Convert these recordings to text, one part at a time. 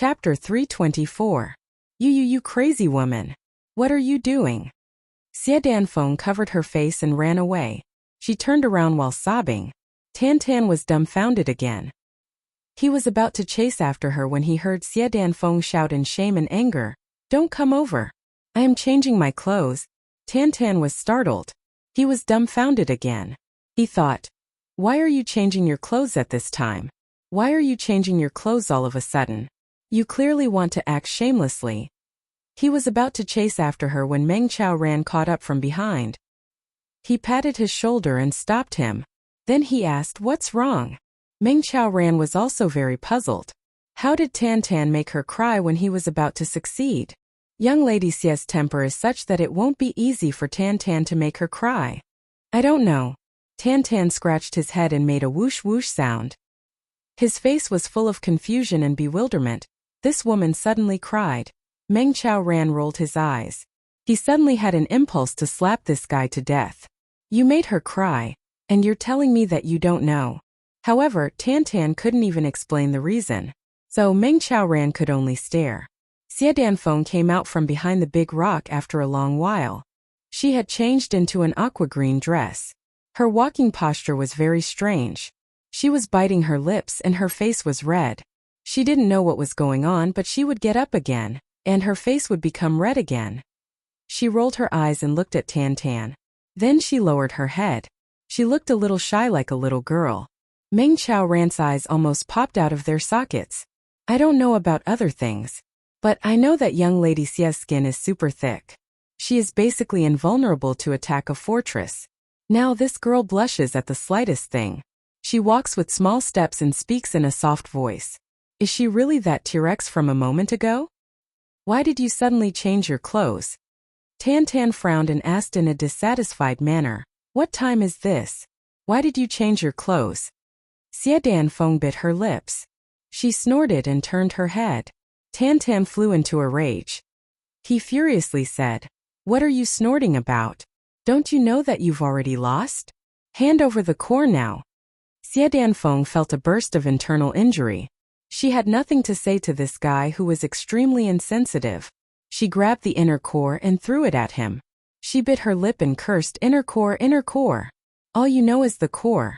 Chapter 324. You crazy woman. What are you doing? Xie Danfeng covered her face and ran away. She turned around while sobbing. Tan was dumbfounded again. He was about to chase after her when he heard Xie Danfeng shout in shame and anger, "Don't come over. I am changing my clothes." Tan was startled. He was dumbfounded again. He thought, "Why are you changing your clothes at this time? Why are you changing your clothes all of a sudden? You clearly want to act shamelessly." He was about to chase after her when Meng Qiaoran caught up from behind. He patted his shoulder and stopped him. Then he asked, "What's wrong?" Meng Qiaoran was also very puzzled. How did Tan make her cry when he was about to succeed? Young Lady Xie's temper is such that it won't be easy for Tan to make her cry. "I don't know." Tan scratched his head and made a whoosh whoosh sound. His face was full of confusion and bewilderment. This woman suddenly cried. Meng Qiaoran rolled his eyes. He suddenly had an impulse to slap this guy to death. "You made her cry, and you're telling me that you don't know." However, Tan couldn't even explain the reason. So Meng Qiaoran could only stare. Xie Danfeng came out from behind the big rock after a long while. She had changed into an aqua-green dress. Her walking posture was very strange. She was biting her lips and her face was red. She didn't know what was going on, but she would get up again, and her face would become red again. She rolled her eyes and looked at Tan. Then she lowered her head. She looked a little shy, like a little girl. Meng Qiaoran's eyes almost popped out of their sockets. "I don't know about other things, but I know that young Lady Xie's skin is super thick. She is basically invulnerable to attack a fortress. Now this girl blushes at the slightest thing. She walks with small steps and speaks in a soft voice. Is she really that T-Rex from a moment ago? Why did you suddenly change your clothes?" Tan frowned and asked in a dissatisfied manner, "What time is this? Why did you change your clothes?" Xie Danfeng bit her lips. She snorted and turned her head. Tan flew into a rage. He furiously said, "What are you snorting about? Don't you know that you've already lost? Hand over the core now." Xie Danfeng felt a burst of internal injury. She had nothing to say to this guy who was extremely insensitive. She grabbed the inner core and threw it at him. She bit her lip and cursed, "Inner core, inner core. All you know is the core."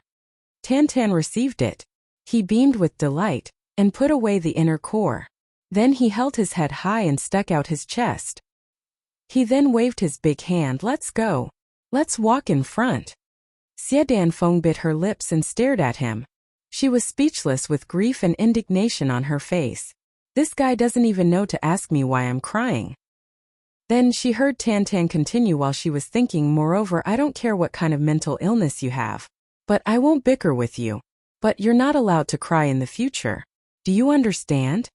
Tan received it. He beamed with delight and put away the inner core. Then he held his head high and stuck out his chest. He then waved his big hand, "Let's go. Let's walk in front." Xie Danfeng bit her lips and stared at him. She was speechless with grief and indignation on her face. This guy doesn't even know to ask me why I'm crying. Then she heard Tan continue while she was thinking, "Moreover, I don't care what kind of mental illness you have, but I won't bicker with you. But you're not allowed to cry in the future. Do you understand?"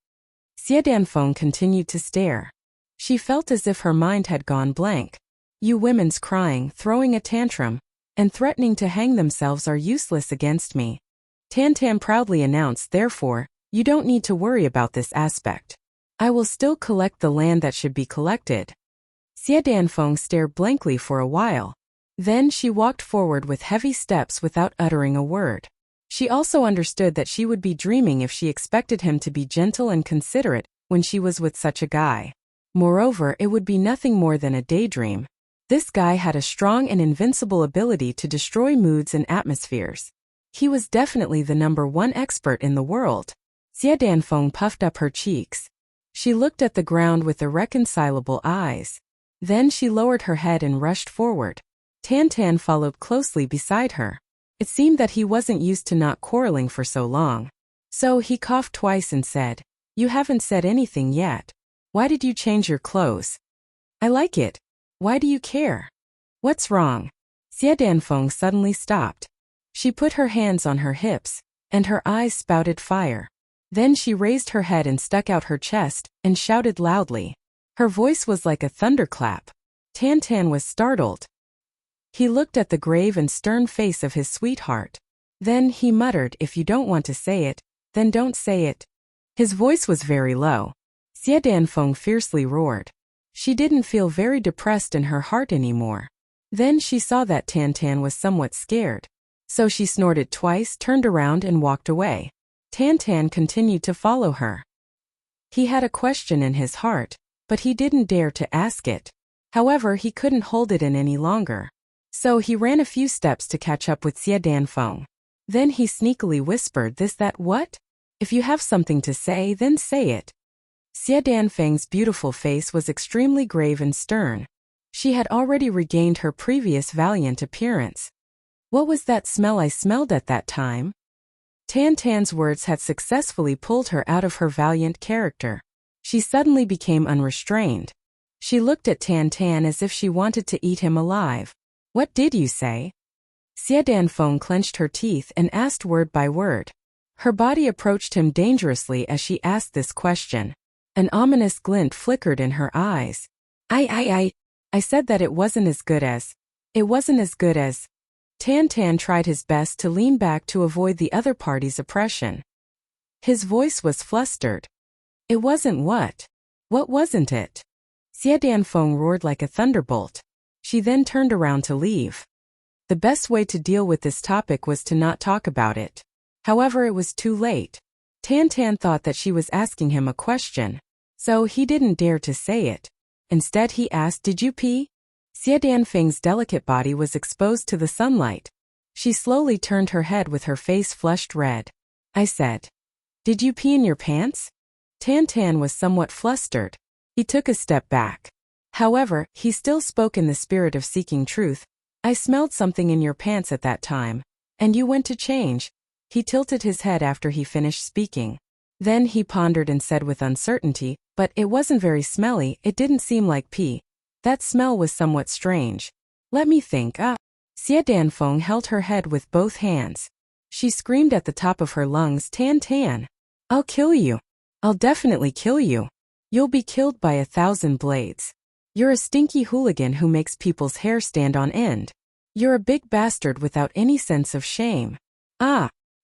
Xie Danfeng continued to stare. She felt as if her mind had gone blank. You women's crying, throwing a tantrum, and threatening to hang themselves are useless against me. Tan proudly announced, "Therefore, you don't need to worry about this aspect. I will still collect the land that should be collected." Xie Danfeng stared blankly for a while. Then she walked forward with heavy steps without uttering a word. She also understood that she would be dreaming if she expected him to be gentle and considerate when she was with such a guy. Moreover, it would be nothing more than a daydream. This guy had a strong and invincible ability to destroy moods and atmospheres. He was definitely the #1 expert in the world. Xie Danfeng puffed up her cheeks. She looked at the ground with irreconcilable eyes. Then she lowered her head and rushed forward. Tan followed closely beside her. It seemed that he wasn't used to not quarreling for so long. So he coughed twice and said, "You haven't said anything yet. Why did you change your clothes?" "I like it. Why do you care? What's wrong?" Xie Danfeng suddenly stopped. She put her hands on her hips, and her eyes spouted fire. Then she raised her head and stuck out her chest, and shouted loudly. Her voice was like a thunderclap. Tan was startled. He looked at the grave and stern face of his sweetheart. Then he muttered, "If you don't want to say it, then don't say it." His voice was very low. Xie Danfeng fiercely roared. She didn't feel very depressed in her heart anymore. Then she saw that Tan was somewhat scared. So she snorted twice, turned around and walked away. Tan continued to follow her. He had a question in his heart, but he didn't dare to ask it. However, he couldn't hold it in any longer. So he ran a few steps to catch up with Xie Danfeng. Then he sneakily whispered, "This, that, what? If you have something to say, then say it." Xie Danfeng's beautiful face was extremely grave and stern. She had already regained her previous valiant appearance. "What was that smell I smelled at that time?" Tan Tan's words had successfully pulled her out of her valiant character. She suddenly became unrestrained. She looked at Tan Tan as if she wanted to eat him alive. "What did you say?" Xie Danfeng clenched her teeth and asked word by word. Her body approached him dangerously as she asked this question. An ominous glint flickered in her eyes. I said that it wasn't as good as. It wasn't as good as. Tan Tan tried his best to lean back to avoid the other party's oppression. His voice was flustered. "It wasn't what? What wasn't it?" Xie Danfeng roared like a thunderbolt. She then turned around to leave. The best way to deal with this topic was to not talk about it. However, it was too late. Tan Tan thought that she was asking him a question, so he didn't dare to say it. Instead he asked, "Did you pee?" Xie Danfeng's delicate body was exposed to the sunlight. She slowly turned her head with her face flushed red. "I said, did you pee in your pants?" Tan Tan was somewhat flustered. He took a step back. However, he still spoke in the spirit of seeking truth. "I smelled something in your pants at that time. And you went to change." He tilted his head after he finished speaking. Then he pondered and said with uncertainty, "But it wasn't very smelly, it didn't seem like pee. That smell was somewhat strange. Let me think, Xie Danfeng held her head with both hands. She screamed at the top of her lungs, "Tan Tan! I'll kill you. I'll definitely kill you. You'll be killed by 1,000 blades. You're a stinky hooligan who makes people's hair stand on end. You're a big bastard without any sense of shame."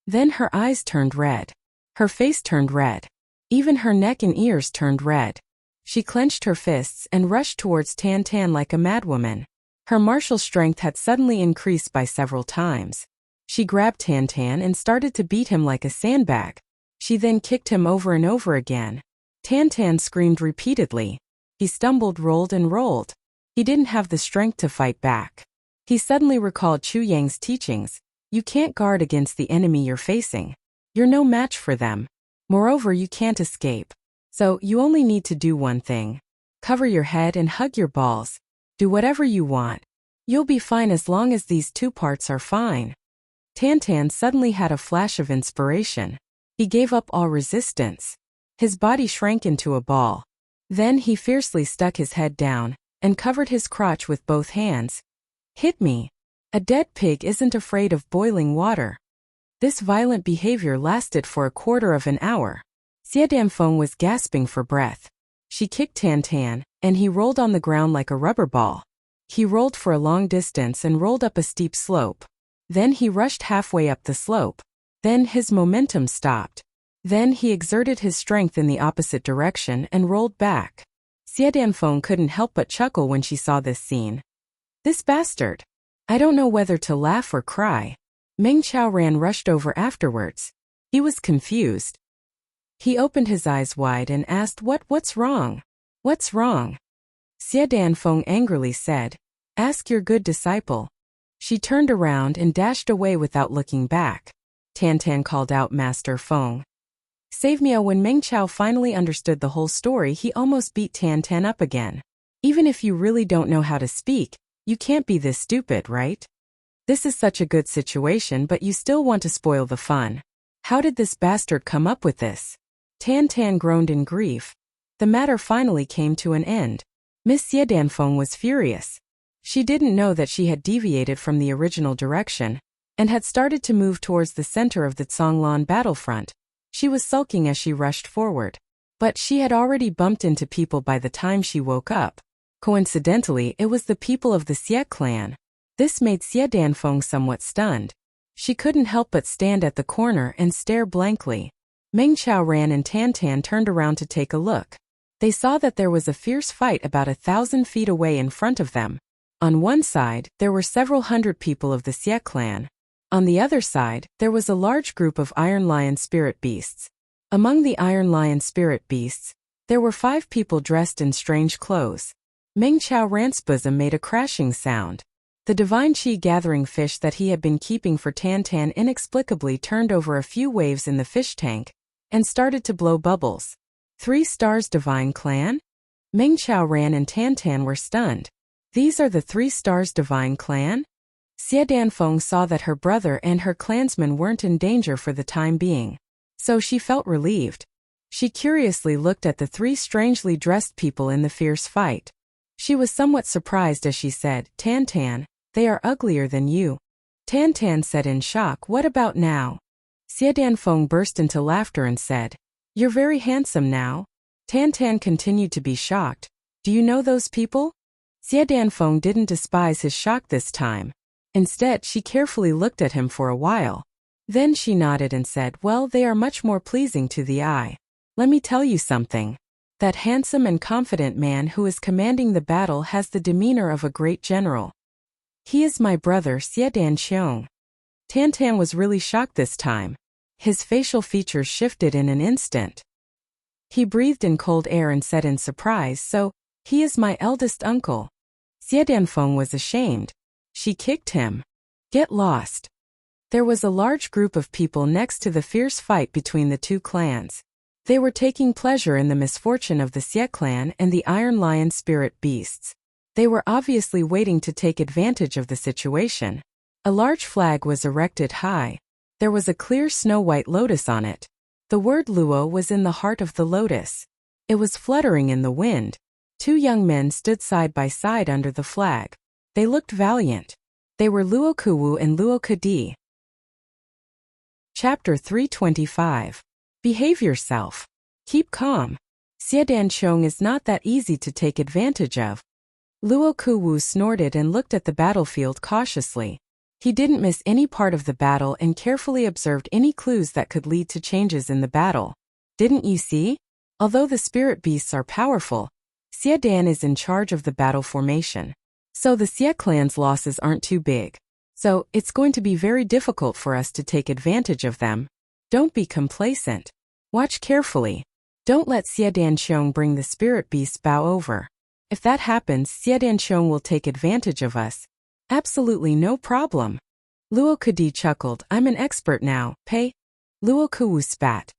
Then her eyes turned red. Her face turned red. Even her neck and ears turned red. She clenched her fists and rushed towards Tan Tan like a madwoman. Her martial strength had suddenly increased by several times. She grabbed Tan Tan and started to beat him like a sandbag. She then kicked him over and over again. Tan Tan screamed repeatedly. He stumbled, rolled and rolled. He didn't have the strength to fight back. He suddenly recalled Chu Yang's teachings. You can't guard against the enemy you're facing. You're no match for them. Moreover, you can't escape. So, you only need to do one thing. Cover your head and hug your balls. Do whatever you want. You'll be fine as long as these two parts are fine. Tan Tan suddenly had a flash of inspiration. He gave up all resistance. His body shrank into a ball. Then he fiercely stuck his head down and covered his crotch with both hands. "Hit me. A dead pig isn't afraid of boiling water." This violent behavior lasted for a quarter of an hour. Xie Danfeng was gasping for breath. She kicked Tan Tan, and he rolled on the ground like a rubber ball. He rolled for a long distance and rolled up a steep slope. Then he rushed halfway up the slope. Then his momentum stopped. Then he exerted his strength in the opposite direction and rolled back. Xie Danfeng couldn't help but chuckle when she saw this scene. "This bastard! I don't know whether to laugh or cry." Meng Chaoran rushed over afterwards. He was confused. He opened his eyes wide and asked, What's wrong? What's wrong?" Xie Danfeng angrily said, "Ask your good disciple." She turned around and dashed away without looking back. Tan Tan called out, "Master Feng, save me." When Meng Chao finally understood the whole story, he almost beat Tan Tan up again. "Even if you really don't know how to speak, you can't be this stupid, right? This is such a good situation, but you still want to spoil the fun. How did this bastard come up with this?" Tan Tan groaned in grief. The matter finally came to an end. Miss Xie Danfeng was furious. She didn't know that she had deviated from the original direction and had started to move towards the center of the Zhonglan battlefront. She was sulking as she rushed forward. But she had already bumped into people by the time she woke up. Coincidentally, it was the people of the Xie clan. This made Xie Danfeng somewhat stunned. She couldn't help but stand at the corner and stare blankly. Meng Chaoran and Tan Tan turned around to take a look. They saw that there was a fierce fight about 1,000 feet away in front of them. On one side, there were several hundred people of the Xie clan. On the other side, there was a large group of Iron Lion spirit beasts. Among the Iron Lion spirit beasts, there were 5 people dressed in strange clothes. Meng Chao Rant's bosom made a crashing sound. The divine chi gathering fish that he had been keeping for Tan Tan inexplicably turned over a few waves in the fish tank and started to blow bubbles. 3 stars divine clan? Meng Chao Ran and Tan Tan were stunned. These are the 3 stars divine clan? Xie Danfeng saw that her brother and her clansmen weren't in danger for the time being. So she felt relieved. She curiously looked at the 3 strangely dressed people in the fierce fight. She was somewhat surprised as she said, Tan Tan, they are uglier than you. Tan Tan said in shock, what about now? Xie Danfeng burst into laughter and said, you're very handsome now. Tan Tan continued to be shocked. Do you know those people? Xie Danfeng didn't despise his shock this time. Instead, she carefully looked at him for a while. Then she nodded and said, well, they are much more pleasing to the eye. Let me tell you something. That handsome and confident man who is commanding the battle has the demeanor of a great general. He is my brother Xie Danqiong. Tan Tan was really shocked this time. His facial features shifted in an instant. He breathed in cold air and said in surprise, so, he is my eldest uncle. Xie Danfeng was ashamed. She kicked him. Get lost. There was a large group of people next to the fierce fight between the 2 clans. They were taking pleasure in the misfortune of the Xie clan and the Iron Lion spirit beasts. They were obviously waiting to take advantage of the situation. A large flag was erected high. There was a clear snow-white lotus on it. The word Luo was in the heart of the lotus. It was fluttering in the wind. 2 young men stood side by side under the flag. They looked valiant. They were Luo Kuwu and Luo Kadi. Chapter 325. Behave yourself. Keep calm. Xie Danqiong is not that easy to take advantage of. Luo Kuwu snorted and looked at the battlefield cautiously. He didn't miss any part of the battle and carefully observed any clues that could lead to changes in the battle. Didn't you see? Although the spirit beasts are powerful, Xie Dan is in charge of the battle formation. So the Xie clan's losses aren't too big. So, it's going to be very difficult for us to take advantage of them. Don't be complacent. Watch carefully. Don't let Xie Danqiong bring the spirit beasts bow over. If that happens, Xie Danqiong will take advantage of us. Absolutely no problem. Luo Kadi chuckled, I'm an expert now, pay. Luo Kuwu spat.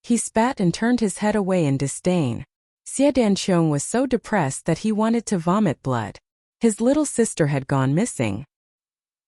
He spat and turned his head away in disdain. Xie Danqiong was so depressed that he wanted to vomit blood. His little sister had gone missing.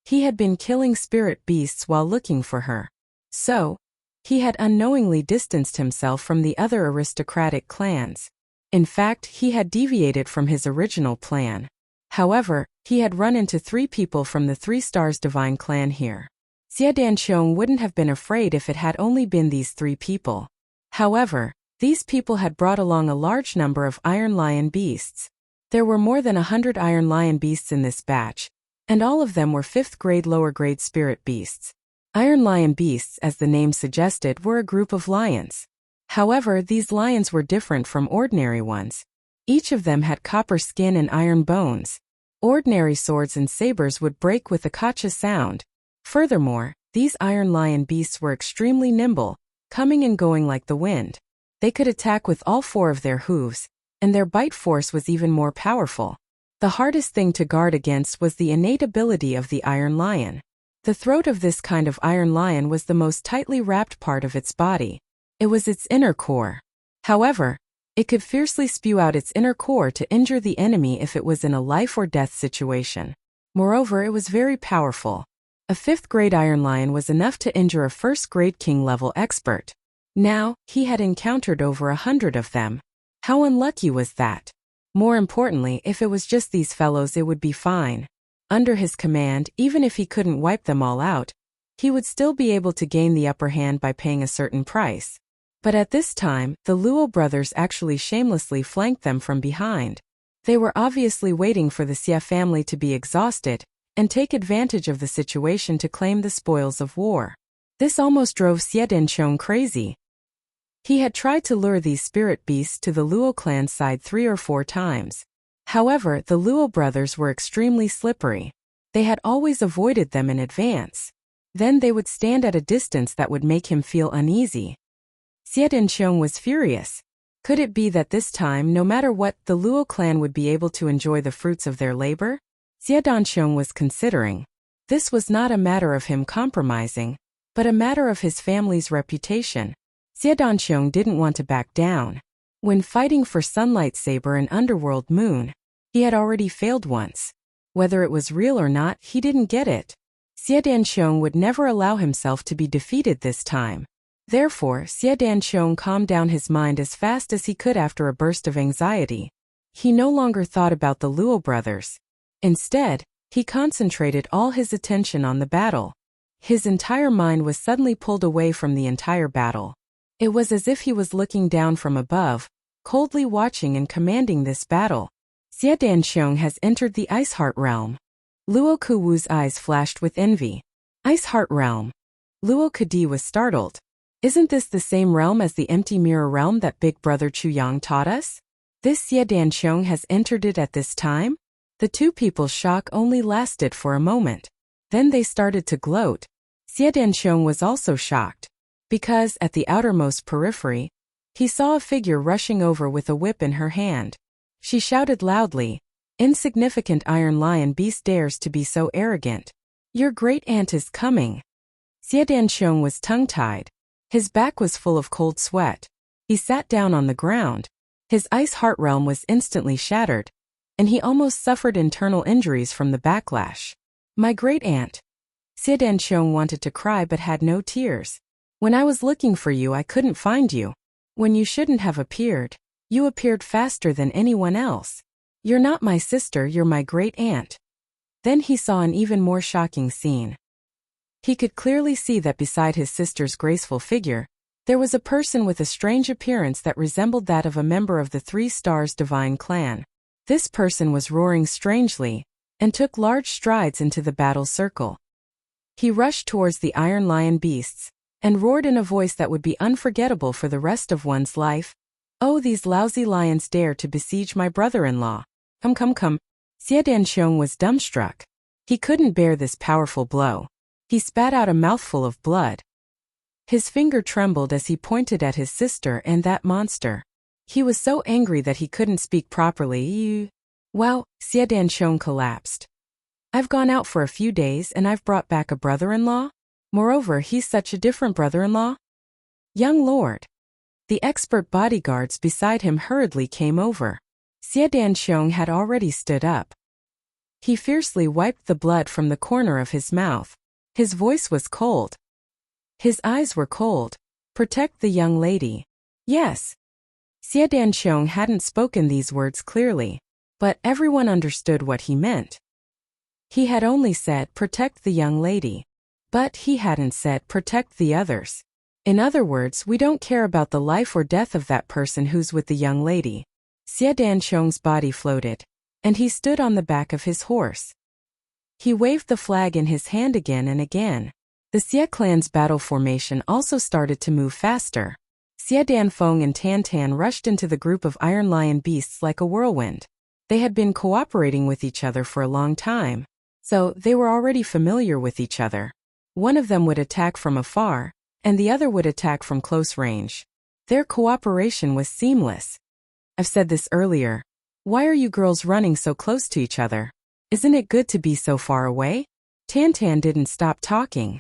He had been killing spirit beasts while looking for her. So, he had unknowingly distanced himself from the other aristocratic clans. In fact, he had deviated from his original plan. However, he had run into 3 people from the 3 Stars Divine clan here. Xie Danqiong wouldn't have been afraid if it had only been these 3 people. However, these people had brought along a large number of Iron Lion beasts. There were more than 100 Iron Lion beasts in this batch, and all of them were 5th grade lower grade spirit beasts. Iron Lion beasts, as the name suggested, were a group of lions. However, these lions were different from ordinary ones. Each of them had copper skin and iron bones. Ordinary swords and sabers would break with a kacha sound. Furthermore, these Iron Lion beasts were extremely nimble, coming and going like the wind. They could attack with all 4 of their hooves, and their bite force was even more powerful. The hardest thing to guard against was the innate ability of the Iron Lion. The throat of this kind of Iron Lion was the most tightly wrapped part of its body. It was its inner core. However, it could fiercely spew out its inner core to injure the enemy if it was in a life-or-death situation. Moreover, it was very powerful. A 5th grade Iron Lion was enough to injure a 1st grade king-level expert. Now, he had encountered over 100 of them. How unlucky was that? More importantly, if it was just these fellows, it would be fine. Under his command, even if he couldn't wipe them all out, he would still be able to gain the upper hand by paying a certain price. But at this time, the Luo brothers actually shamelessly flanked them from behind. They were obviously waiting for the Xie family to be exhausted and take advantage of the situation to claim the spoils of war. This almost drove Xie Danqiong crazy. He had tried to lure these spirit beasts to the Luo clan side 3 or 4 times. However, the Luo brothers were extremely slippery. They had always avoided them in advance. Then they would stand at a distance that would make him feel uneasy. Xie Danqiong was furious. Could it be that this time, no matter what, the Luo clan would be able to enjoy the fruits of their labor? Xie Danqiong was considering. This was not a matter of him compromising, but a matter of his family's reputation. Xie Danqiong didn't want to back down. When fighting for Sunlight Saber and Underworld Moon, he had already failed once. Whether it was real or not, he didn't get it. Xie Danqiong would never allow himself to be defeated this time. Therefore, Xie Danqiong calmed down his mind as fast as he could after a burst of anxiety. He no longer thought about the Luo brothers. Instead, he concentrated all his attention on the battle. His entire mind was suddenly pulled away from the entire battle. It was as if he was looking down from above, coldly watching and commanding this battle. Xie Danqiong has entered the Ice Heart Realm. Luo Kuwu's eyes flashed with envy. Ice Heart Realm. Luo Kadi was startled. Isn't this the same realm as the Empty Mirror Realm that Big Brother Chu Yang taught us? This Xie Danqiong has entered it at this time? The two people's shock only lasted for a moment. Then they started to gloat. Xie Danqiong was also shocked. Because, at the outermost periphery, he saw a figure rushing over with a whip in her hand. She shouted loudly, "Insignificant Iron Lion beast dares to be so arrogant. Your great aunt is coming." Xie Danqiong was tongue-tied. His back was full of cold sweat. He sat down on the ground. His Ice Heart Realm was instantly shattered, and he almost suffered internal injuries from the backlash. My great aunt. Xie Danqiong wanted to cry but had no tears. When I was looking for you, I couldn't find you. When you shouldn't have appeared, you appeared faster than anyone else. You're not my sister, you're my great aunt. Then he saw an even more shocking scene. He could clearly see that beside his sister's graceful figure, there was a person with a strange appearance that resembled that of a member of the Three Stars Divine Clan. This person was roaring strangely, and took large strides into the battle circle. He rushed towards the Iron Lion beasts, and roared in a voice that would be unforgettable for the rest of one's life. "Oh, these lousy lions dare to besiege my brother-in-law. Come. Xie Danqiong was dumbstruck. He couldn't bear this powerful blow. He spat out a mouthful of blood. His finger trembled as he pointed at his sister and that monster. He was so angry that he couldn't speak properly. Wow, Xie Danqiong collapsed. I've gone out for a few days and I've brought back a brother-in-law? Moreover, he's such a different brother-in-law? Young lord. The expert bodyguards beside him hurriedly came over. Xie Danqiong had already stood up. He fiercely wiped the blood from the corner of his mouth. His voice was cold. His eyes were cold. Protect the young lady. Yes. Xie Danqiong hadn't spoken these words clearly, but everyone understood what he meant. He had only said protect the young lady. But he hadn't said protect the others. In other words, we don't care about the life or death of that person who's with the young lady. Xie Danqiong's body floated, and he stood on the back of his horse. He waved the flag in his hand again and again. The Xie clan's battle formation also started to move faster. Xie Danfeng and Tan Tan rushed into the group of Iron Lion beasts like a whirlwind. They had been cooperating with each other for a long time, so they were already familiar with each other. One of them would attack from afar, and the other would attack from close range. Their cooperation was seamless. I've said this earlier. Why are you girls running so close to each other? Isn't it good to be so far away? Tan Tan didn't stop talking.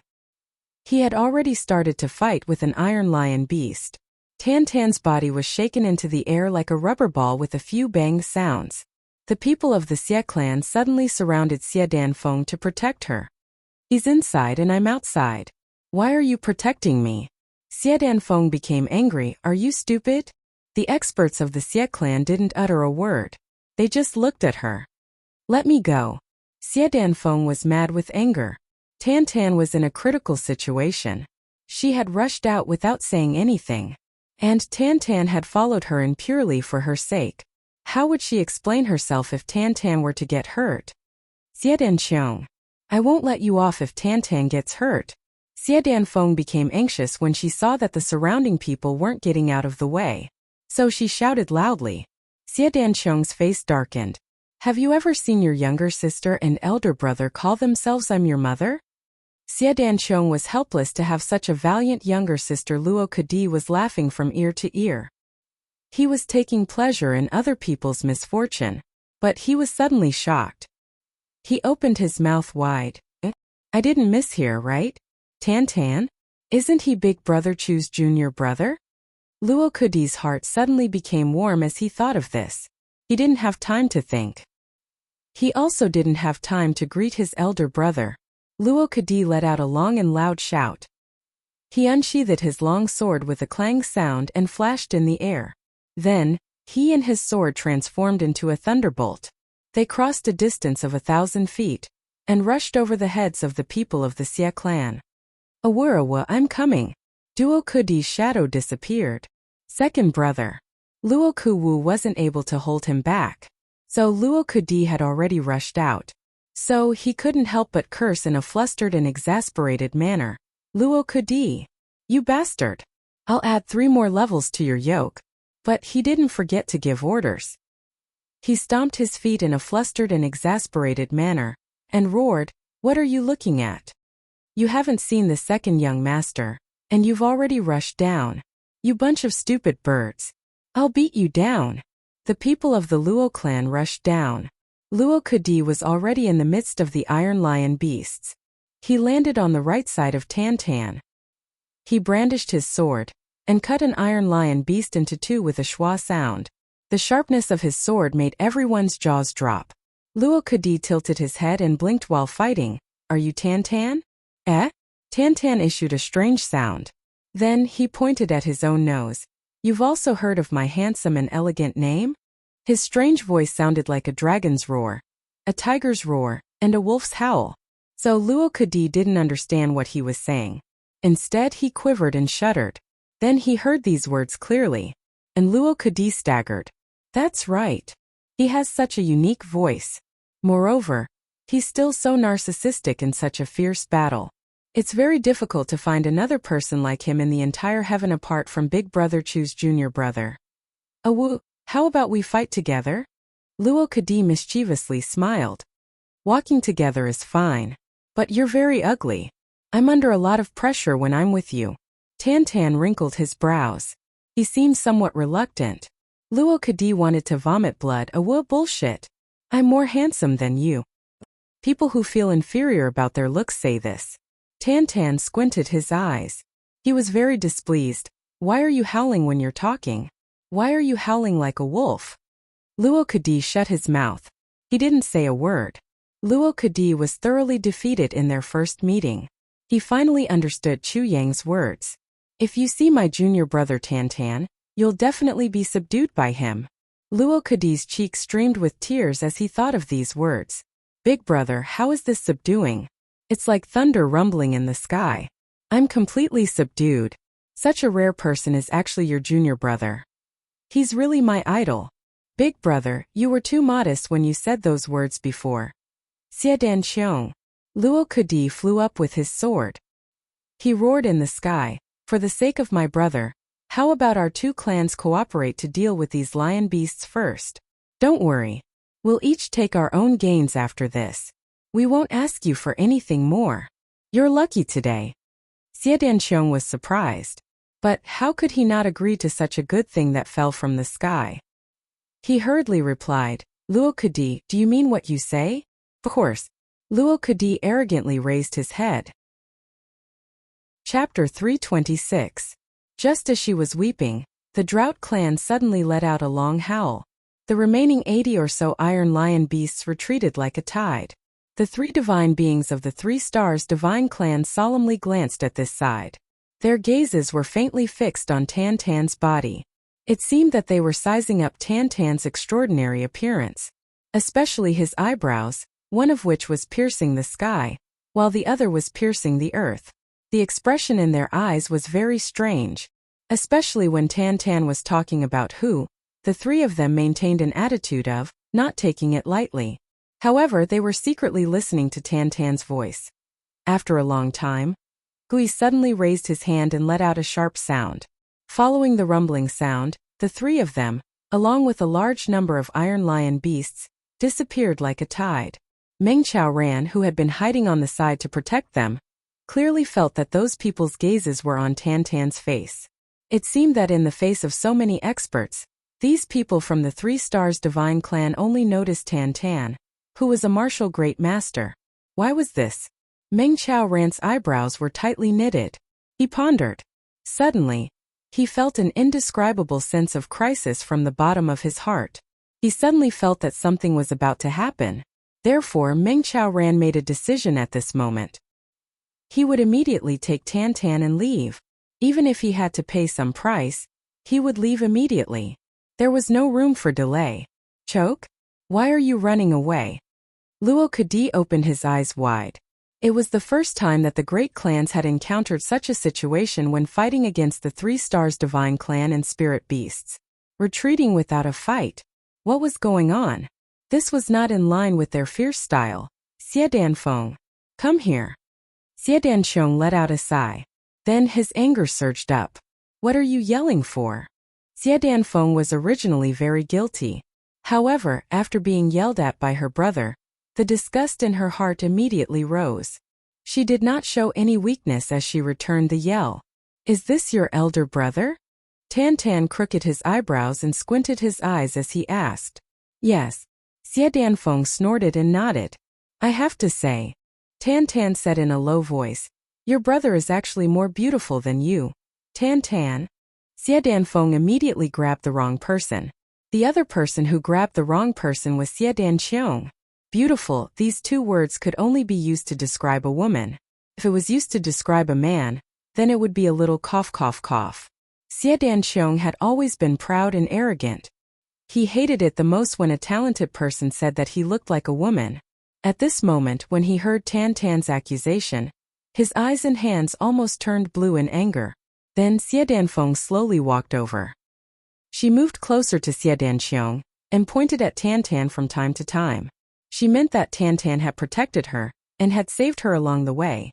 He had already started to fight with an Iron Lion beast. Tan Tan's body was shaken into the air like a rubber ball with a few bang sounds. The people of the Xie clan suddenly surrounded Xie Danfeng to protect her. He's inside and I'm outside. Why are you protecting me? Xie Danfeng became angry. Are you stupid? The experts of the Xie clan didn't utter a word. They just looked at her. Let me go. Xie Danfeng was mad with anger. Tan Tan was in a critical situation. She had rushed out without saying anything. And Tan Tan had followed her in purely for her sake. How would she explain herself if Tan Tan were to get hurt? Xie Danqiong. I won't let you off if Tan Tan gets hurt. Xie Danfeng became anxious when she saw that the surrounding people weren't getting out of the way. So she shouted loudly. Xie Danqiong's face darkened. Have you ever seen your younger sister and elder brother call themselves I'm your mother? Xie Danqiong was helpless to have such a valiant younger sister. Luo Kedi was laughing from ear to ear. He was taking pleasure in other people's misfortune, but he was suddenly shocked. He opened his mouth wide. I didn't mishear, right? Tan? Isn't he Big Brother Chu's junior brother? Luo Kedi's heart suddenly became warm as he thought of this. He didn't have time to think. He also didn't have time to greet his elder brother. Luo Kedi let out a long and loud shout. He unsheathed his long sword with a clang sound and flashed in the air. Then, he and his sword transformed into a thunderbolt. They crossed a distance of 1,000 feet, and rushed over the heads of the people of the Xie clan. Awurawa, I'm coming. Duo Kedi's shadow disappeared. Second brother. Luo Kuwu wasn't able to hold him back. So Luo Kedi had already rushed out. So he couldn't help but curse in a flustered and exasperated manner. Luo Kedi! You bastard! I'll add 3 more levels to your yoke. But he didn't forget to give orders. He stomped his feet in a flustered and exasperated manner, and roared, What are you looking at? You haven't seen the second young master, and you've already rushed down. You bunch of stupid birds. I'll beat you down. The people of the Luo clan rushed down. Luo Kedi was already in the midst of the Iron Lion beasts. He landed on the right side of Tan. He brandished his sword, and cut an Iron Lion beast into 2 with a schwa sound. The sharpness of his sword made everyone's jaws drop. Luo Kedi tilted his head and blinked while fighting. Are you Tan? Tan issued a strange sound. Then he pointed at his own nose. You've also heard of my handsome and elegant name? His strange voice sounded like a dragon's roar, a tiger's roar, and a wolf's howl. So Luo Kedi didn't understand what he was saying. Instead, he quivered and shuddered. Then he heard these words clearly, and Luo Kedi staggered. That's right. He has such a unique voice. Moreover, he's still so narcissistic in such a fierce battle. It's very difficult to find another person like him in the entire heaven apart from Big Brother Chu's junior brother. Awu, how about we fight together? Luo Kedi mischievously smiled. Walking together is fine. But you're very ugly. I'm under a lot of pressure when I'm with you. Tan wrinkled his brows. He seemed somewhat reluctant. Luo Kedi wanted to vomit blood. Awu, bullshit. I'm more handsome than you. People who feel inferior about their looks say this. Tan squinted his eyes. He was very displeased. Why are you howling when you're talking? Why are you howling like a wolf? Luo Kedi shut his mouth. He didn't say a word. Luo Kedi was thoroughly defeated in their first meeting. He finally understood Chu Yang's words. If you see my junior brother Tan, you'll definitely be subdued by him. Luo Kedi's cheeks streamed with tears as he thought of these words. Big brother, how is this subduing? It's like thunder rumbling in the sky. I'm completely subdued. Such a rare person is actually your junior brother. He's really my idol. Big brother, you were too modest when you said those words before. Xie Danqiong. Luo Kedi flew up with his sword. He roared in the sky. For the sake of my brother, how about our 2 clans cooperate to deal with these lion beasts first? Don't worry. We'll each take our own gains after this. We won't ask you for anything more. You're lucky today. Xie Danqiong was surprised. But how could he not agree to such a good thing that fell from the sky? He hurriedly replied, Luo Kedi, do you mean what you say? Of course. Luo Kedi arrogantly raised his head. Chapter 326. Just as she was weeping, the Drought clan suddenly let out a long howl. The remaining 80 or so Iron Lion beasts retreated like a tide. The 3 divine beings of the 3 stars divine clan solemnly glanced at this side. Their gazes were faintly fixed on Tan's body. It seemed that they were sizing up Tan's extraordinary appearance, especially his eyebrows, one of which was piercing the sky, while the other was piercing the earth. The expression in their eyes was very strange, especially when Tan was talking about who. The 3 of them maintained an attitude of not taking it lightly. However, they were secretly listening to Tan's voice. After a long time, Gui suddenly raised his hand and let out a sharp sound. Following the rumbling sound, the 3 of them, along with a large number of Iron Lion beasts, disappeared like a tide. Meng Chao ran, who had been hiding on the side to protect them. clearly felt that those people's gazes were on Tan Tan's face. It seemed that in the face of so many experts, these people from the 3 Stars Divine Clan only noticed Tan Tan, who was a martial great master. Why was this? Meng Chao Ran's eyebrows were tightly knitted. He pondered. Suddenly, he felt an indescribable sense of crisis from the bottom of his heart. He suddenly felt that something was about to happen. Therefore, Meng Chao Ran made a decision at this moment. He would immediately take Tan Tan and leave. Even if he had to pay some price, he would leave immediately. There was no room for delay. Choke? Why are you running away? Luo Kadi opened his eyes wide. It was the first time that the great clans had encountered such a situation when fighting against the 3 Stars Divine Clan and Spirit Beasts. Retreating without a fight. What was going on? This was not in line with their fierce style. Xie Danfeng, come here. Xie Danxiong let out a sigh. Then his anger surged up. What are you yelling for? Xie Danfeng was originally very guilty. However, after being yelled at by her brother, the disgust in her heart immediately rose. She did not show any weakness as she returned the yell. Is this your elder brother? Tan Tan crooked his eyebrows and squinted his eyes as he asked. Yes. Xie Danfeng snorted and nodded. I have to say, Tan Tan said in a low voice, your brother is actually more beautiful than you. Tan Tan. Xie Danfeng immediately grabbed the wrong person. The other person who grabbed the wrong person was Xie Danxiong. Beautiful, these 2 words could only be used to describe a woman. If it was used to describe a man, then it would be a little cough cough cough. Xie Danxiong had always been proud and arrogant. He hated it the most when a talented person said that he looked like a woman. At this moment, when he heard Tan Tan's accusation, his eyes and hands almost turned blue in anger. Then Xie Danfeng slowly walked over. She moved closer to Xie Danxiong and pointed at Tan Tan from time to time. She meant that Tan Tan had protected her and had saved her along the way.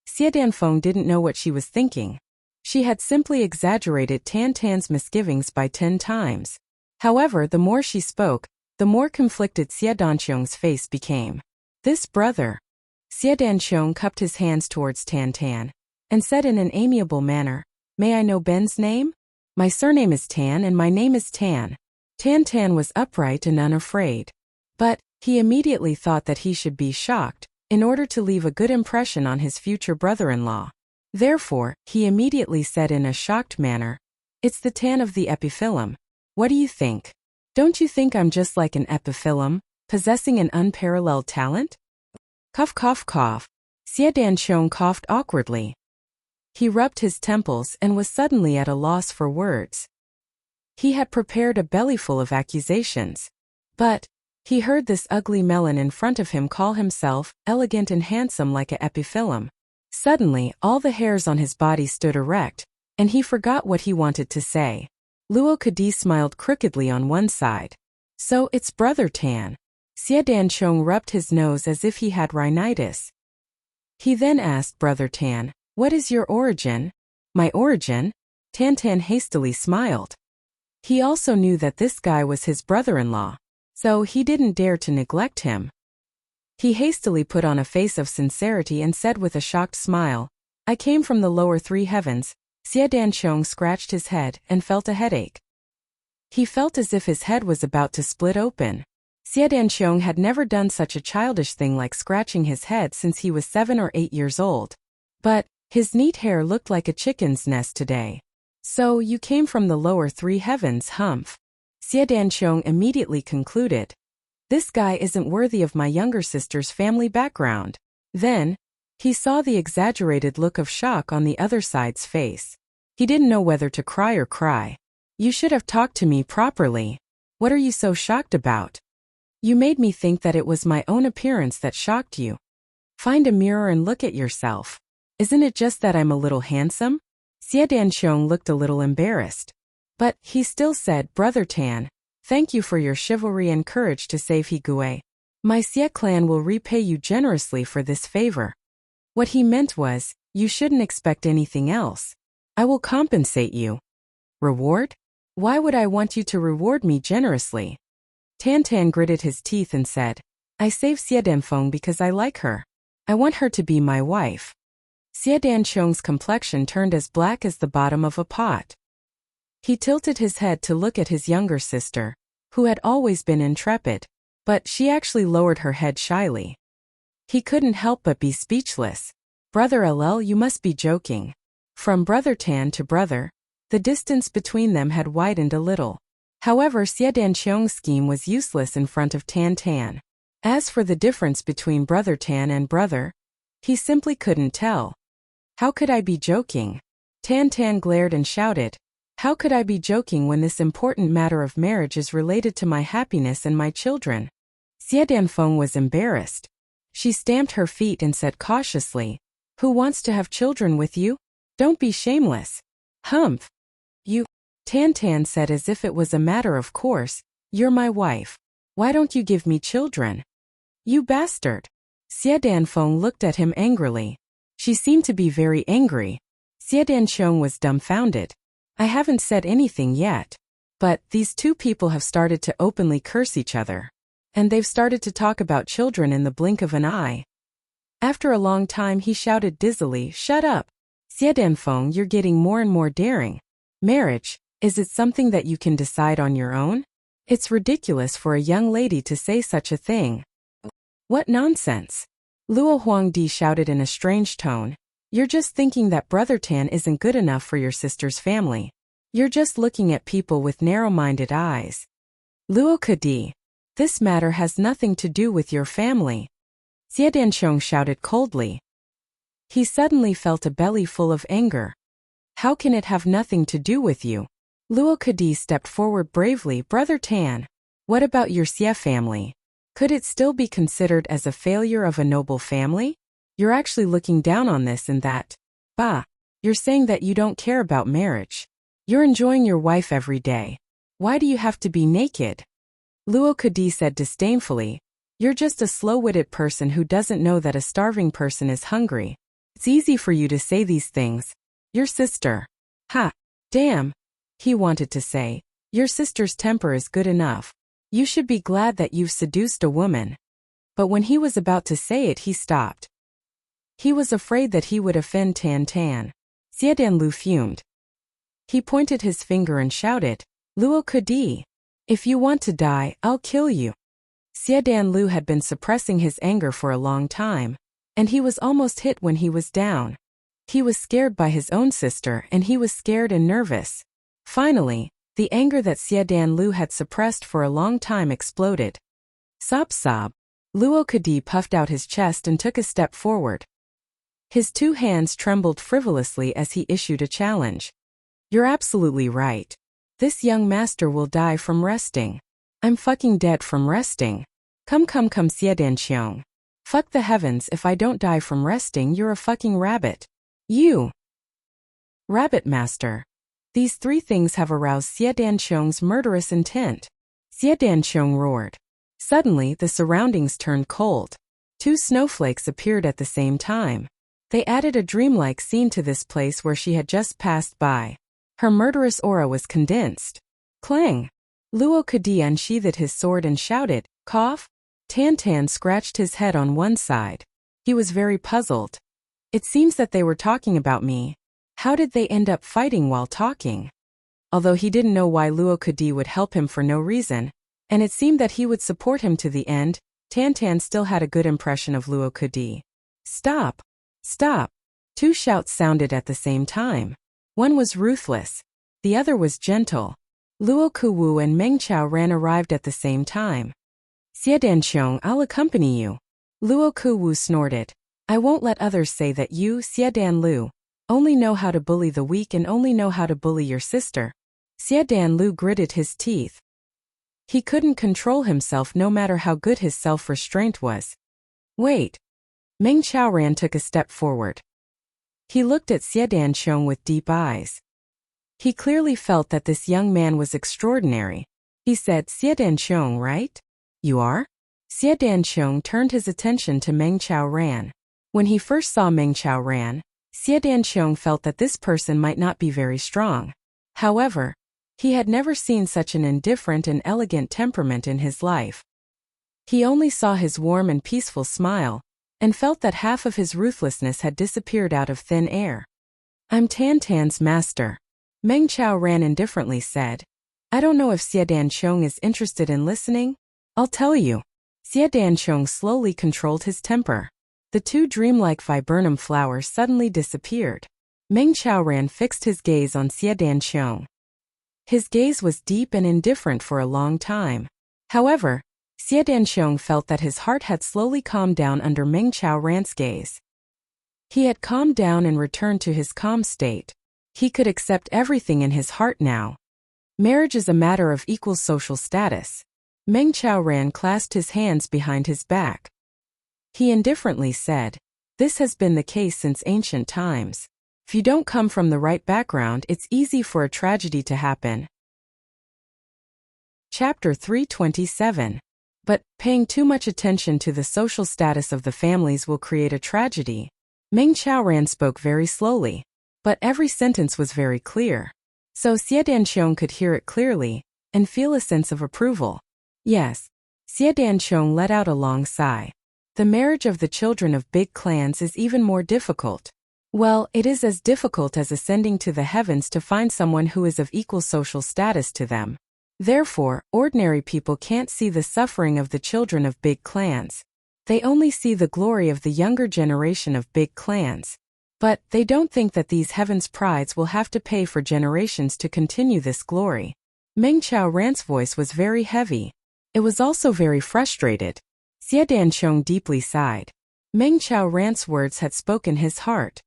Xie Danfeng didn't know what she was thinking. She had simply exaggerated Tan Tan's misgivings by 10 times. However, the more she spoke, the more conflicted Xie Danxiong's face became. This brother. Xie Danxiong cupped his hands towards Tan Tan and said in an amiable manner, May I know Ben's name? My surname is Tan and my name is Tan. Tan Tan was upright and unafraid. But he immediately thought that he should be shocked in order to leave a good impression on his future brother-in-law. Therefore, he immediately said in a shocked manner, It's the Tan of the epiphyllum. What do you think? Don't you think I'm just like an epiphyllum, possessing an unparalleled talent? Cough cough cough. Xie Danxiong coughed awkwardly. He rubbed his temples and was suddenly at a loss for words. He had prepared a bellyful of accusations. But he heard this ugly melon in front of him call himself elegant and handsome like a epiphyllum. Suddenly, all the hairs on his body stood erect, and he forgot what he wanted to say. Luo Kadi smiled crookedly on one side. So it's Brother Tan. Xie Danxiong rubbed his nose as if he had rhinitis. He then asked Brother Tan, What is your origin? My origin? Tan Tan hastily smiled. He also knew that this guy was his brother-in-law, so he didn't dare to neglect him. He hastily put on a face of sincerity and said with a shocked smile, I came from the lower 3 heavens. Xie Danxiong scratched his head and felt a headache. He felt as if his head was about to split open. Xie Danxiong had never done such a childish thing like scratching his head since he was 7 or 8 years old. But his neat hair looked like a chicken's nest today. So you came from the lower 3 heavens, humph. Xie Danxiong immediately concluded. This guy isn't worthy of my younger sister's family background. Then, he saw the exaggerated look of shock on the other side's face. He didn't know whether to cry or cry. You should have talked to me properly. What are you so shocked about? You made me think that it was my own appearance that shocked you. Find a mirror and look at yourself. Isn't it just that I'm a little handsome? Xie Danxiong looked a little embarrassed. But he still said, Brother Tan, thank you for your chivalry and courage to save Higuei. My Xie clan will repay you generously for this favor. What he meant was, you shouldn't expect anything else. I will compensate you. Reward? Why would I want you to reward me generously? Tan Tan gritted his teeth and said, I saved Xie Danfeng because I like her. I want her to be my wife. Xie Danqiong's complexion turned as black as the bottom of a pot. He tilted his head to look at his younger sister, who had always been intrepid, but she actually lowered her head shyly. He couldn't help but be speechless. Brother LL, you must be joking. From Brother Tan to brother, the distance between them had widened a little. However, Xie Danqiong's scheme was useless in front of Tan Tan. As for the difference between Brother Tan and brother, he simply couldn't tell. How could I be joking? Tan Tan glared and shouted. How could I be joking when this important matter of marriage is related to my happiness and my children? Xie Danfeng was embarrassed. She stamped her feet and said cautiously, Who wants to have children with you? Don't be shameless. Humph. You. Tan Tan said as if it was a matter of course, You're my wife. Why don't you give me children? You bastard. Xie Danfeng looked at him angrily. She seemed to be very angry. Xie Danqiong was dumbfounded. I haven't said anything yet. But these two people have started to openly curse each other. And they've started to talk about children in the blink of an eye. After a long time he shouted dizzily, Shut up. Xie Danfeng, you're getting more and more daring. Marriage, is it something that you can decide on your own? It's ridiculous for a young lady to say such a thing. What nonsense. Luo Huangdi shouted in a strange tone. You're just thinking that Brother Tan isn't good enough for your sister's family. You're just looking at people with narrow-minded eyes. Luo Kadi. This matter has nothing to do with your family. Xie Danqiong shouted coldly. He suddenly felt a belly full of anger. How can it have nothing to do with you? Luo Kadi stepped forward bravely. Brother Tan, what about your Xie family? Could it still be considered as a failure of a noble family? You're actually looking down on this and that. Bah, you're saying that you don't care about marriage. You're enjoying your wife every day. Why do you have to be naked? Luo Kadi said disdainfully. You're just a slow-witted person who doesn't know that a starving person is hungry. It's easy for you to say these things. Your sister. Ha, damn. He wanted to say, your sister's temper is good enough. You should be glad that you've seduced a woman. But when he was about to say it, he stopped. He was afraid that he would offend Tan Tan. Xie Danlu fumed. He pointed his finger and shouted, Luo Kadi, if you want to die, I'll kill you. Xie Danlu had been suppressing his anger for a long time, and he was almost hit when he was down. He was scared by his own sister and he was scared and nervous. Finally, the anger that Xie Danlu had suppressed for a long time exploded. Sob sob. Luo Kadi puffed out his chest and took a step forward. His two hands trembled frivolously as he issued a challenge. You're absolutely right. This young master will die from resting. I'm fucking dead from resting. Come Xie Danqiong. Fuck the heavens, if I don't die from resting, you're a fucking rabbit. You. Rabbit master. These three things have aroused Xie Danqiong's murderous intent. Xie Danqiong roared. Suddenly, the surroundings turned cold. Two snowflakes appeared at the same time. They added a dreamlike scene to this place where she had just passed by. Her murderous aura was condensed. Clang! Luo Kadi unsheathed his sword and shouted, Cough? Tan Tan scratched his head on one side. He was very puzzled. It seems that they were talking about me. How did they end up fighting while talking? Although he didn't know why Luo Kadi would help him for no reason, and it seemed that he would support him to the end, Tan Tan still had a good impression of Luo Kadi. Stop! Stop! Two shouts sounded at the same time. One was ruthless. The other was gentle. Luo Kuwu and Meng Chao Ran arrived at the same time. Xie Danqiong, I'll accompany you. Luo Kuwu snorted. I won't let others say that you, Xie Danlu, only know how to bully the weak and only know how to bully your sister. Xie Danlu gritted his teeth. He couldn't control himself no matter how good his self-restraint was. Wait. Meng Chaoran took a step forward. He looked at Xie Danqiong with deep eyes. He clearly felt that this young man was extraordinary. He said, Xie Danqiong, right? You are? Xie Danqiong turned his attention to Meng Chaoran. When he first saw Meng Chaoran, Xie Danqiong felt that this person might not be very strong. However, he had never seen such an indifferent and elegant temperament in his life. He only saw his warm and peaceful smile, and felt that half of his ruthlessness had disappeared out of thin air. I'm Tan Tan's master. Meng Chao Ran indifferently said. I don't know if Xie Danchong is interested in listening. I'll tell you. Xie Danchong slowly controlled his temper. The two dreamlike viburnum flowers suddenly disappeared. Meng Chao Ran fixed his gaze on Xie Danchong. His gaze was deep and indifferent for a long time. However, Xie Danchong felt that his heart had slowly calmed down under Meng Chao Ran's gaze. He had calmed down and returned to his calm state. He could accept everything in his heart now. Marriage is a matter of equal social status. Meng Chao Ran clasped his hands behind his back. He indifferently said, this has been the case since ancient times. If you don't come from the right background, it's easy for a tragedy to happen. Chapter 327. But paying too much attention to the social status of the families will create a tragedy. Meng Chao Ran spoke very slowly, but every sentence was very clear. So Xie Danchong could hear it clearly and feel a sense of approval. Yes. Xie Danchong let out a long sigh. The marriage of the children of big clans is even more difficult. Well, it is as difficult as ascending to the heavens to find someone who is of equal social status to them. Therefore, ordinary people can't see the suffering of the children of big clans. They only see the glory of the younger generation of big clans. But they don't think that these heavens' prides will have to pay for generations to continue this glory. Meng Chao Ran's voice was very heavy. It was also very frustrated. Xie Danchong deeply sighed. Meng Chao Ran's words had spoken his heart.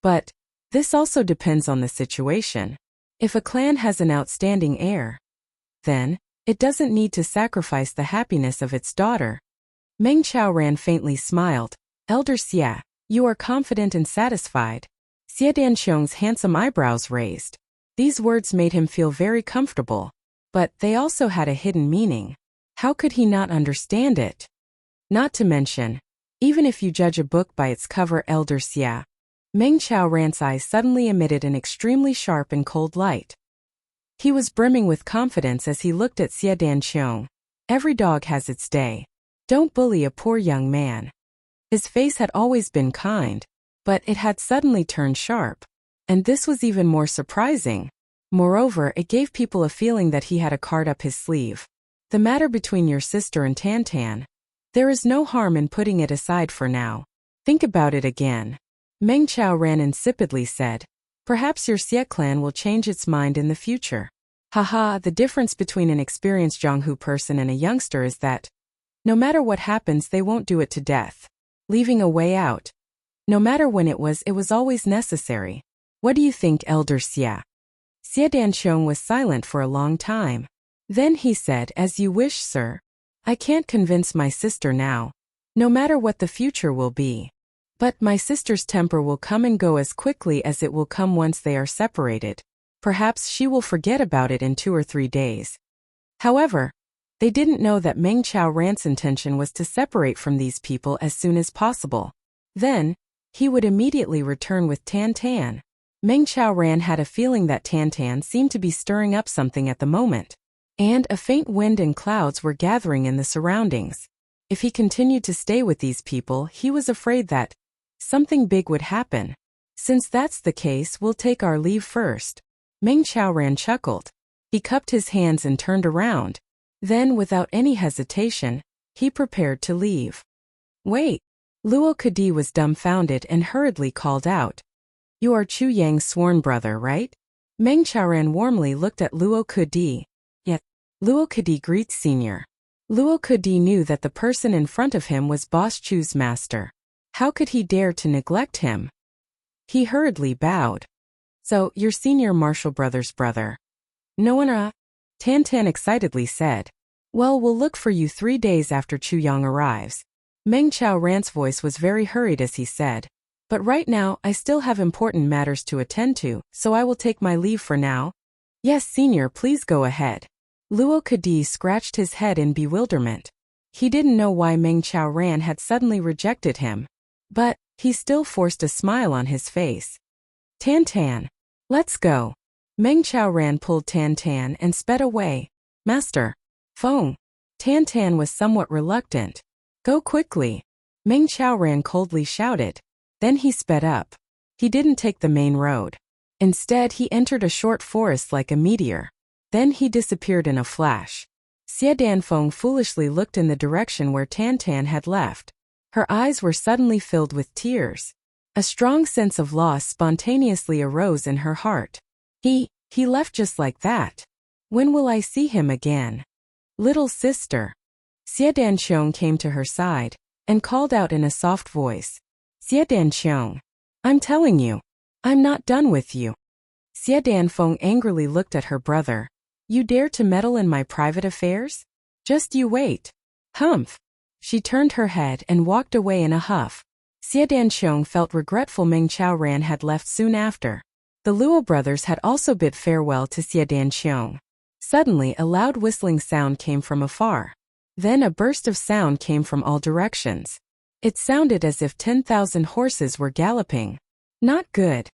But this also depends on the situation. If a clan has an outstanding heir, then it doesn't need to sacrifice the happiness of its daughter. Meng Chao Ran faintly smiled. Elder Xie, you are confident and satisfied. Xie Danchong's handsome eyebrows raised. These words made him feel very comfortable, but they also had a hidden meaning. How could he not understand it? Not to mention, even if you judge a book by its cover, Elder Xie. Meng Chao Ran's eyes suddenly emitted an extremely sharp and cold light. He was brimming with confidence as he looked at Xie Danchong. Every dog has its day. Don't bully a poor young man. His face had always been kind, but it had suddenly turned sharp. And this was even more surprising. Moreover, it gave people a feeling that he had a card up his sleeve. The matter between your sister and Tan Tan. There is no harm in putting it aside for now. Think about it again. Meng Chao Ran insipidly said. Perhaps your Xie clan will change its mind in the future. Haha, the difference between an experienced Zhonghu person and a youngster is that no matter what happens, they won't do it to death. Leaving a way out. No matter when it was always necessary. What do you think, Elder Xie? Xie Danchong was silent for a long time. Then he said, as you wish, sir. I can't convince my sister now. No matter what the future will be. But my sister's temper will come and go as quickly as it will come once they are separated. Perhaps she will forget about it in 2 or 3 days. However, they didn't know that Meng Chao Ran's intention was to separate from these people as soon as possible. Then, he would immediately return with Tan Tan. Meng Chao Ran had a feeling that Tan Tan seemed to be stirring up something at the moment. And a faint wind and clouds were gathering in the surroundings. If he continued to stay with these people, he was afraid that something big would happen. Since that's the case, we'll take our leave first. Meng Chao Ran chuckled. He cupped his hands and turned around. Then, without any hesitation, he prepared to leave. Wait! Luo Kedi was dumbfounded and hurriedly called out. You are Chu Yang's sworn brother, right? Meng Chao Ran warmly looked at Luo Kedi. Yet, Luo Kedi greets senior. Luo Kedi knew that the person in front of him was Boss Chu's master. How could he dare to neglect him? He hurriedly bowed. So, you're senior martial brother's brother. No one Tan Tan excitedly said. Well, we'll look for you 3 days after Chu Yang arrives. Meng Chao Ran's voice was very hurried as he said. But right now, I still have important matters to attend to, so I will take my leave for now. Yes, senior, please go ahead. Luo Kedi scratched his head in bewilderment. He didn't know why Meng Chao Ran had suddenly rejected him. But he still forced a smile on his face. Tan Tan. Let's go. Meng Chao Ran pulled Tan Tan and sped away. Master. Feng. Tan Tan was somewhat reluctant. Go quickly. Meng Qiaoran coldly shouted. Then he sped up. He didn't take the main road. Instead, he entered a short forest like a meteor. Then he disappeared in a flash. Xie Danfeng foolishly looked in the direction where Tan Tan had left. Her eyes were suddenly filled with tears. A strong sense of loss spontaneously arose in her heart. He left just like that. When will I see him again? Little sister. Xie Danqiong came to her side and called out in a soft voice. Xie Danqiong, I'm telling you, I'm not done with you. Xie Danfeng angrily looked at her brother. You dare to meddle in my private affairs? Just you wait. Humph. She turned her head and walked away in a huff. Xie Danqiong felt regretful Meng Qiaoran had left soon after. The Luo brothers had also bid farewell to Xie Danqiong. Suddenly a loud whistling sound came from afar. Then a burst of sound came from all directions. It sounded as if 10,000 horses were galloping. Not good.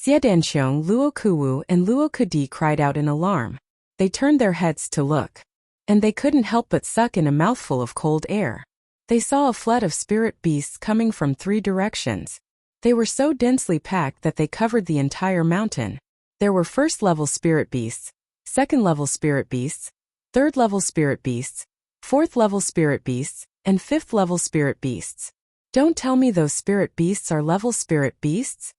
Xie Danqiong, Luo Kuwu and Luo Kudi cried out in alarm. They turned their heads to look. And they couldn't help but suck in a mouthful of cold air. They saw a flood of spirit beasts coming from 3 directions. They were so densely packed that they covered the entire mountain. There were first-level spirit beasts, second-level spirit beasts, third-level spirit beasts, fourth-level spirit beasts, and fifth-level spirit beasts. Don't tell me those spirit beasts are level spirit beasts?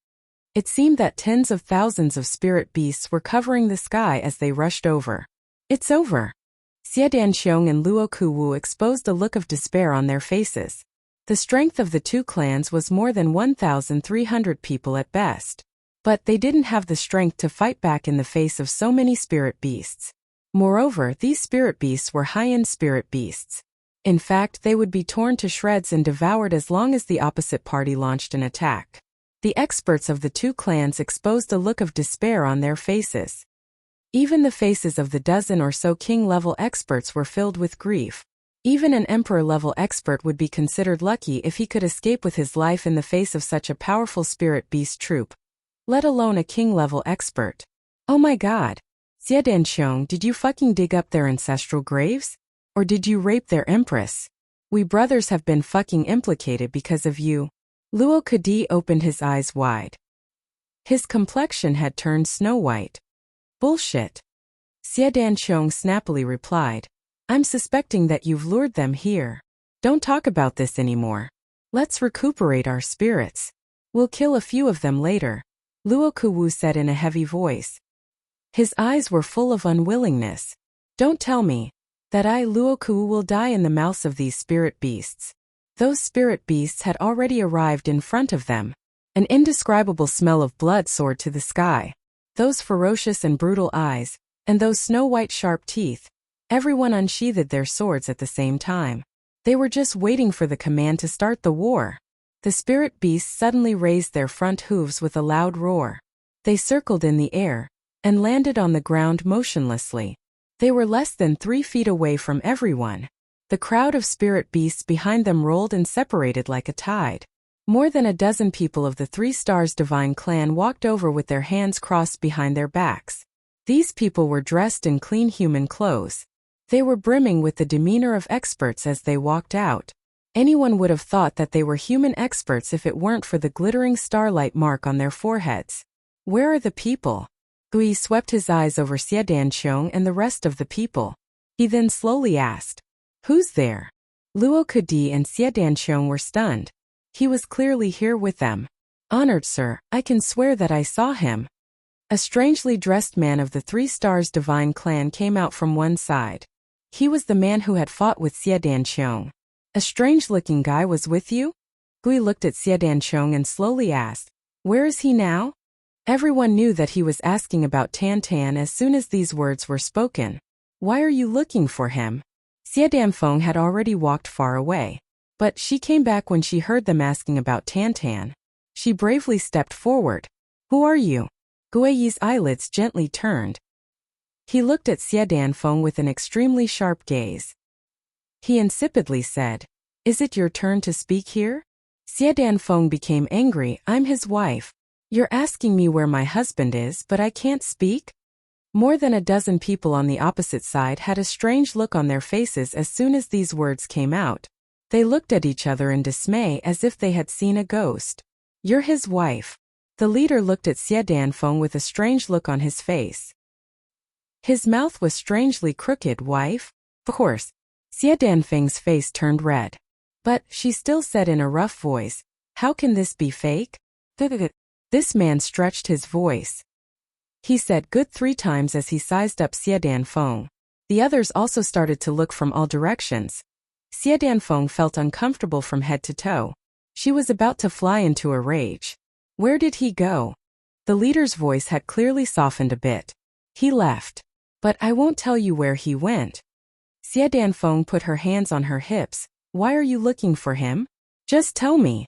It seemed that tens of thousands of spirit beasts were covering the sky as they rushed over. It's over. Xie Danqiong and Luo Kuwu exposed a look of despair on their faces. The strength of the 2 clans was more than 1,300 people at best. But they didn't have the strength to fight back in the face of so many spirit beasts. Moreover, these spirit beasts were high-end spirit beasts. In fact, they would be torn to shreds and devoured as long as the opposite party launched an attack. The experts of the 2 clans exposed a look of despair on their faces. Even the faces of the dozen or so king-level experts were filled with grief. Even an emperor-level expert would be considered lucky if he could escape with his life in the face of such a powerful spirit beast troop. Let alone a king-level expert. Oh my god. Xie Danqiong, did you fucking dig up their ancestral graves? Or did you rape their empress? We brothers have been fucking implicated because of you. Luo Kudi opened his eyes wide. His complexion had turned snow-white. Bullshit. Xie Danqiong snappily replied. I'm suspecting that you've lured them here. Don't talk about this anymore. Let's recuperate our spirits. We'll kill a few of them later, Luo Kuwu said in a heavy voice. His eyes were full of unwillingness. Don't tell me that I, Luo Kuwu, will die in the mouths of these spirit beasts. Those spirit beasts had already arrived in front of them. An indescribable smell of blood soared to the sky. Those ferocious and brutal eyes, and those snow-white sharp teeth. Everyone unsheathed their swords at the same time. They were just waiting for the command to start the war. The spirit beasts suddenly raised their front hooves with a loud roar. They circled in the air and landed on the ground motionlessly. They were less than 3 feet away from everyone. The crowd of spirit beasts behind them rolled and separated like a tide. More than a dozen people of the 3 Stars Divine clan walked over with their hands crossed behind their backs. These people were dressed in clean human clothes. They were brimming with the demeanor of experts as they walked out. Anyone would have thought that they were human experts if it weren't for the glittering starlight mark on their foreheads. Where are the people? Gui swept his eyes over Xie Danqiong and the rest of the people. He then slowly asked, Who's there? Luo Kudi and Xie Danqiong were stunned. He was clearly here with them. Honored sir, I can swear that I saw him. A strangely dressed man of the 3 Stars Divine clan came out from one side. He was the man who had fought with Xie Danqiong. A strange-looking guy was with you? Gui looked at Xie Danqiong and slowly asked, Where is he now? Everyone knew that he was asking about Tan Tan as soon as these words were spoken. Why are you looking for him? Xie Danfeng had already walked far away. But she came back when she heard them asking about Tan Tan. She bravely stepped forward. Who are you? Guiyi's eyelids gently turned. He looked at Xie Danfeng with an extremely sharp gaze. He insipidly said, Is it your turn to speak here? Xie Danfeng became angry. I'm his wife. You're asking me where my husband is, but I can't speak? More than a dozen people on the opposite side had a strange look on their faces as soon as these words came out. They looked at each other in dismay as if they had seen a ghost. You're his wife. The leader looked at Xie Danfeng with a strange look on his face. His mouth was strangely crooked. Wife? Of course. Xie Danfeng's face turned red. But she still said in a rough voice, how can this be fake? This man stretched his voice. He said good 3 times as he sized up Xie Danfeng. The others also started to look from all directions. Xie Danfeng felt uncomfortable from head to toe. She was about to fly into a rage. Where did he go? The leader's voice had clearly softened a bit. He left. But I won't tell you where he went. Xie Danfeng put her hands on her hips. Why are you looking for him? Just tell me.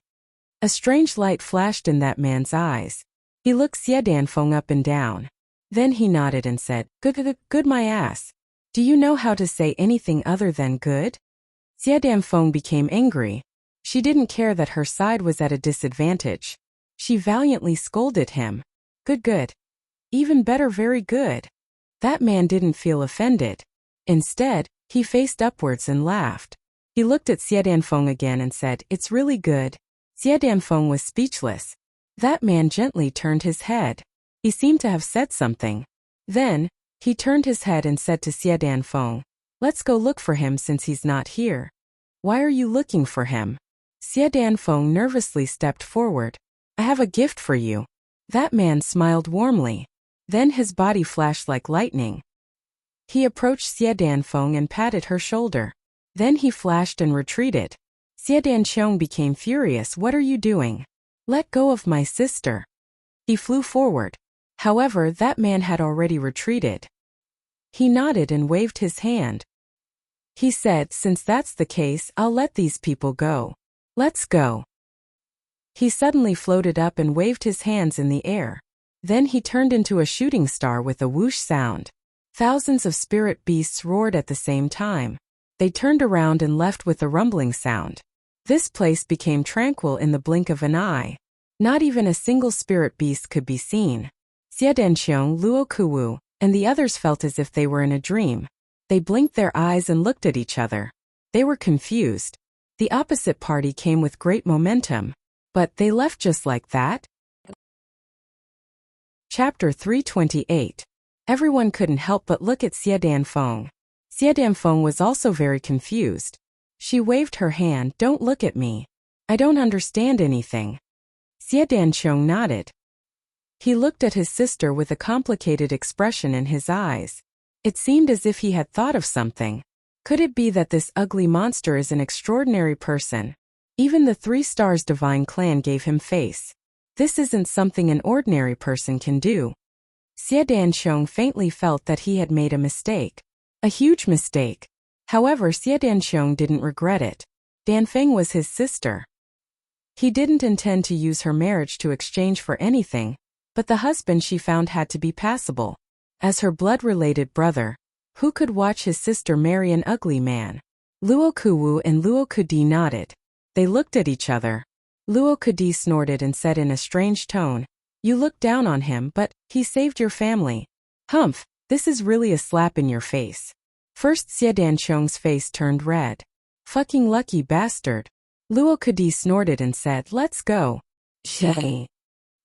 A strange light flashed in that man's eyes. He looked Xie Danfeng up and down. Then he nodded and said, Good my ass. Do you know how to say anything other than good? Xie Danfeng became angry. She didn't care that her side was at a disadvantage. She valiantly scolded him. Good. Even better, very good. That man didn't feel offended. Instead, he faced upwards and laughed. He looked at Xie Danfeng again and said, it's really good. Xie Danfeng was speechless. That man gently turned his head. He seemed to have said something. Then, he turned his head and said to Xie Danfeng, let's go look for him since he's not here. Why are you looking for him? Xie Danfeng nervously stepped forward. I have a gift for you. That man smiled warmly. Then his body flashed like lightning. He approached Xie Danfeng and patted her shoulder. Then he flashed and retreated. Xie Danqiong became furious. What are you doing? Let go of my sister. He flew forward. However, that man had already retreated. He nodded and waved his hand. He said, since that's the case, I'll let these people go. Let's go. He suddenly floated up and waved his hands in the air. Then he turned into a shooting star with a whoosh sound. Thousands of spirit beasts roared at the same time. They turned around and left with a rumbling sound. This place became tranquil in the blink of an eye. Not even a single spirit beast could be seen. Xie Danqiong, Luo Kuwu, and the others felt as if they were in a dream. They blinked their eyes and looked at each other. They were confused. The opposite party came with great momentum. But they left just like that? Chapter 328. Everyone couldn't help but look at Xie Danfeng. Xie Danfeng was also very confused. She waved her hand. Don't look at me. I don't understand anything. Xie Danqiong nodded. He looked at his sister with a complicated expression in his eyes. It seemed as if he had thought of something. Could it be that this ugly monster is an extraordinary person? Even the 3 stars divine clan gave him face. This isn't something an ordinary person can do. Xie Danqiong faintly felt that he had made a mistake. A huge mistake. However, Xie Danqiong didn't regret it. Danfeng was his sister. He didn't intend to use her marriage to exchange for anything, but the husband she found had to be passable. As her blood-related brother, who could watch his sister marry an ugly man? Luo Kuwu and Luo Kudi nodded. They looked at each other. Luo Kudi snorted and said in a strange tone, you look down on him, but he saved your family. Humph, this is really a slap in your face. First Xie Danqiong's face turned red. Fucking lucky bastard. Luo Kudi snorted and said, let's go. Shay.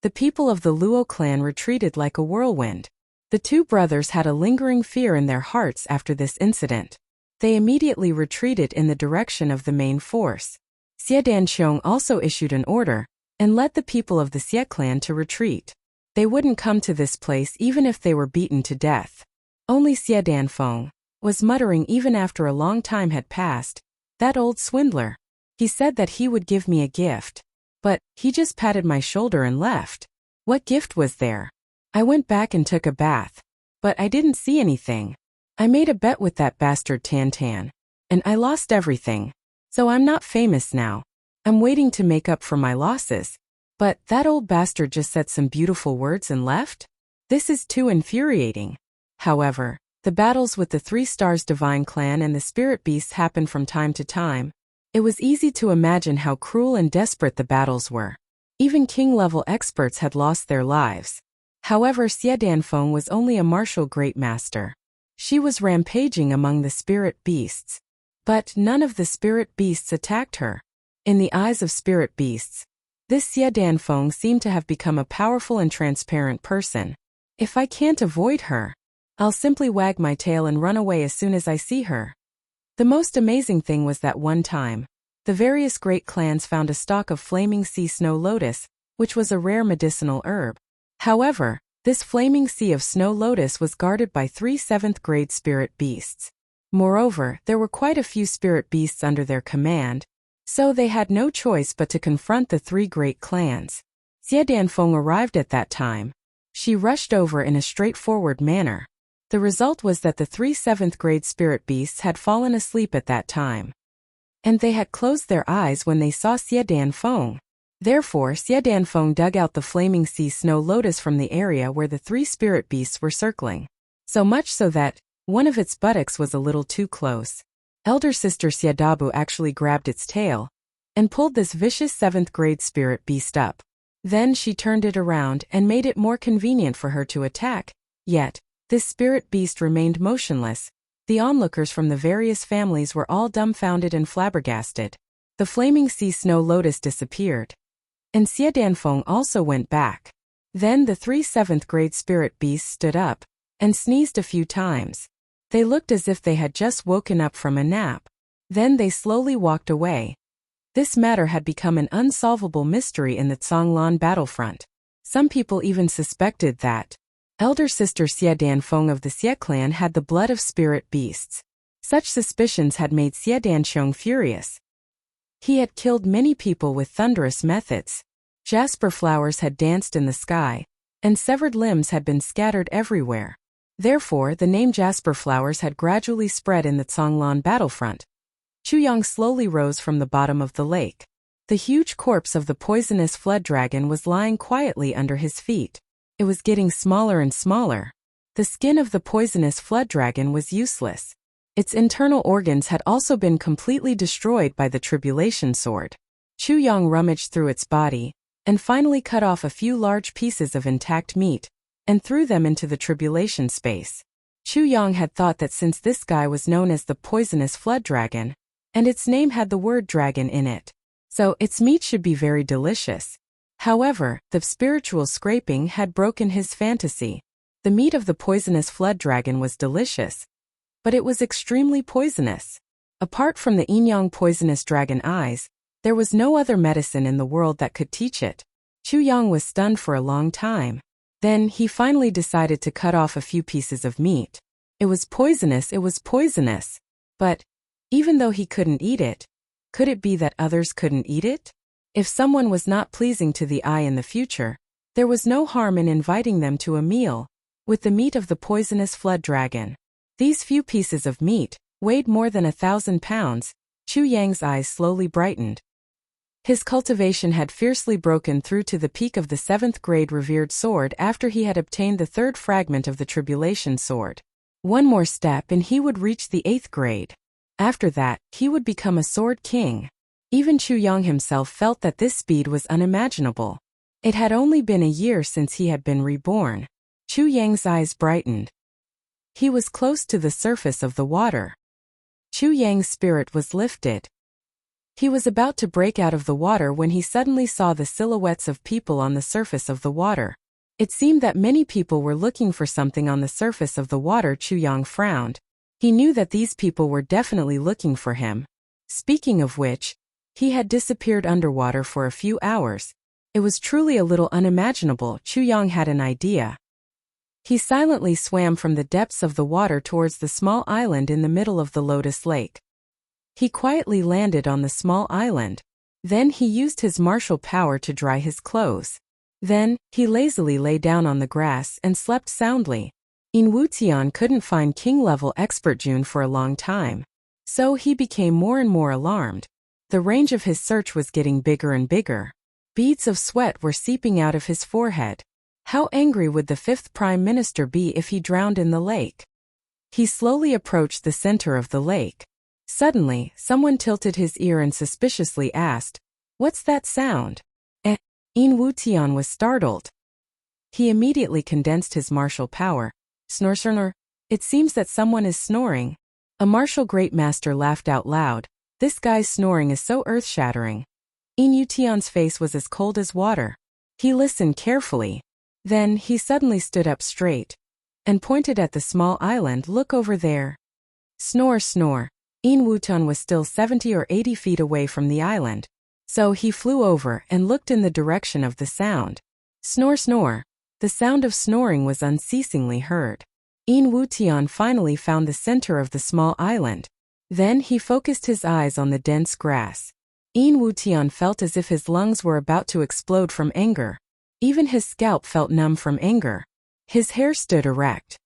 The people of the Luo clan retreated like a whirlwind. The 2 brothers had a lingering fear in their hearts after this incident. They immediately retreated in the direction of the main force. Xie Danqiong also issued an order, and led the people of the Xie clan to retreat. They wouldn't come to this place even if they were beaten to death. Only Xie Danfeng was muttering even after a long time had passed. That old swindler. He said that he would give me a gift. But he just patted my shoulder and left. What gift was there? I went back and took a bath. But I didn't see anything. I made a bet with that bastard Tan, and I lost everything. So I'm not famous now. I'm waiting to make up for my losses. But that old bastard just said some beautiful words and left? This is too infuriating. However, the battles with the 3 stars divine clan and the spirit beasts happened from time to time. It was easy to imagine how cruel and desperate the battles were. Even king-level experts had lost their lives. However, Xie Danfeng was only a martial great master. She was rampaging among the spirit beasts. But none of the spirit beasts attacked her. In the eyes of spirit beasts, this Xie Danfeng seemed to have become a powerful and transparent person. If I can't avoid her, I'll simply wag my tail and run away as soon as I see her. The most amazing thing was that one time, the various great clans found a stalk of flaming sea snow lotus, which was a rare medicinal herb. However, this flaming sea of snow lotus was guarded by 3 7th-grade spirit beasts. Moreover, there were quite a few spirit beasts under their command, so they had no choice but to confront the 3 great clans. Xie Danfeng arrived at that time. She rushed over in a straightforward manner. The result was that the 3 7th-grade spirit beasts had fallen asleep at that time, and they had closed their eyes when they saw Xie Danfeng. Therefore, Xie Danfeng dug out the flaming sea snow lotus from the area where the 3 spirit beasts were circling. So much so that one of its buttocks was a little too close. Elder sister Xie Dabu actually grabbed its tail and pulled this vicious 7th-grade spirit beast up. Then she turned it around and made it more convenient for her to attack. Yet, this spirit beast remained motionless. The onlookers from the various families were all dumbfounded and flabbergasted. The flaming sea snow lotus disappeared, and Xie Danfeng also went back. Then the 3 7th-grade spirit beasts stood up and sneezed a few times. They looked as if they had just woken up from a nap. Then they slowly walked away. This matter had become an unsolvable mystery in the Zhonglan battlefront. Some people even suspected that elder sister Xie Danfeng of the Xie clan had the blood of spirit beasts. Such suspicions had made Xie Danchong furious. He had killed many people with thunderous methods. Jasper flowers had danced in the sky, and severed limbs had been scattered everywhere. Therefore, the name Jasper flowers had gradually spread in the Zhonglan battlefront. Chu Yang slowly rose from the bottom of the lake. The huge corpse of the poisonous flood dragon was lying quietly under his feet. It was getting smaller and smaller. The skin of the poisonous flood dragon was useless. Its internal organs had also been completely destroyed by the tribulation sword. Chu Yang rummaged through its body, and finally cut off a few large pieces of intact meat, and threw them into the tribulation space. Chu Yang had thought that since this guy was known as the poisonous flood dragon, and its name had the word dragon in it, so its meat should be very delicious. However, the spiritual scraping had broken his fantasy. The meat of the poisonous flood dragon was delicious, but it was extremely poisonous. Apart from the yin-yang poisonous dragon eyes, there was no other medicine in the world that could teach it. Chu Yang was stunned for a long time. Then he finally decided to cut off a few pieces of meat. It was poisonous, but even though he couldn't eat it, could it be that others couldn't eat it? If someone was not pleasing to the eye in the future, there was no harm in inviting them to a meal with the meat of the poisonous flood dragon. These few pieces of meat weighed more than 1,000 pounds. Chu Yang's eyes slowly brightened. His cultivation had fiercely broken through to the peak of the 7th-grade revered sword after he had obtained the 3rd fragment of the tribulation sword. One more step and he would reach the 8th grade. After that, he would become a sword king. Even Chu Yang himself felt that this speed was unimaginable. It had only been a year since he had been reborn. Chu Yang's eyes brightened. He was close to the surface of the water. Chu Yang's spirit was lifted. He was about to break out of the water when he suddenly saw the silhouettes of people on the surface of the water. It seemed that many people were looking for something on the surface of the water. Chu Yang frowned. He knew that these people were definitely looking for him. Speaking of which, he had disappeared underwater for a few hours. It was truly a little unimaginable. Chu Yang had an idea. He silently swam from the depths of the water towards the small island in the middle of the Lotus Lake. He quietly landed on the small island. Then he used his martial power to dry his clothes. Then, he lazily lay down on the grass and slept soundly. In Wuxian couldn't find king-level expert Jun for a long time, so he became more and more alarmed. The range of his search was getting bigger and bigger. Beads of sweat were seeping out of his forehead. How angry would the 5th Prime Minister be if he drowned in the lake? He slowly approached the center of the lake. Suddenly, someone tilted his ear and suspiciously asked, "What's that sound?" In Wuxian was startled. He immediately condensed his martial power. Snore. It seems that someone is snoring. A martial great master laughed out loud. This guy's snoring is so earth-shattering. In Wutian's face was as cold as water. He listened carefully. Then, he suddenly stood up straight and pointed at the small island. Look over there. Snore, snore. In Wutian was still 70 or 80 feet away from the island. So he flew over and looked in the direction of the sound. Snore, snore. The sound of snoring was unceasingly heard. In Wutian finally found the center of the small island. Then he focused his eyes on the dense grass. In Wutian felt as if his lungs were about to explode from anger. Even his scalp felt numb from anger. His hair stood erect.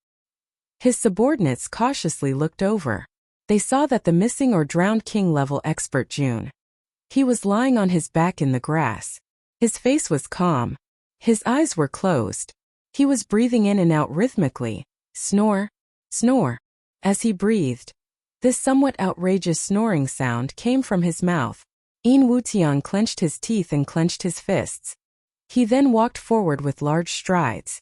His subordinates cautiously looked over. They saw that the missing or drowned king-level expert June. He was lying on his back in the grass. His face was calm. His eyes were closed. He was breathing in and out rhythmically. Snore, snore. As he breathed, this somewhat outrageous snoring sound came from his mouth. In Wutian clenched his teeth and clenched his fists. He then walked forward with large strides.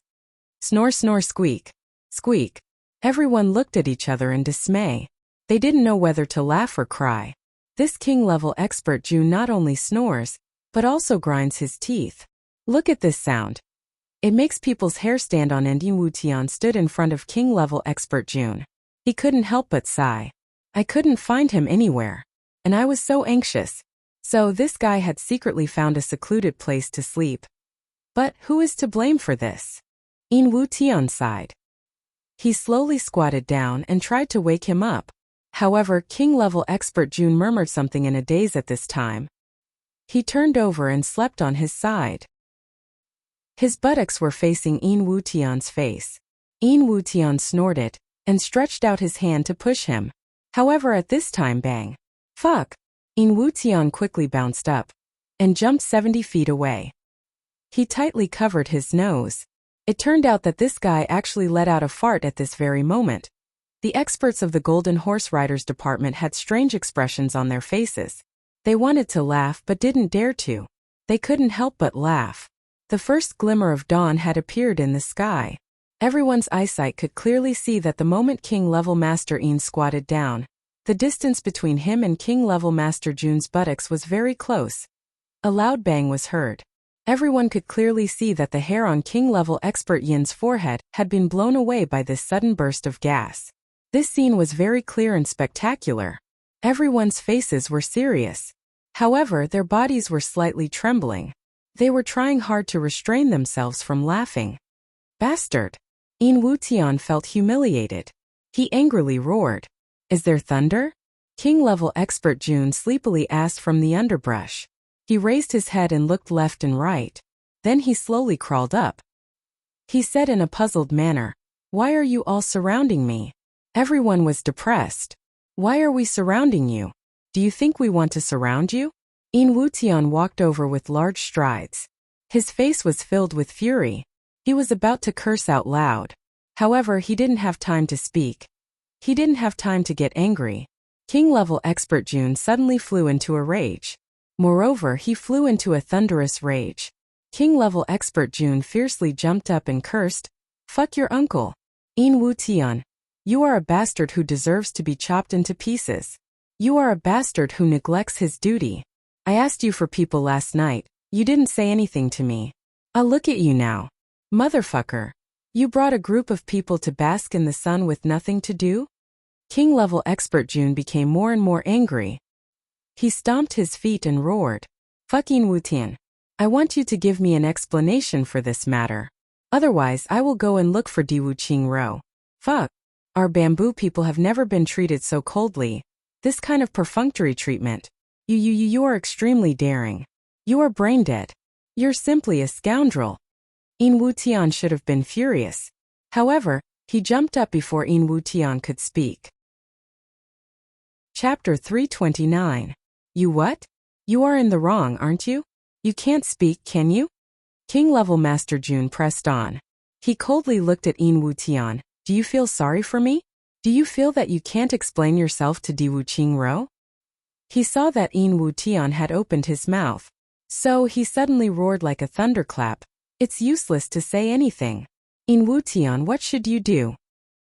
Snore, snore, squeak, squeak. Everyone looked at each other in dismay. They didn't know whether to laugh or cry. This king-level expert June not only snores, but also grinds his teeth. Look at this sound. It makes people's hair stand on end. In Wutian stood in front of king-level expert June. He couldn't help but sigh. I couldn't find him anywhere. And I was so anxious. So this guy had secretly found a secluded place to sleep. But who is to blame for this? In Wutian sighed. He slowly squatted down and tried to wake him up. However, king-level expert June murmured something in a daze at this time. He turned over and slept on his side. His buttocks were facing In Wutian's face. In Wutian snorted and stretched out his hand to push him. However, at this time, bang. Fuck. In Wutian quickly bounced up and jumped 70 feet away. He tightly covered his nose. It turned out that this guy actually let out a fart at this very moment. The experts of the Golden Horse Riders department had strange expressions on their faces. They wanted to laugh but didn't dare to. They couldn't help but laugh. The first glimmer of dawn had appeared in the sky. Everyone's eyesight could clearly see that the moment King-level Master Een squatted down, the distance between him and King-level Master June's buttocks was very close. A loud bang was heard. Everyone could clearly see that the hair on King-level expert Yin's forehead had been blown away by this sudden burst of gas. This scene was very clear and spectacular. Everyone's faces were serious. However, their bodies were slightly trembling. They were trying hard to restrain themselves from laughing. Bastard! In Wutian felt humiliated. He angrily roared. Is there thunder? King-level expert June sleepily asked from the underbrush. He raised his head and looked left and right. Then he slowly crawled up. He said in a puzzled manner, "Why are you all surrounding me?" Everyone was depressed. Why are we surrounding you? Do you think we want to surround you? In Wutian walked over with large strides. His face was filled with fury. He was about to curse out loud. However, he didn't have time to speak. He didn't have time to get angry. King-level expert June suddenly flew into a rage. Moreover, he flew into a thunderous rage. King-level expert June fiercely jumped up and cursed, "Fuck your uncle. In Wutian. You are a bastard who deserves to be chopped into pieces. You are a bastard who neglects his duty. I asked you for people last night. You didn't say anything to me. I'll look at you now. Motherfucker. You brought a group of people to bask in the sun with nothing to do?" King-level expert June became more and more angry. He stomped his feet and roared, "Fucking Wutian. I want you to give me an explanation for this matter. Otherwise, I will go and look for Diwu Qingro. Fuck. Our bamboo people have never been treated so coldly. This kind of perfunctory treatment. You are extremely daring. You are brain dead. You're simply a scoundrel." In Wutian should have been furious. However, he jumped up before In Wutian could speak. Chapter 329. You what? You are in the wrong, aren't you? You can't speak, can you? King-level Master June pressed on. He coldly looked at In Wutian. Do you feel sorry for me? Do you feel that you can't explain yourself to Diwu Qingro? He saw that In Wutian had opened his mouth. So he suddenly roared like a thunderclap. It's useless to say anything. In Wutian, what should you do?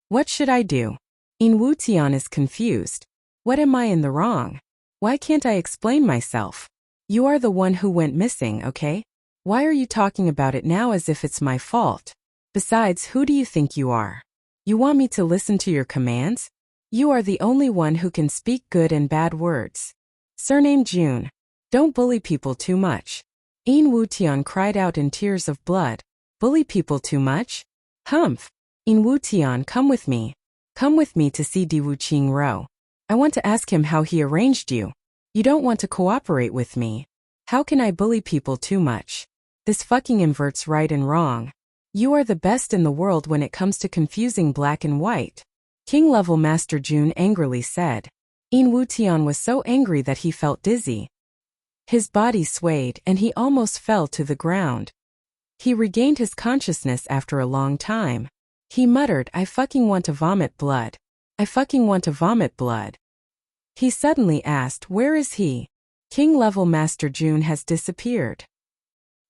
What should I do? In Wuxian is confused. What am I in the wrong? Why can't I explain myself? You are the one who went missing, okay? Why are you talking about it now as if it's my fault? Besides, who do you think you are? You want me to listen to your commands? You are the only one who can speak good and bad words. Surname June. Don't bully people too much. In Wuxian cried out in tears of blood. Bully people too much? Humph. In Wuxian, come with me. Come with me to see Di Wuqing Ro. I want to ask him how he arranged you. You don't want to cooperate with me. How can I bully people too much? This fucking inverts right and wrong. You are the best in the world when it comes to confusing black and white. King-level Master June angrily said. In Wuxian was so angry that he felt dizzy. His body swayed and he almost fell to the ground. He regained his consciousness after a long time. He muttered, I fucking want to vomit blood. I fucking want to vomit blood. He suddenly asked, where is he? King-level Master June has disappeared.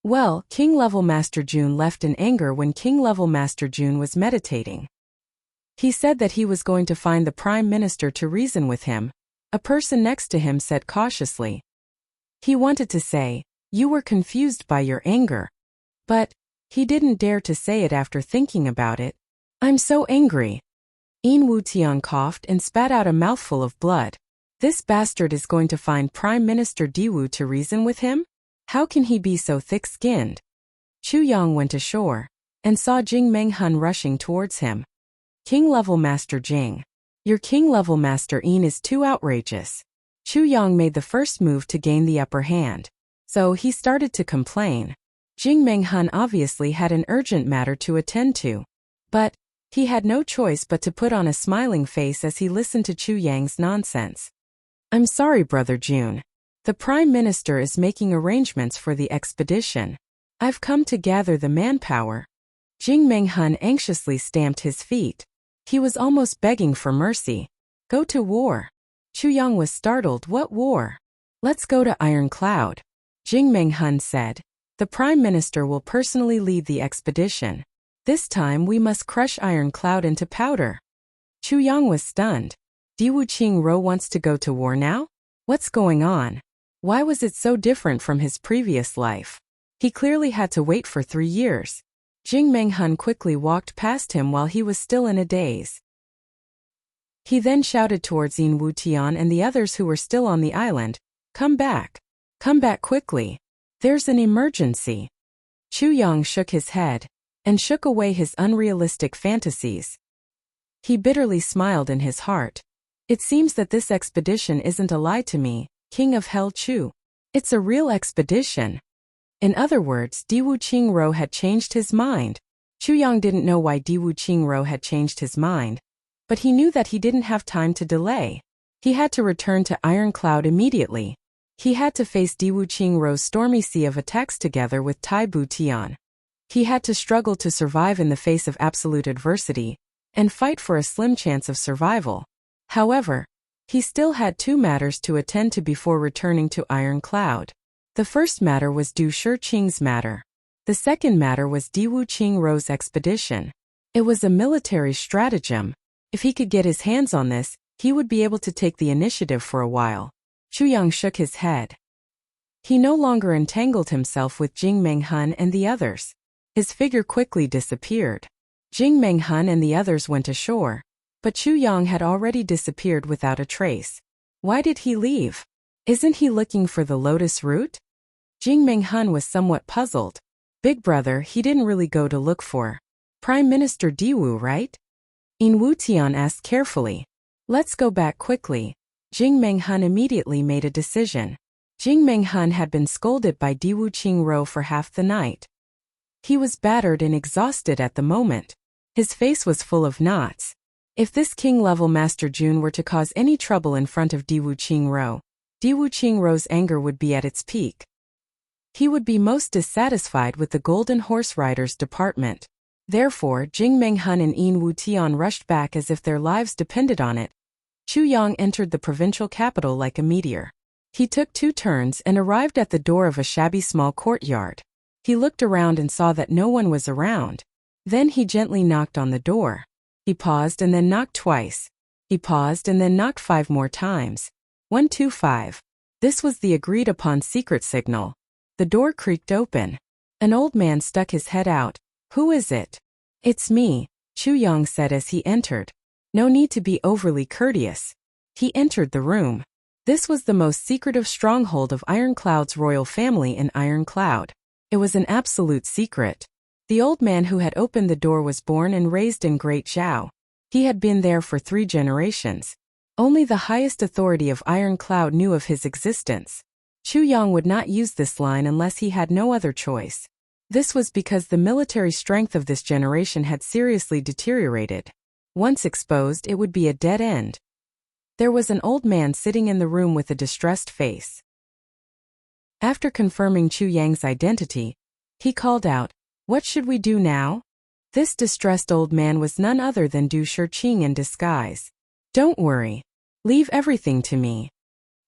Well, King-level Master June left in anger when King-level Master June was meditating. He said that he was going to find the Prime Minister to reason with him. A person next to him said cautiously. He wanted to say, you were confused by your anger. But he didn't dare to say it after thinking about it. I'm so angry. In Wuxian coughed and spat out a mouthful of blood. This bastard is going to find Prime Minister Diwu to reason with him? How can he be so thick-skinned? Chu Yang went ashore and saw Jing Menghun rushing towards him. King-level Master Jing. Your king-level Master In is too outrageous. Chu Yang made the first move to gain the upper hand. So he started to complain. Jing Menghun obviously had an urgent matter to attend to. But he had no choice but to put on a smiling face as he listened to Chu Yang's nonsense. I'm sorry, Brother June. The Prime Minister is making arrangements for the expedition. I've come to gather the manpower. Jing Menghun anxiously stamped his feet. He was almost begging for mercy. Go to war. Chu Yang was startled. What war? Let's go to Iron Cloud. Jing Menghun said. The Prime Minister will personally lead the expedition. This time we must crush Iron Cloud into powder. Chu Yang was stunned. Di Wuqing Ro wants to go to war now? What's going on? Why was it so different from his previous life? He clearly had to wait for 3 years. Jing Menghun quickly walked past him while he was still in a daze. He then shouted towards In Wuxian and the others who were still on the island, come back. Come back quickly. There's an emergency. Chu Yang shook his head and shook away his unrealistic fantasies. He bitterly smiled in his heart. It seems that this expedition isn't a lie to me, King of Hell Chu. It's a real expedition. In other words, Di Wuqing Ro had changed his mind. Chu Yang didn't know why Di Wuqing Ro had changed his mind, but he knew that he didn't have time to delay. He had to return to Iron Cloud immediately. He had to face Di Wuqing Ro's stormy sea of attacks together with Tai Bu Tian. He had to struggle to survive in the face of absolute adversity and fight for a slim chance of survival. However, he still had 2 matters to attend to before returning to Iron Cloud. The first matter was Du Shiqing's matter. The second matter was Di Wuqing Ro's expedition. It was a military stratagem. If he could get his hands on this, he would be able to take the initiative for a while. Chu Yang shook his head. He no longer entangled himself with Jing Menghun and the others. His figure quickly disappeared. Jing Menghun and the others went ashore, but Chu Yang had already disappeared without a trace. Why did he leave? Isn't he looking for the Lotus Route? Jing Menghun was somewhat puzzled. Big brother, he didn't really go to look for Prime Minister Diwu, right? In Wuxian asked carefully. Let's go back quickly. Jing Menghun immediately made a decision. Jing Menghun had been scolded by Di Wuqing Ro for half the night. He was battered and exhausted at the moment. His face was full of knots. If this king-level Master June were to cause any trouble in front of Di Wuqing Ro's anger would be at its peak. He would be most dissatisfied with the Golden Horse Riders department. Therefore, Jing Menghun and In Wuxian rushed back as if their lives depended on it. Chu Yang entered the provincial capital like a meteor. He took 2 turns and arrived at the door of a shabby small courtyard. He looked around and saw that no one was around. Then he gently knocked on the door. He paused and then knocked twice. He paused and then knocked 5 more times. 1, 2, 5. This was the agreed-upon secret signal. The door creaked open. An old man stuck his head out. "Who is it?" "It's me," Chu Yang said as he entered. No need to be overly courteous. He entered the room. This was the most secretive stronghold of Ironcloud's royal family in Ironcloud. It was an absolute secret. The old man who had opened the door was born and raised in Great Zhao. He had been there for 3 generations. Only the highest authority of Ironcloud knew of his existence. Chu Yang would not use this line unless he had no other choice. This was because the military strength of this generation had seriously deteriorated. Once exposed, it would be a dead end. There was an old man sitting in the room with a distressed face. After confirming Chu Yang's identity, he called out, "What should we do now?" This distressed old man was none other than Du Shiqing in disguise. "Don't worry. Leave everything to me."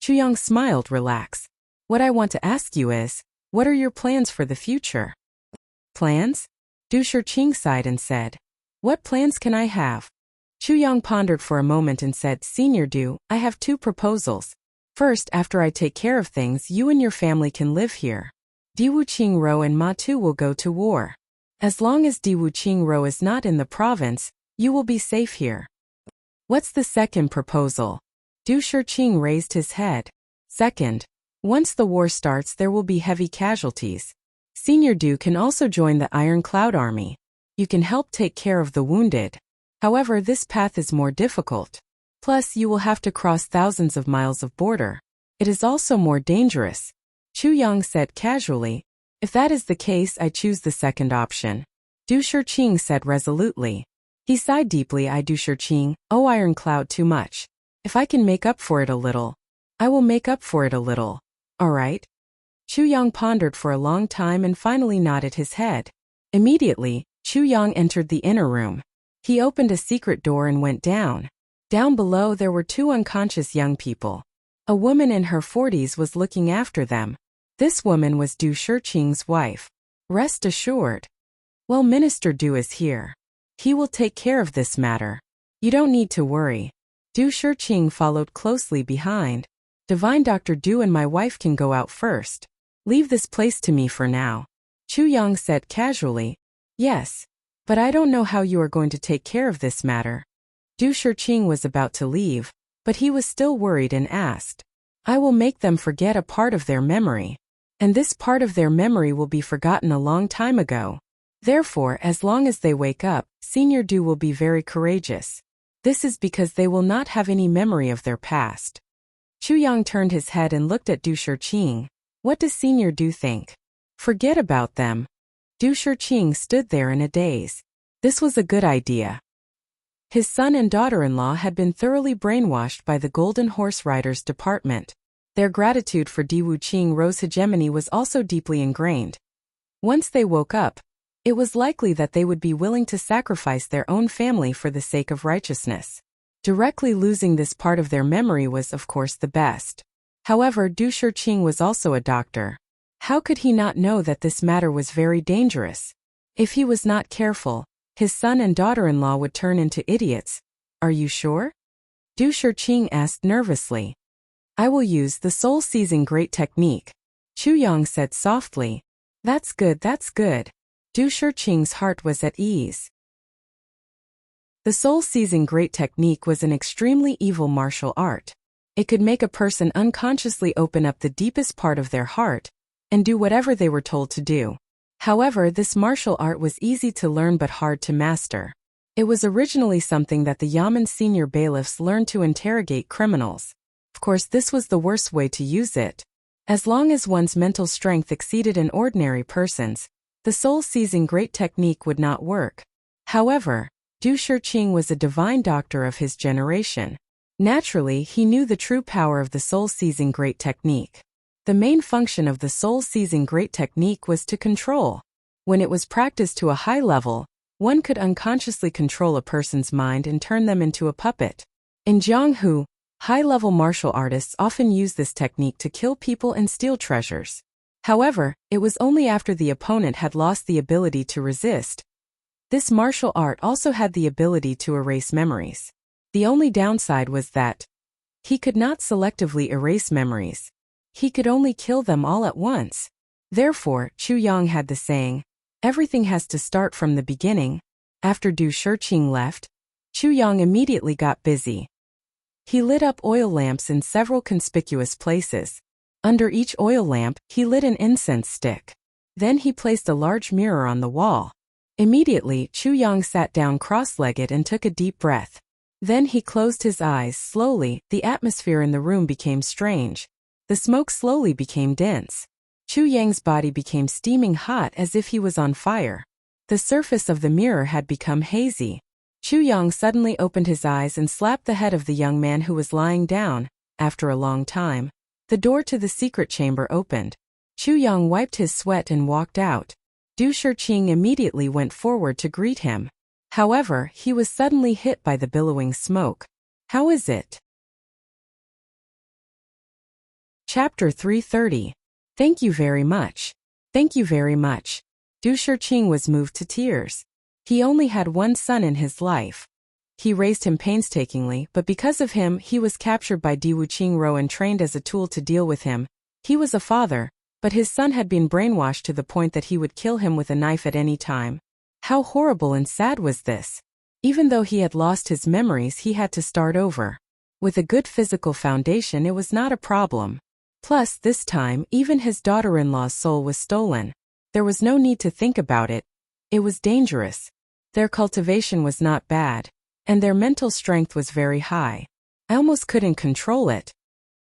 Chu Yang smiled, "Relax. What I want to ask you is, what are your plans for the future?" "Plans?" Du Shiqing sighed and said, "What plans can I have?" Chu Yang pondered for a moment and said, "Senior Du, I have 2 proposals. First, after I take care of things, you and your family can live here. Di Wuqing Rou and Ma Tu will go to war. As long as Di Wuqing Rou is not in the province, you will be safe here." "What's the second proposal?" Du Shiqing raised his head. "Second, once the war starts there will be heavy casualties. Senior Du can also join the Ironcloud army. You can help take care of the wounded. However, this path is more difficult. Plus, you will have to cross thousands of miles of border. It is also more dangerous." Chu Yang said casually, "If that is the case, I choose the second option." Du Shiqing said resolutely. He sighed deeply. "I Du Shiqing, owe Ironcloud too much. If I can make up for it a little, I will make up for it a little. All right?" Chu Yang pondered for a long time and finally nodded his head. Immediately, Chu Yang entered the inner room. He opened a secret door and went down. Down below there were 2 unconscious young people. A woman in her 40s was looking after them. This woman was Du Shiqing's wife. Rest assured. Well, Minister Du is here. He will take care of this matter. You don't need to worry. Du Shiqing followed closely behind. Divine Dr. Du and my wife can go out first. Leave this place to me for now. Chu Yang said casually. Yes. But I don't know how you are going to take care of this matter. Du Shiqing was about to leave, but he was still worried and asked. I will make them forget a part of their memory. And this part of their memory will be forgotten a long time ago. Therefore, as long as they wake up, Senior Du will be very courageous. This is because they will not have any memory of their past. Chu Yang turned his head and looked at Du Shiqing. What does Senior Du think? Forget about them. Du Shiqing stood there in a daze. This was a good idea. His son and daughter-in-law had been thoroughly brainwashed by the Golden Horse Riders department. Their gratitude for Di Wuqing Rou's hegemony was also deeply ingrained. Once they woke up, it was likely that they would be willing to sacrifice their own family for the sake of righteousness. Directly losing this part of their memory was, of course, the best. However, Du Shiqing was also a doctor. How could he not know that this matter was very dangerous? If he was not careful, his son and daughter-in-law would turn into idiots. Are you sure? Du Shiqing asked nervously. I will use the soul-seizing great technique. Chu Yang said softly. That's good, that's good. Du Shiqing's heart was at ease. The soul-seizing great technique was an extremely evil martial art. It could make a person unconsciously open up the deepest part of their heart and do whatever they were told to do. However, this martial art was easy to learn but hard to master. It was originally something that the Yamen senior bailiffs learned to interrogate criminals. Of course, this was the worst way to use it. As long as one's mental strength exceeded an ordinary person's, the soul-seizing great technique would not work. However, Du Shiqing was a divine doctor of his generation. Naturally, he knew the true power of the soul-seizing great technique. The main function of the soul-seizing great technique was to control. When it was practiced to a high level, one could unconsciously control a person's mind and turn them into a puppet. In Jianghu, high-level martial artists often use this technique to kill people and steal treasures. However, it was only after the opponent had lost the ability to resist. This martial art also had the ability to erase memories. The only downside was that he could not selectively erase memories. He could only kill them all at once. Therefore, Chu Yang had the saying, everything has to start from the beginning. After Du Shiqing left, Chu Yang immediately got busy. He lit up oil lamps in several conspicuous places. Under each oil lamp, he lit an incense stick. Then he placed a large mirror on the wall. Immediately, Chu Yang sat down cross-legged and took a deep breath. Then he closed his eyes slowly. The atmosphere in the room became strange. The smoke slowly became dense. Chu Yang's body became steaming hot as if he was on fire. The surface of the mirror had become hazy. Chu Yang suddenly opened his eyes and slapped the head of the young man who was lying down. After a long time, the door to the secret chamber opened. Chu Yang wiped his sweat and walked out. Du Shiqing immediately went forward to greet him. However, he was suddenly hit by the billowing smoke. How is it? Chapter 330. Thank you very much. Thank you very much. Du Shiqing was moved to tears. He only had one son in his life. He raised him painstakingly, but because of him, he was captured by Di Wuqing and trained as a tool to deal with him. He was a father, but his son had been brainwashed to the point that he would kill him with a knife at any time. How horrible and sad was this? Even though he had lost his memories, he had to start over. With a good physical foundation, it was not a problem. Plus, this time, even his daughter-in-law's soul was stolen. There was no need to think about it. It was dangerous. Their cultivation was not bad, and their mental strength was very high. I almost couldn't control it.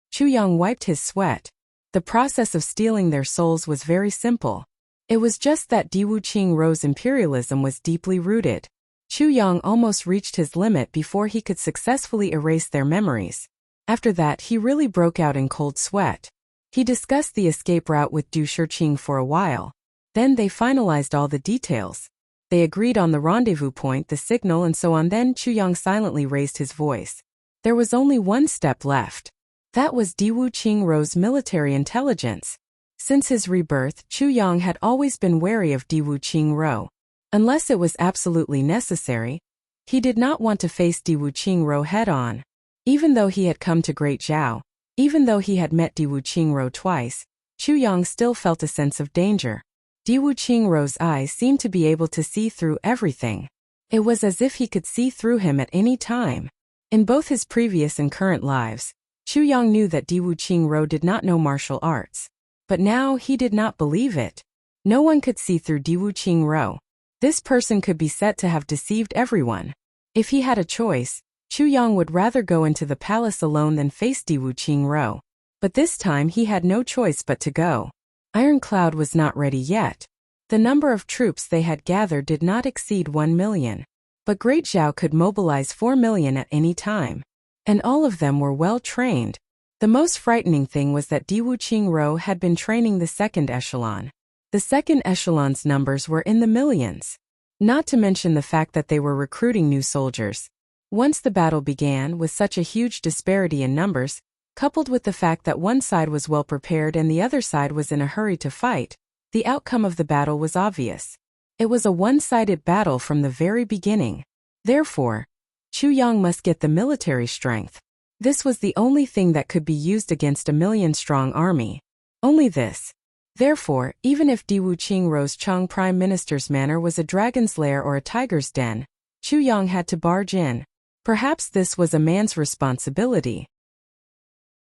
Chu Yang wiped his sweat. The process of stealing their souls was very simple. It was just that Di Wuqing's imperialism was deeply rooted. Chu Yang almost reached his limit before he could successfully erase their memories. After that, he really broke out in cold sweat. He discussed the escape route with Du Shiqing for a while. Then they finalized all the details. They agreed on the rendezvous point, the signal, and so on. Then Chu Yang silently raised his voice. There was only one step left. That was Di Wuqing's military intelligence. Since his rebirth, Chu Yang had always been wary of Di Wuqing. Unless it was absolutely necessary, he did not want to face Di Wuqing head-on. Even though he had come to Great Zhao, even though he had met Di Wuqing twice, Chu Yang still felt a sense of danger. Di Wuqing's eyes seemed to be able to see through everything. It was as if he could see through him at any time. In both his previous and current lives, Chu Yang knew that Di Wuqing did not know martial arts. But now he did not believe it. No one could see through Di Wuqing. This person could be said to have deceived everyone. If he had a choice, Chu Yang would rather go into the palace alone than face Di Wuqing. But this time he had no choice but to go. Ironclad was not ready yet. The number of troops they had gathered did not exceed 1 million. But Great Zhao could mobilize 4 million at any time. And all of them were well trained. The most frightening thing was that Di Wuqing had been training the second echelon. The second echelon's numbers were in the millions. Not to mention the fact that they were recruiting new soldiers. Once the battle began, with such a huge disparity in numbers, coupled with the fact that one side was well prepared and the other side was in a hurry to fight, the outcome of the battle was obvious. It was a one-sided battle from the very beginning. Therefore, Chu Yang must get the military strength. This was the only thing that could be used against a million-strong army. Only this. Therefore, even if Di Wuqing's Chang Prime Minister's manor was a dragon's lair or a tiger's den, Chu Yang had to barge in. Perhaps this was a man's responsibility.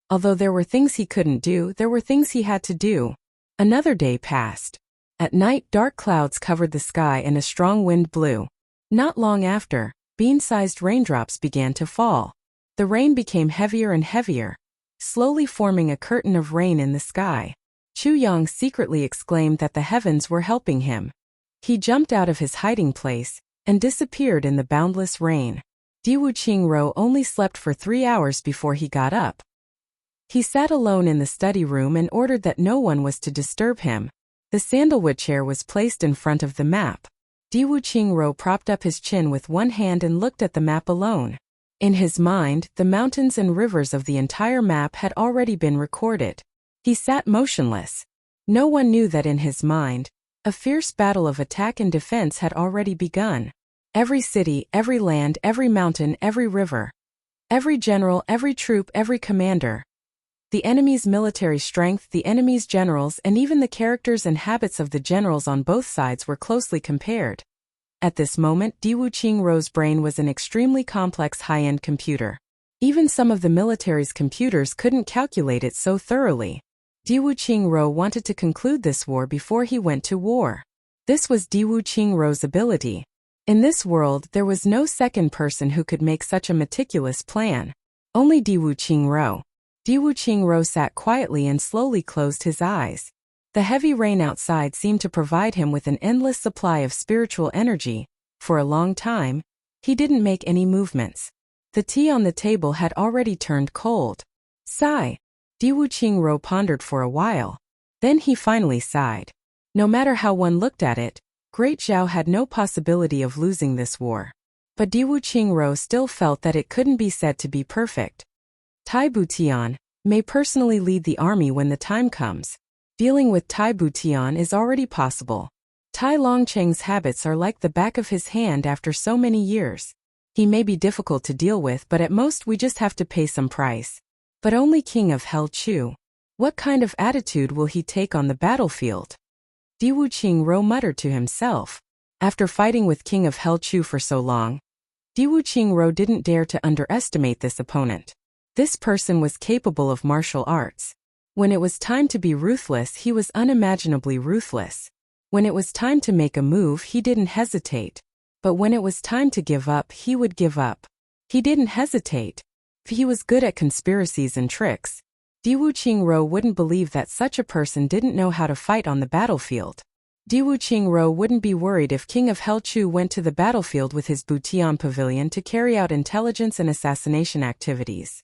Although there were things he couldn't do, there were things he had to do. Another day passed. At night, dark clouds covered the sky and a strong wind blew. Not long after, bean-sized raindrops began to fall. The rain became heavier and heavier, slowly forming a curtain of rain in the sky. Chu Yang secretly exclaimed that the heavens were helping him. He jumped out of his hiding place and disappeared in the boundless rain. Di Wuqing only slept for 3 hours before he got up. He sat alone in the study room and ordered that no one was to disturb him. The sandalwood chair was placed in front of the map. Di Wuqing propped up his chin with one hand and looked at the map alone. In his mind, the mountains and rivers of the entire map had already been recorded. He sat motionless. No one knew that in his mind, a fierce battle of attack and defense had already begun. Every city, every land, every mountain, every river, Every general, every troop, every commander. The enemy's military strength, the enemy's generals, and even the characters and habits of the generals on both sides were closely compared. At this moment, Diwu Qingrou's brain was an extremely complex high-end computer. Even some of the military's computers couldn't calculate it so thoroughly. Diwu Qingrou wanted to conclude this war before he went to war. This was Diwu Qingrou's ability. In this world, there was no second person who could make such a meticulous plan. Only Diwu Qingrou. Diwu Qingrou sat quietly and slowly closed his eyes. The heavy rain outside seemed to provide him with an endless supply of spiritual energy. For a long time, he didn't make any movements. The tea on the table had already turned cold. Sigh. Diwu Qingrou pondered for a while. Then he finally sighed. No matter how one looked at it, Great Zhao had no possibility of losing this war. But Diwu Qingrou still felt that it couldn't be said to be perfect. Tai Butian may personally lead the army when the time comes. Dealing with Tai Butian is already possible. Tai Longcheng's habits are like the back of his hand after so many years. He may be difficult to deal with, but at most we just have to pay some price. But only King of Hell Chu. What kind of attitude will he take on the battlefield? Diwu Qingrou muttered to himself. After fighting with King of Hell Chu for so long, Diwu Qingrou didn't dare to underestimate this opponent. This person was capable of martial arts. When it was time to be ruthless, he was unimaginably ruthless. When it was time to make a move, he didn't hesitate. But when it was time to give up, he would give up. He didn't hesitate. He was good at conspiracies and tricks. Diwu Qingrou wouldn't believe that such a person didn't know how to fight on the battlefield. Diwu Qingrou wouldn't be worried if King of Hell Chu went to the battlefield with his Butian pavilion to carry out intelligence and assassination activities.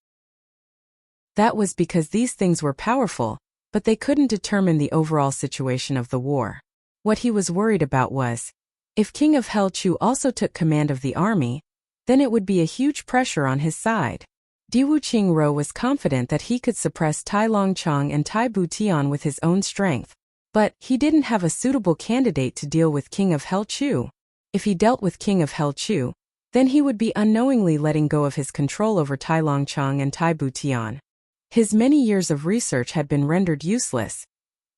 That was because these things were powerful, but they couldn't determine the overall situation of the war. What he was worried about was, if King of Hell Chu also took command of the army, then it would be a huge pressure on his side. Diwu Qingrou was confident that he could suppress Tai Longcheng and Tai Butian with his own strength, but he didn't have a suitable candidate to deal with King of Hell Chu. If he dealt with King of Hell Chu, then he would be unknowingly letting go of his control over Tai Longcheng and Tai Butian. His many years of research had been rendered useless.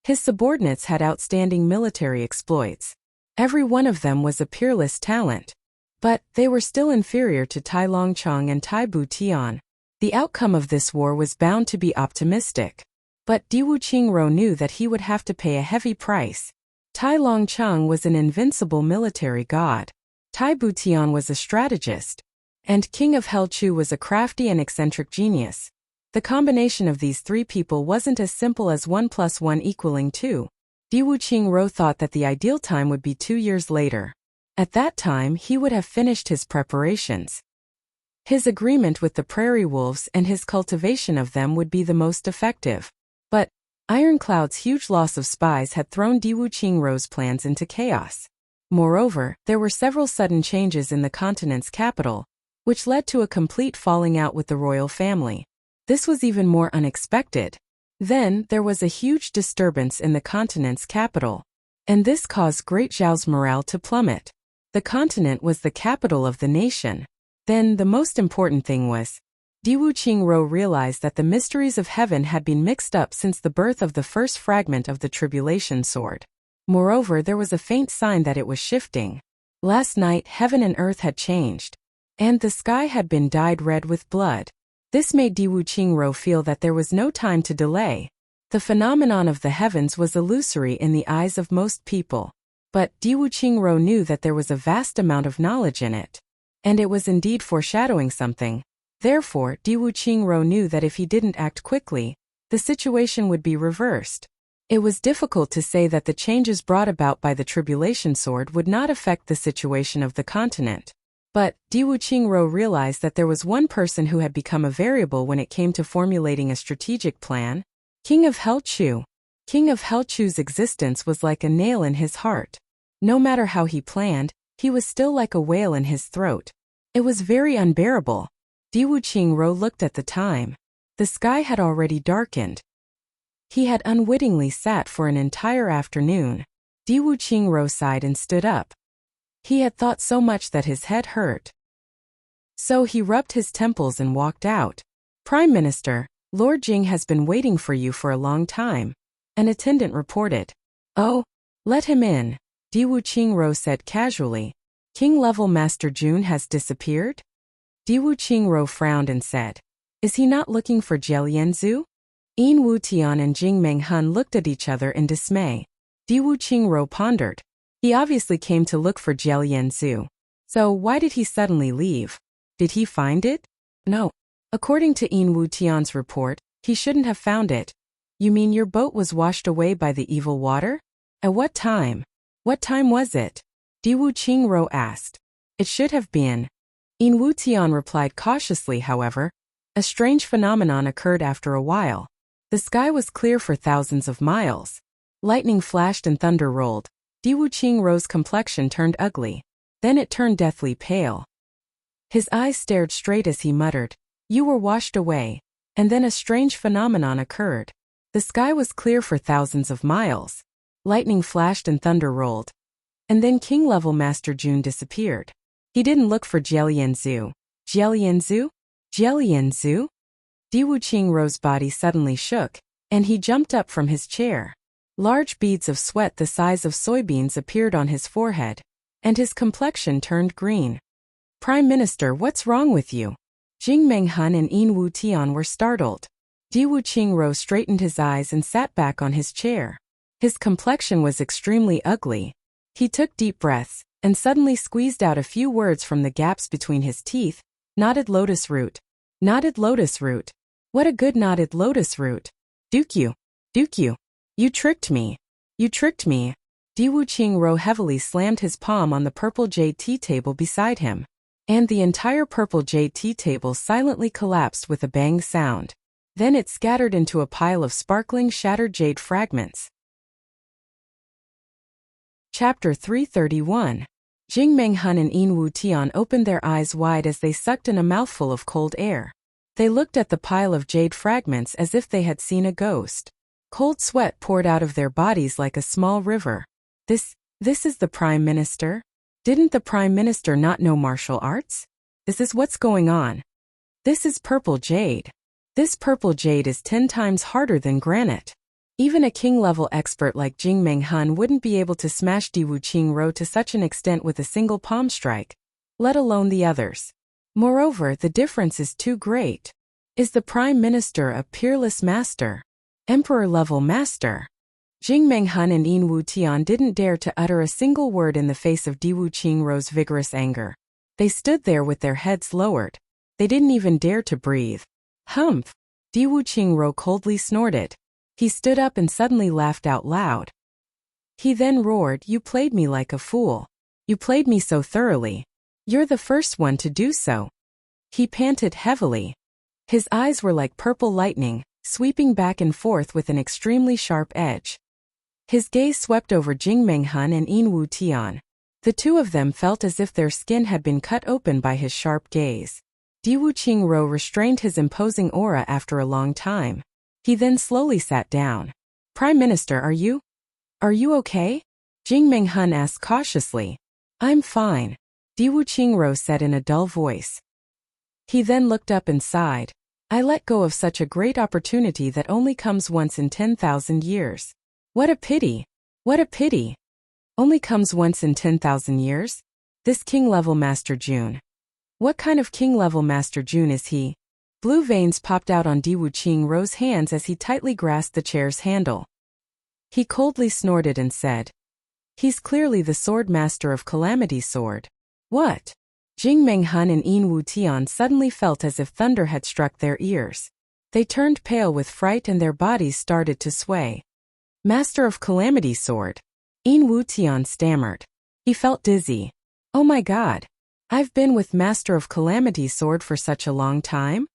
His subordinates had outstanding military exploits. Every one of them was a peerless talent. But they were still inferior to Tai Longcheng and Tai Butian. The outcome of this war was bound to be optimistic. But Diwu Qingrou knew that he would have to pay a heavy price. Tai Longcheng was an invincible military god. Tai Butian was a strategist. And King of Hell Chu was a crafty and eccentric genius. The combination of these three people wasn't as simple as 1 + 1 = 2. Diwu Qingrou thought that the ideal time would be 2 years later. At that time, he would have finished his preparations. His agreement with the prairie wolves and his cultivation of them would be the most effective. But Ironcloud's huge loss of spies had thrown Diwu Qingrou's plans into chaos. Moreover, there were several sudden changes in the continent's capital, which led to a complete falling out with the royal family. This was even more unexpected. Then, there was a huge disturbance in the continent's capital. And this caused Great Zhao's morale to plummet. The continent was the capital of the nation. Then, the most important thing was, Diwu Qingrou realized that the mysteries of heaven had been mixed up since the birth of the first fragment of the tribulation sword. Moreover, there was a faint sign that it was shifting. Last night, heaven and earth had changed. And the sky had been dyed red with blood. This made Diwu Qingrou feel that there was no time to delay. The phenomenon of the heavens was illusory in the eyes of most people. But Diwu Qingrou knew that there was a vast amount of knowledge in it. And it was indeed foreshadowing something. Therefore, Diwu Qingrou knew that if he didn't act quickly, the situation would be reversed. It was difficult to say that the changes brought about by the tribulation sword would not affect the situation of the continent. But Diwu Qingrou realized that there was one person who had become a variable when it came to formulating a strategic plan: King of Hell Chu. King of Hell Chu's existence was like a nail in his heart. No matter how he planned, he was still like a whale in his throat. It was very unbearable. Diwu Qingrou looked at the time. The sky had already darkened. He had unwittingly sat for an entire afternoon. Diwu Qingrou sighed and stood up. He had thought so much that his head hurt. So he rubbed his temples and walked out. Prime Minister, Lord Jing has been waiting for you for a long time. An attendant reported. Oh, let him in, Diwu Qingro said casually. King-level Master Jun has disappeared? Diwu Qingro frowned and said. Is he not looking for Jielianzu? Yin Wutian and Jing Menghun looked at each other in dismay. Diwu Qingro pondered. He obviously came to look for Jielianzu. So why did he suddenly leave? Did he find it? No. According to Yin Wutian's report, he shouldn't have found it. You mean your boat was washed away by the evil water? At what time? What time was it? Diwu Qingro asked. It should have been. Yin Wutian replied cautiously, however. A strange phenomenon occurred after a while. The sky was clear for thousands of miles. Lightning flashed and thunder rolled. Diwu Qingro's complexion turned ugly. Then it turned deathly pale. His eyes stared straight as he muttered, You were washed away. And then a strange phenomenon occurred. The sky was clear for thousands of miles. Lightning flashed and thunder rolled. And then King-level Master Jun disappeared. He didn't look for Jielianzu. Jielianzu? Jielianzu? Diwu Qingro's body suddenly shook, and he jumped up from his chair. Large beads of sweat the size of soybeans appeared on his forehead, and his complexion turned green. Prime Minister, what's wrong with you? Jing Menghun and Yin Wutian were startled. Diwu Qingro straightened his eyes and sat back on his chair. His complexion was extremely ugly. He took deep breaths, and suddenly squeezed out a few words from the gaps between his teeth. Knotted lotus root. Knotted lotus root. What a good knotted lotus root. Dukyu. Dukyu. You tricked me. You tricked me. Diwu Qingro heavily slammed his palm on the purple jade tea table beside him. And the entire purple jade tea table silently collapsed with a bang sound. Then it scattered into a pile of sparkling shattered jade fragments. Chapter 331. Jing Menghun and Yin Wutian opened their eyes wide as they sucked in a mouthful of cold air. They looked at the pile of jade fragments as if they had seen a ghost. Cold sweat poured out of their bodies like a small river. This is the Prime Minister? Didn't the Prime Minister not know martial arts? This is what's going on. This is purple jade. This purple jade is 10 times harder than granite. Even a king-level expert like Jing Menghun wouldn't be able to smash Diwu Qingro to such an extent with a single palm strike, let alone the others. Moreover, the difference is too great. Is the Prime Minister a peerless master? Emperor-level master? Jing Menghun and Yin Wutian didn't dare to utter a single word in the face of Diwu Qingro's vigorous anger. They stood there with their heads lowered. They didn't even dare to breathe. Humph! Diwu Qingro coldly snorted. He stood up and suddenly laughed out loud. He then roared, You played me like a fool. You played me so thoroughly. You're the first one to do so. He panted heavily. His eyes were like purple lightning, sweeping back and forth with an extremely sharp edge. His gaze swept over Jing Menghun and Yin Wutian. The two of them felt as if their skin had been cut open by his sharp gaze. Diwu Qingro restrained his imposing aura after a long time. He then slowly sat down. Prime Minister, are you okay? Jing Menghun asked cautiously. I'm fine, Diwu Qingro said in a dull voice. He then looked up and sighed. I let go of such a great opportunity that only comes once in 10,000 years. What a pity! What a pity! Only comes once in 10,000 years? This king-level Master Jun. What kind of king-level Master Jun is he? Blue veins popped out on Diwu Qingro's hands as he tightly grasped the chair's handle. He coldly snorted and said, He's clearly the sword master of Calamity Sword. What? Jing Menghun and Yin Wutian suddenly felt as if thunder had struck their ears. They turned pale with fright and their bodies started to sway. Master of Calamity Sword. Yin Wutian stammered. He felt dizzy. Oh my God. I've been with Master of Calamity Sword for such a long time?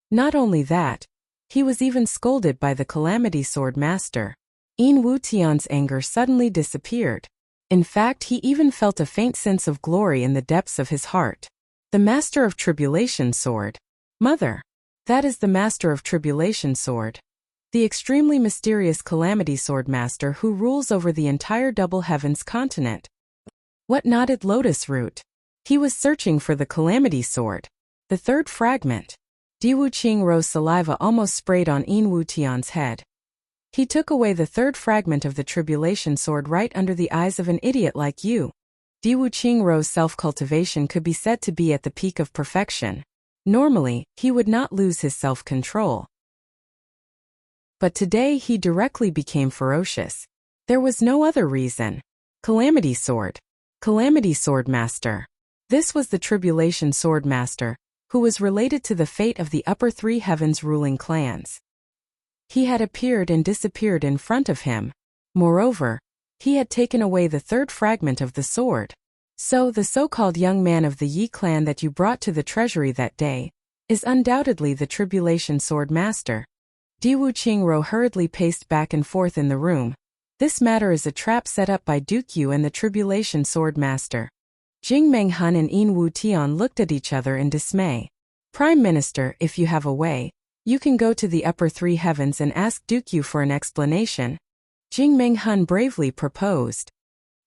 Not only that, he was even scolded by the Calamity Sword Master. Yin Wutian's anger suddenly disappeared. In fact, he even felt a faint sense of glory in the depths of his heart. The Master of Tribulation Sword. Mother. That is the Master of Tribulation Sword. The extremely mysterious Calamity Sword Master who rules over the entire Double Heavens continent. What knotted lotus root? He was searching for the Calamity Sword. The third fragment. Di Wuqingrou's saliva almost sprayed on Yin Wutian's head. He took away the third fragment of the tribulation sword right under the eyes of an idiot like you. Di Wuqingrou's self-cultivation could be said to be at the peak of perfection. Normally, he would not lose his self-control. But today he directly became ferocious. There was no other reason. Calamity Sword. Calamity Sword Master. This was the Tribulation Sword Master, who was related to the fate of the upper three heavens ruling clans. He had appeared and disappeared in front of him. Moreover, he had taken away the third fragment of the sword. So the so-called young man of the Yi clan that you brought to the treasury that day is undoubtedly the Tribulation Sword Master. Di Wuqingrou hurriedly paced back and forth in the room. This matter is a trap set up by Duke Yu and the Tribulation Sword Master. Jing Menghun and Yin Wutian looked at each other in dismay. Prime Minister, if you have a way, you can go to the upper three heavens and ask Duke Yu for an explanation. Jing Menghun bravely proposed.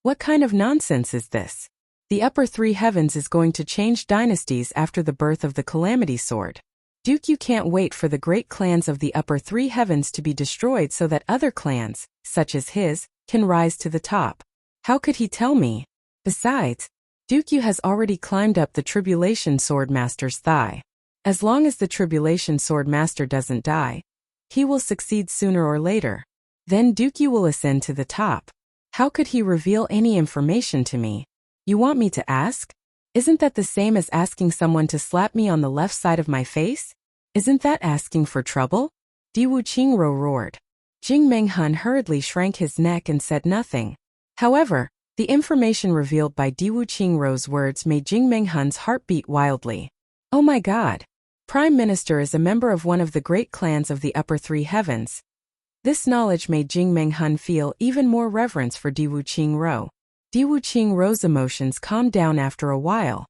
What kind of nonsense is this? The upper three heavens is going to change dynasties after the birth of the Calamity Sword. Duke Yu can't wait for the great clans of the upper three heavens to be destroyed so that other clans, such as his, can rise to the top. How could he tell me? Besides, Duke Yu has already climbed up the Tribulation Sword Master's thigh. As long as the Tribulation Sword Master doesn't die, he will succeed sooner or later. Then Duke Yu will ascend to the top. How could he reveal any information to me? You want me to ask? Isn't that the same as asking someone to slap me on the left side of my face? Isn't that asking for trouble? Di Wuqingrou roared. Jing Menghun hurriedly shrank his neck and said nothing. However, the information revealed by Di Wuqingrou's words made Jing Menghun's heart beat wildly. Oh my God! Prime Minister is a member of one of the great clans of the upper three heavens. This knowledge made Jing Menghun feel even more reverence for Di Wuqingrou. Di Wuqingrou's emotions calmed down after a while.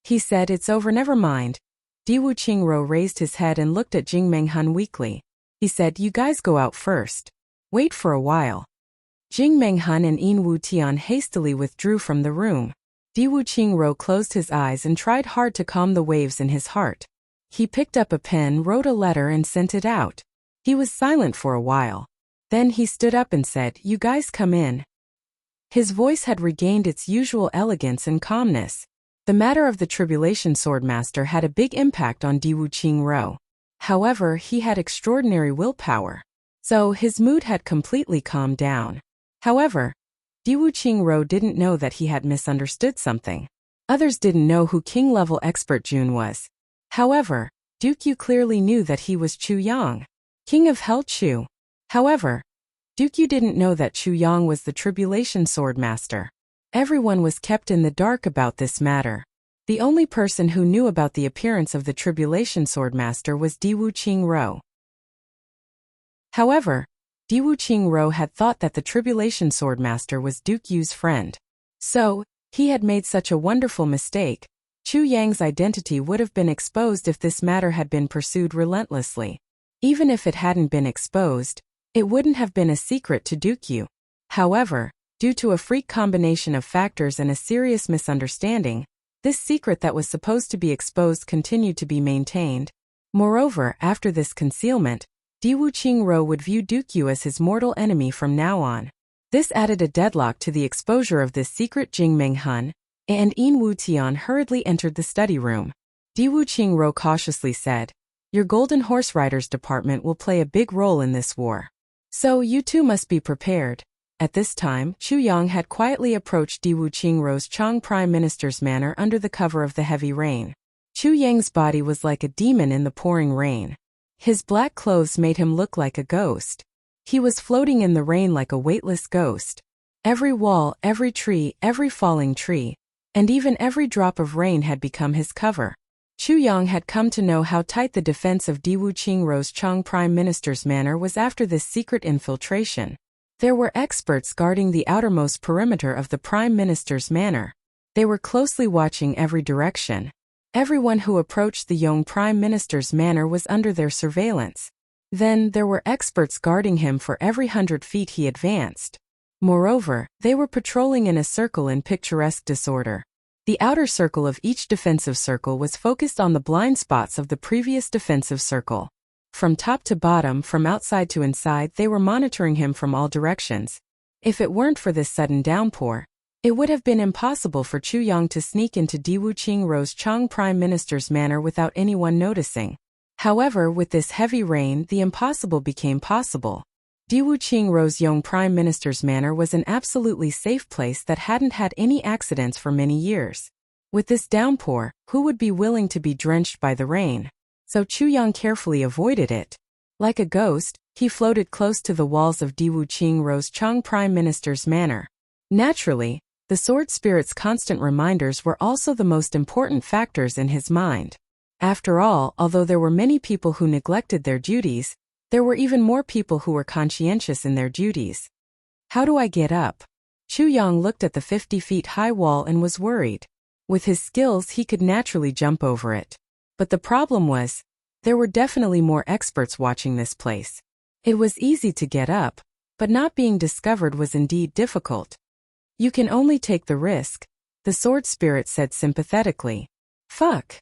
He said, "It's over, never mind." Di Wuqingrou raised his head and looked at Jing Menghun weakly. He said, "You guys go out first. Wait for a while." Jing Menghun and Yin Wutian hastily withdrew from the room. Di Wuqingrou closed his eyes and tried hard to calm the waves in his heart. He picked up a pen, wrote a letter and sent it out. He was silent for a while. Then he stood up and said, "You guys come in." His voice had regained its usual elegance and calmness. The matter of the Tribulation Sword Master had a big impact on Di Wuqingrou. However, he had extraordinary willpower. So his mood had completely calmed down. However, Di Wuqingrou didn't know that he had misunderstood something. Others didn't know who king-level expert Jun was. However, Duke Yu clearly knew that he was Chu Yang, king of Hell Chu. However, Duke Yu didn't know that Chu Yang was the Tribulation Sword Master. Everyone was kept in the dark about this matter. The only person who knew about the appearance of the Tribulation Sword Master was Di Wuqingrou. However, Di Wuqingrou had thought that the Tribulation Sword Master was Duke Yu's friend. So, he had made such a wonderful mistake. Chu Yang's identity would have been exposed if this matter had been pursued relentlessly. Even if it hadn't been exposed, it wouldn't have been a secret to Duke Yu. However, due to a freak combination of factors and a serious misunderstanding, this secret that was supposed to be exposed continued to be maintained. Moreover, after this concealment, Di Wuqingrou would view Duke Yu as his mortal enemy from now on. This added a deadlock to the exposure of this secret. Jing Menghun and Yin Wutian hurriedly entered the study room. Di Wuqingrou cautiously said, "Your Golden Horse Riders department will play a big role in this war. So you two must be prepared." At this time, Chu Yang had quietly approached Di Wuqingrou's Chang Prime Minister's manor under the cover of the heavy rain. Chu Yang's body was like a demon in the pouring rain. His black clothes made him look like a ghost. He was floating in the rain like a weightless ghost. Every wall, every tree, every falling tree, and even every drop of rain had become his cover. Chu Yang had come to know how tight the defense of Di Wuqingrou's Chang Prime Minister's manor was after this secret infiltration. There were experts guarding the outermost perimeter of the Prime Minister's manor. They were closely watching every direction. Everyone who approached the young Prime Minister's manor was under their surveillance. Then, there were experts guarding him for every 100 feet he advanced. Moreover, they were patrolling in a circle in picturesque disorder. The outer circle of each defensive circle was focused on the blind spots of the previous defensive circle. From top to bottom, from outside to inside, they were monitoring him from all directions. If it weren't for this sudden downpour, it would have been impossible for Chu Yang to sneak into Diwu Qingrou's Chang Prime Minister's manor without anyone noticing. However, with this heavy rain, the impossible became possible. Diwu Qingrou's Yong Prime Minister's manor was an absolutely safe place that hadn't had any accidents for many years. With this downpour, who would be willing to be drenched by the rain? So Chu Yang carefully avoided it. Like a ghost, he floated close to the walls of Diwu Qingrou's Chang Prime Minister's manor. Naturally, the sword spirit's constant reminders were also the most important factors in his mind. After all, although there were many people who neglected their duties, there were even more people who were conscientious in their duties. How do I get up? Chu Yang looked at the 50 feet high wall and was worried. With his skills, he could naturally jump over it. But the problem was, there were definitely more experts watching this place. It was easy to get up, but not being discovered was indeed difficult. You can only take the risk, the sword spirit said sympathetically. Fuck.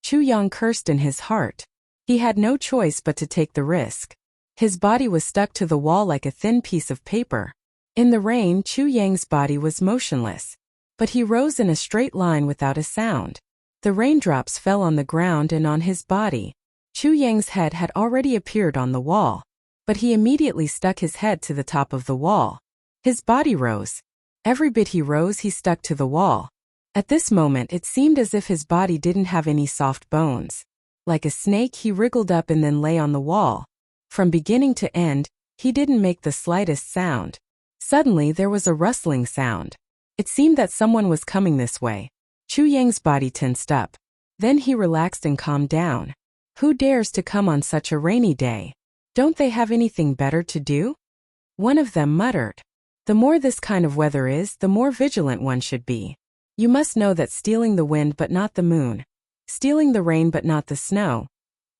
Chu Yang cursed in his heart. He had no choice but to take the risk. His body was stuck to the wall like a thin piece of paper. In the rain, Chu Yang's body was motionless. But he rose in a straight line without a sound. The raindrops fell on the ground and on his body. Chu Yang's head had already appeared on the wall. But he immediately stuck his head to the top of the wall. His body rose. Every bit he rose, he stuck to the wall. At this moment, it seemed as if his body didn't have any soft bones. Like a snake, he wriggled up and then lay on the wall. From beginning to end, he didn't make the slightest sound. Suddenly, there was a rustling sound. It seemed that someone was coming this way. Chu Yang's body tensed up. Then he relaxed and calmed down. Who dares to come on such a rainy day? Don't they have anything better to do? One of them muttered. The more this kind of weather is, the more vigilant one should be. You must know that stealing the wind but not the moon, stealing the rain but not the snow.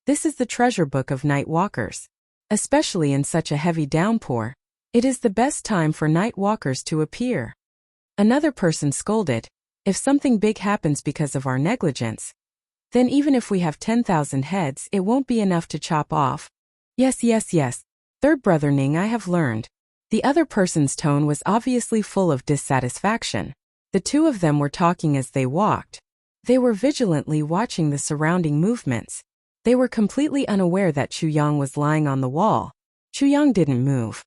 This is the treasure book of night walkers. Especially in such a heavy downpour, it is the best time for night walkers to appear. Another person scolded, if something big happens because of our negligence, then even if we have 10,000 heads, it won't be enough to chop off. Yes. Third brother Ning, I have learned. The other person's tone was obviously full of dissatisfaction. The two of them were talking as they walked. They were vigilantly watching the surrounding movements. They were completely unaware that Chu Yang was lying on the wall. Chu Yang didn't move.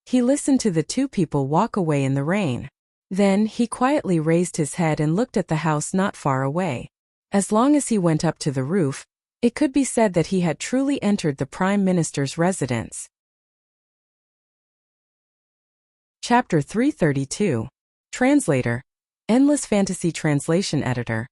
He listened to the two people walk away in the rain. Then, he quietly raised his head and looked at the house not far away. As long as he went up to the roof, it could be said that he had truly entered the Prime Minister's residence. Chapter 332. Translator. Endless Fantasy Translation Editor.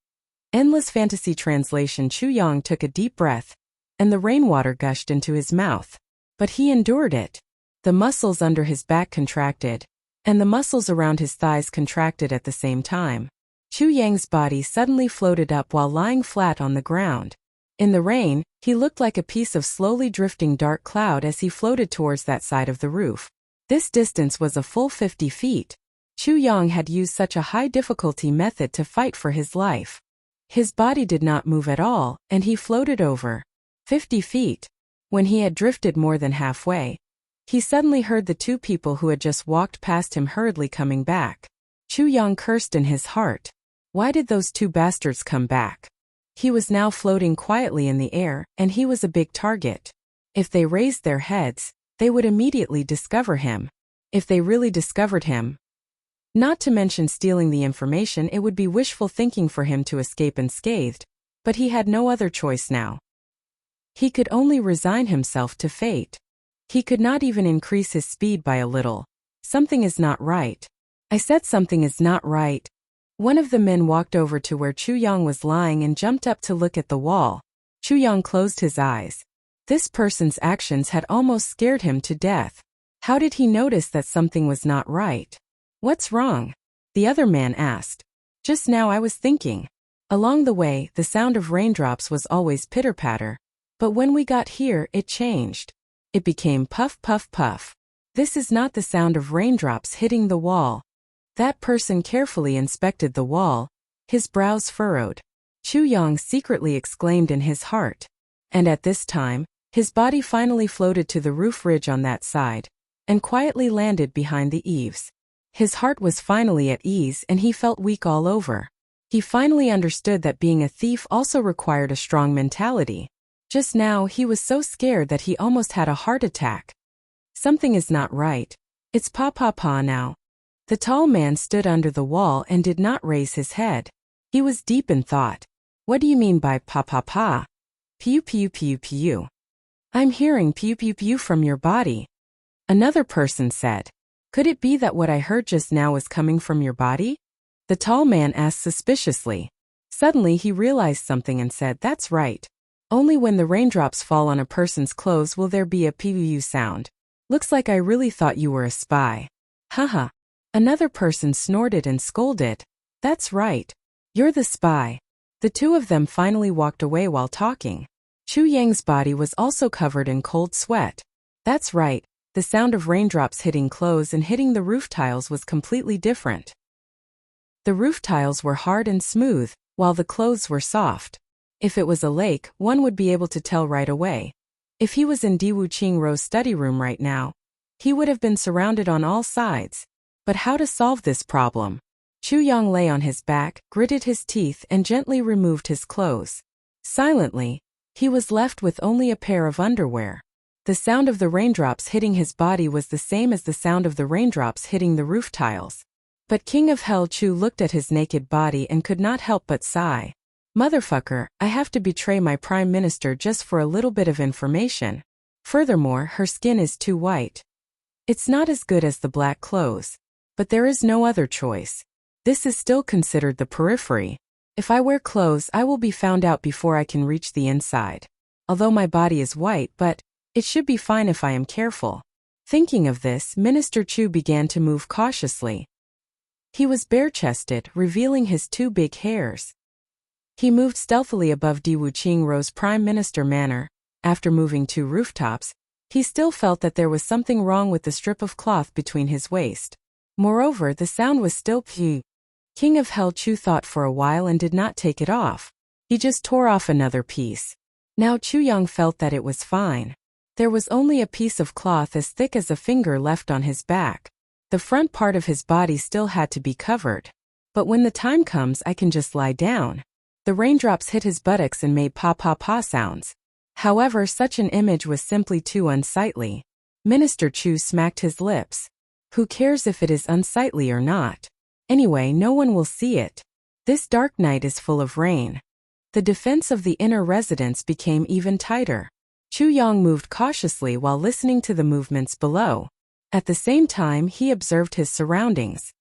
Endless Fantasy Translation. Chu Yang took a deep breath, and the rainwater gushed into his mouth. But he endured it. The muscles under his back contracted, and the muscles around his thighs contracted at the same time. Chu Yang's body suddenly floated up while lying flat on the ground. In the rain, he looked like a piece of slowly drifting dark cloud as he floated towards that side of the roof. This distance was a full 50 feet. Chu Yang had used such a high difficulty method to fight for his life. His body did not move at all, and he floated over 50 feet. When he had drifted more than halfway, he suddenly heard the two people who had just walked past him hurriedly coming back. Chu Yang cursed in his heart. Why did those two bastards come back? He was now floating quietly in the air, and he was a big target. If they raised their heads, they would immediately discover him. If they really discovered him, not to mention stealing the information, it would be wishful thinking for him to escape unscathed. But he had no other choice now. He could only resign himself to fate. He could not even increase his speed by a little. Something is not right. I said something is not right. One of the men walked over to where Chu Yang was lying and jumped up to look at the wall. Chu Yang closed his eyes. This person's actions had almost scared him to death. How did he notice that something was not right? What's wrong? The other man asked. Just now I was thinking. Along the way, the sound of raindrops was always pitter-patter. But when we got here, it changed. It became puff, puff, puff. This is not the sound of raindrops hitting the wall. That person carefully inspected the wall, his brows furrowed. Chu Yang secretly exclaimed in his heart. And at this time, his body finally floated to the roof ridge on that side, and quietly landed behind the eaves. His heart was finally at ease and he felt weak all over. He finally understood that being a thief also required a strong mentality. Just now he was so scared that he almost had a heart attack. Something is not right. It's pa now. The tall man stood under the wall and did not raise his head. He was deep in thought. What do you mean by pa? Pew. I'm hearing pew from your body. Another person said. Could it be that what I heard just now was coming from your body? The tall man asked suspiciously. Suddenly he realized something and said, that's right. Only when the raindrops fall on a person's clothes will there be a pew sound. Looks like I really thought you were a spy. Haha. Another person snorted and scolded. That's right. You're the spy. The two of them finally walked away while talking. Chu Yang's body was also covered in cold sweat. That's right. The sound of raindrops hitting clothes and hitting the roof tiles was completely different. The roof tiles were hard and smooth, while the clothes were soft. If it was a lake, one would be able to tell right away. If he was in Diwu Qingrou's study room right now, he would have been surrounded on all sides. But how to solve this problem? Chu Yang lay on his back, gritted his teeth and gently removed his clothes. Silently, he was left with only a pair of underwear. The sound of the raindrops hitting his body was the same as the sound of the raindrops hitting the roof tiles. But King of Hell Chu looked at his naked body and could not help but sigh. Motherfucker, I have to betray my prime minister just for a little bit of information. Furthermore, her skin is too white. It's not as good as the black clothes. But there is no other choice. This is still considered the periphery. If I wear clothes, I will be found out before I can reach the inside. Although my body is white, but it should be fine if I am careful. Thinking of this, Minister Chu began to move cautiously. He was bare-chested, revealing his two big hairs. He moved stealthily above Diwu Qingrou's Prime Minister manor. After moving 2 rooftops, he still felt that there was something wrong with the strip of cloth between his waist. Moreover, the sound was still pew. King of Hell Chu thought for a while and did not take it off. He just tore off another piece. Now Chu Yang felt that it was fine. There was only a piece of cloth as thick as a finger left on his back. The front part of his body still had to be covered. But when the time comes, I can just lie down. The raindrops hit his buttocks and made pa sounds. However, such an image was simply too unsightly. Minister Chu smacked his lips. Who cares if it is unsightly or not? Anyway, no one will see it. This dark night is full of rain. The defense of the inner residence became even tighter. Chu Yang moved cautiously while listening to the movements below. At the same time, he observed his surroundings.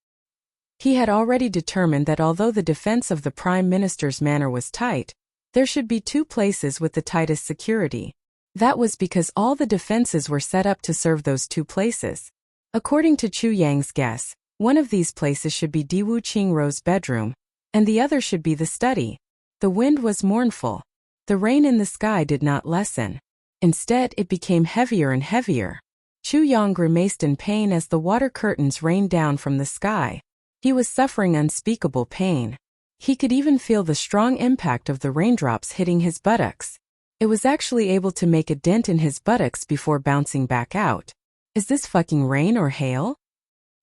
He had already determined that although the defense of the Prime Minister's manor was tight, there should be 2 places with the tightest security. That was because all the defenses were set up to serve those 2 places. According to Chu Yang's guess, one of these places should be Diwu Qingrou's bedroom, and the other should be the study. The wind was mournful. The rain in the sky did not lessen. Instead, it became heavier and heavier. Chu Yang grimaced in pain as the water curtains rained down from the sky. He was suffering unspeakable pain. He could even feel the strong impact of the raindrops hitting his buttocks. It was actually able to make a dent in his buttocks before bouncing back out. Is this fucking rain or hail?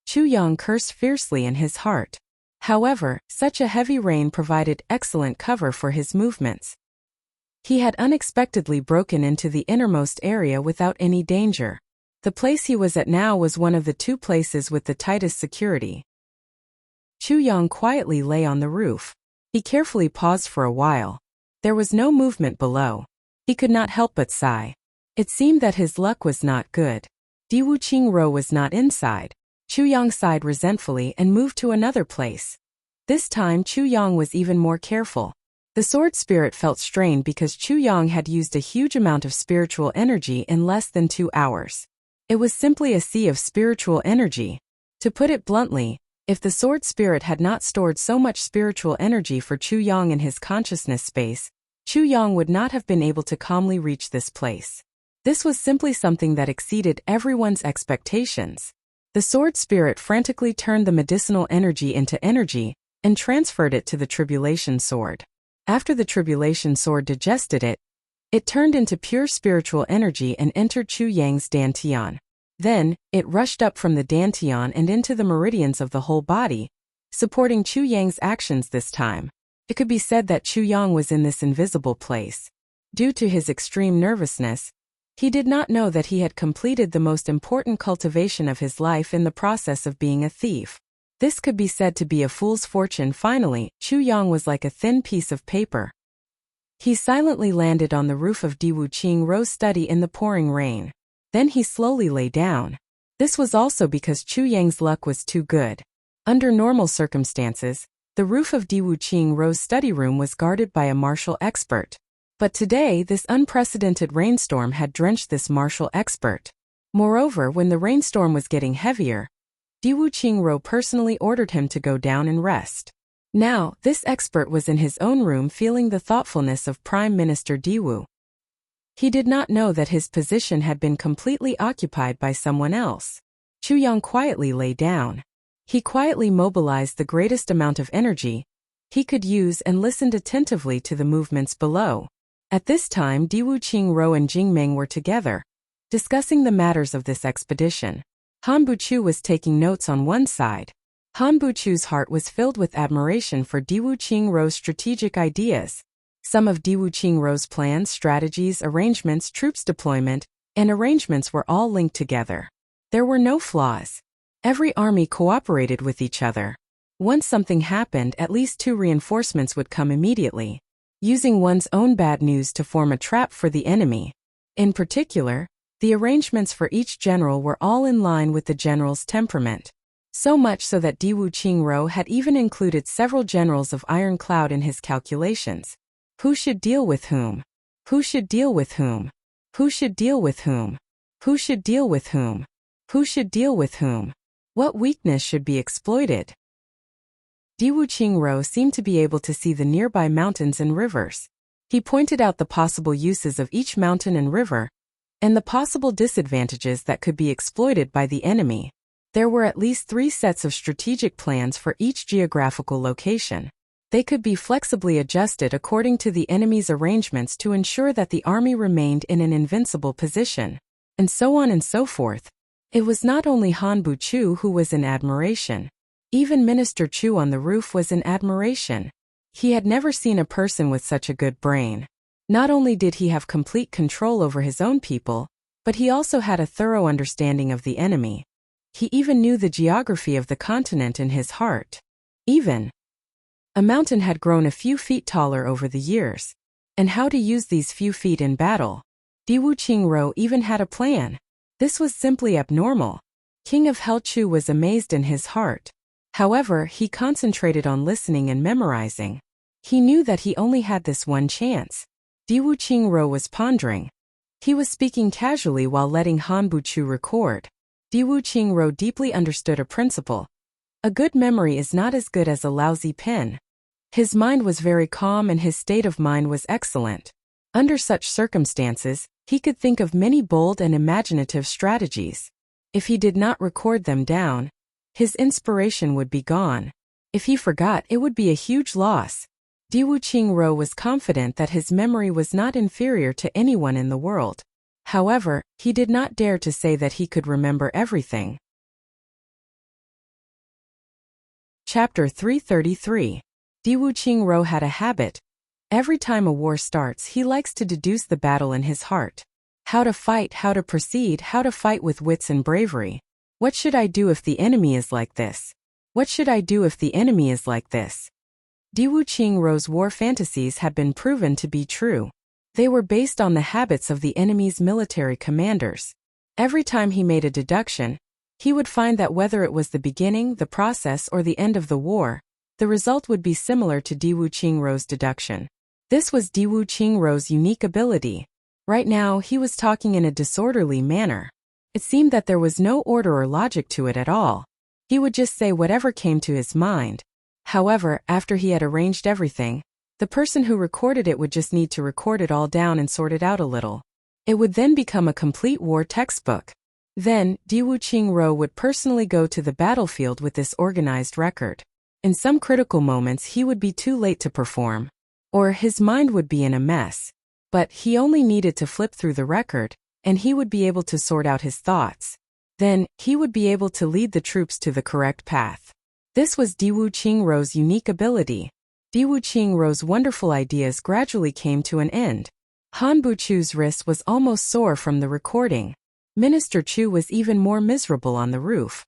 Chu Yang cursed fiercely in his heart. However, such a heavy rain provided excellent cover for his movements. He had unexpectedly broken into the innermost area without any danger. The place he was at now was one of the 2 places with the tightest security. Chu Yang quietly lay on the roof. He carefully paused for a while. There was no movement below. He could not help but sigh. It seemed that his luck was not good. Diwu Qingrou was not inside. Chu Yang sighed resentfully and moved to another place. This time Chu Yang was even more careful. The sword spirit felt strained because Chu Yang had used a huge amount of spiritual energy in less than 2 hours. It was simply a sea of spiritual energy. To put it bluntly, if the sword spirit had not stored so much spiritual energy for Chu Yang in his consciousness space, Chu Yang would not have been able to calmly reach this place. This was simply something that exceeded everyone's expectations. The sword spirit frantically turned the medicinal energy into energy and transferred it to the tribulation sword. After the tribulation sword digested it, it turned into pure spiritual energy and entered Chu Yang's dantian. Then, it rushed up from the dantian and into the meridians of the whole body, supporting Chu Yang's actions this time. It could be said that Chu Yang was in this invisible place. Due to his extreme nervousness, he did not know that he had completed the most important cultivation of his life in the process of being a thief. This could be said to be a fool's fortune. Finally, Chu Yang was like a thin piece of paper. He silently landed on the roof of Di Wuqing Ro's study in the pouring rain. Then he slowly lay down. This was also because Chu Yang's luck was too good. Under normal circumstances, the roof of Di Wuqing Ro's study room was guarded by a martial expert. But today, this unprecedented rainstorm had drenched this martial expert. Moreover, when the rainstorm was getting heavier, Di Wuqing Ro personally ordered him to go down and rest. Now, this expert was in his own room feeling the thoughtfulness of Prime Minister Diwu. He did not know that his position had been completely occupied by someone else. Chu Yang quietly lay down. He quietly mobilized the greatest amount of energy he could use and listened attentively to the movements below. At this time, Di Wuqing Ro and Jing Meng were together, discussing the matters of this expedition. Han Buchu was taking notes on one side. Han Buchu's heart was filled with admiration for Di Wuqing Ro's strategic ideas. Some of Di Wuqing Ro's plans, strategies, arrangements, troops deployment, and arrangements were all linked together. There were no flaws. Every army cooperated with each other. Once something happened, at least 2 reinforcements would come immediately, using one's own bad news to form a trap for the enemy. In particular, the arrangements for each general were all in line with the general's temperament. So much so that Di Wuqing Ro had even included several generals of Iron Cloud in his calculations. Who should deal with whom? Who should deal with whom? Who should deal with whom? Who should deal with whom? Who should deal with whom? What weakness should be exploited? Di Wuqing Ro seemed to be able to see the nearby mountains and rivers. He pointed out the possible uses of each mountain and river, and the possible disadvantages that could be exploited by the enemy. There were at least 3 sets of strategic plans for each geographical location. They could be flexibly adjusted according to the enemy's arrangements to ensure that the army remained in an invincible position, and so on and so forth. It was not only Han Buchu who was in admiration. Even Minister Chu on the roof was in admiration. He had never seen a person with such a good brain. Not only did he have complete control over his own people, but he also had a thorough understanding of the enemy. He even knew the geography of the continent in his heart. Even a mountain had grown a few feet taller over the years, and how to use these few feet in battle. Di Wuqing Ro even had a plan. This was simply abnormal. King of Helchu was amazed in his heart. However, he concentrated on listening and memorizing. He knew that he only had this one chance. Di Wuqing Ro was pondering. He was speaking casually while letting Han Buchu record. Di Wuqing Ro deeply understood a principle. A good memory is not as good as a lousy pen. His mind was very calm and his state of mind was excellent. Under such circumstances, he could think of many bold and imaginative strategies. If he did not record them down, his inspiration would be gone. If he forgot, it would be a huge loss. Di Wuqing Ro was confident that his memory was not inferior to anyone in the world. However, he did not dare to say that he could remember everything. Chapter 333. Di Wuqing Ro had a habit. Every time a war starts, he likes to deduce the battle in his heart. How to fight, how to proceed, how to fight with wits and bravery. What should I do if the enemy is like this? What should I do if the enemy is like this? Di Wuqing Ro's war fantasies had been proven to be true. They were based on the habits of the enemy's military commanders. Every time he made a deduction, he would find that whether it was the beginning, the process, or the end of the war, the result would be similar to Di Wuqing Ro's deduction. This was Di Wuqing Ro's unique ability. Right now, he was talking in a disorderly manner. It seemed that there was no order or logic to it at all. He would just say whatever came to his mind. However, after he had arranged everything, the person who recorded it would just need to record it all down and sort it out a little. It would then become a complete war textbook. Then, Diwu Qingro would personally go to the battlefield with this organized record. In some critical moments he would be too late to perform. Or his mind would be in a mess. But he only needed to flip through the record, and he would be able to sort out his thoughts. Then, he would be able to lead the troops to the correct path. This was Diwu Qingro's unique ability. Diwu Qingro's wonderful ideas gradually came to an end. Han Buchu's wrist was almost sore from the recording. Minister Chu was even more miserable on the roof.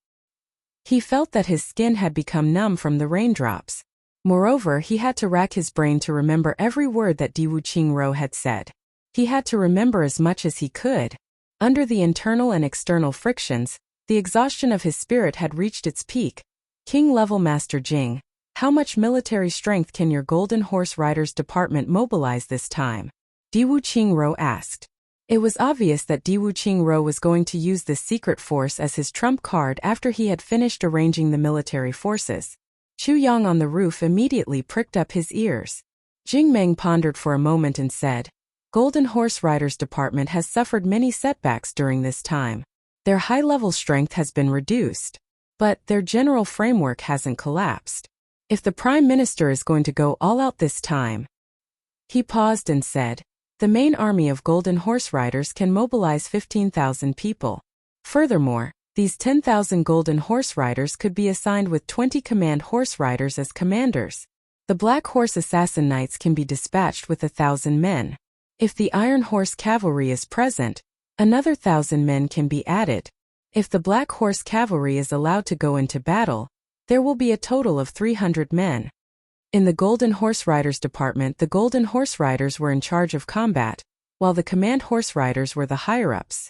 He felt that his skin had become numb from the raindrops. Moreover, he had to rack his brain to remember every word that Diwu Qingro had said. He had to remember as much as he could. Under the internal and external frictions, the exhaustion of his spirit had reached its peak. King-level Master Jing, how much military strength can your Golden Horse Riders Department mobilize this time? Diwu Qingro asked. It was obvious that Diwu Qingro was going to use this secret force as his trump card after he had finished arranging the military forces. Chu Yang on the roof immediately pricked up his ears. Jing Meng pondered for a moment and said, Golden Horse Riders Department has suffered many setbacks during this time. Their high-level strength has been reduced. But their general framework hasn't collapsed. If the Prime Minister is going to go all out this time. He paused and said, the main army of Golden Horse Riders can mobilize 15,000 people. Furthermore, these 10,000 Golden Horse Riders could be assigned with 20 Command Horse Riders as commanders. The Black Horse Assassin Knights can be dispatched with 1,000 men. If the Iron Horse Cavalry is present, another 1,000 men can be added. If the Black Horse Cavalry is allowed to go into battle, there will be a total of 300 men. In the Golden Horse Riders Department, the Golden Horse Riders were in charge of combat, while the Command Horse Riders were the higher-ups.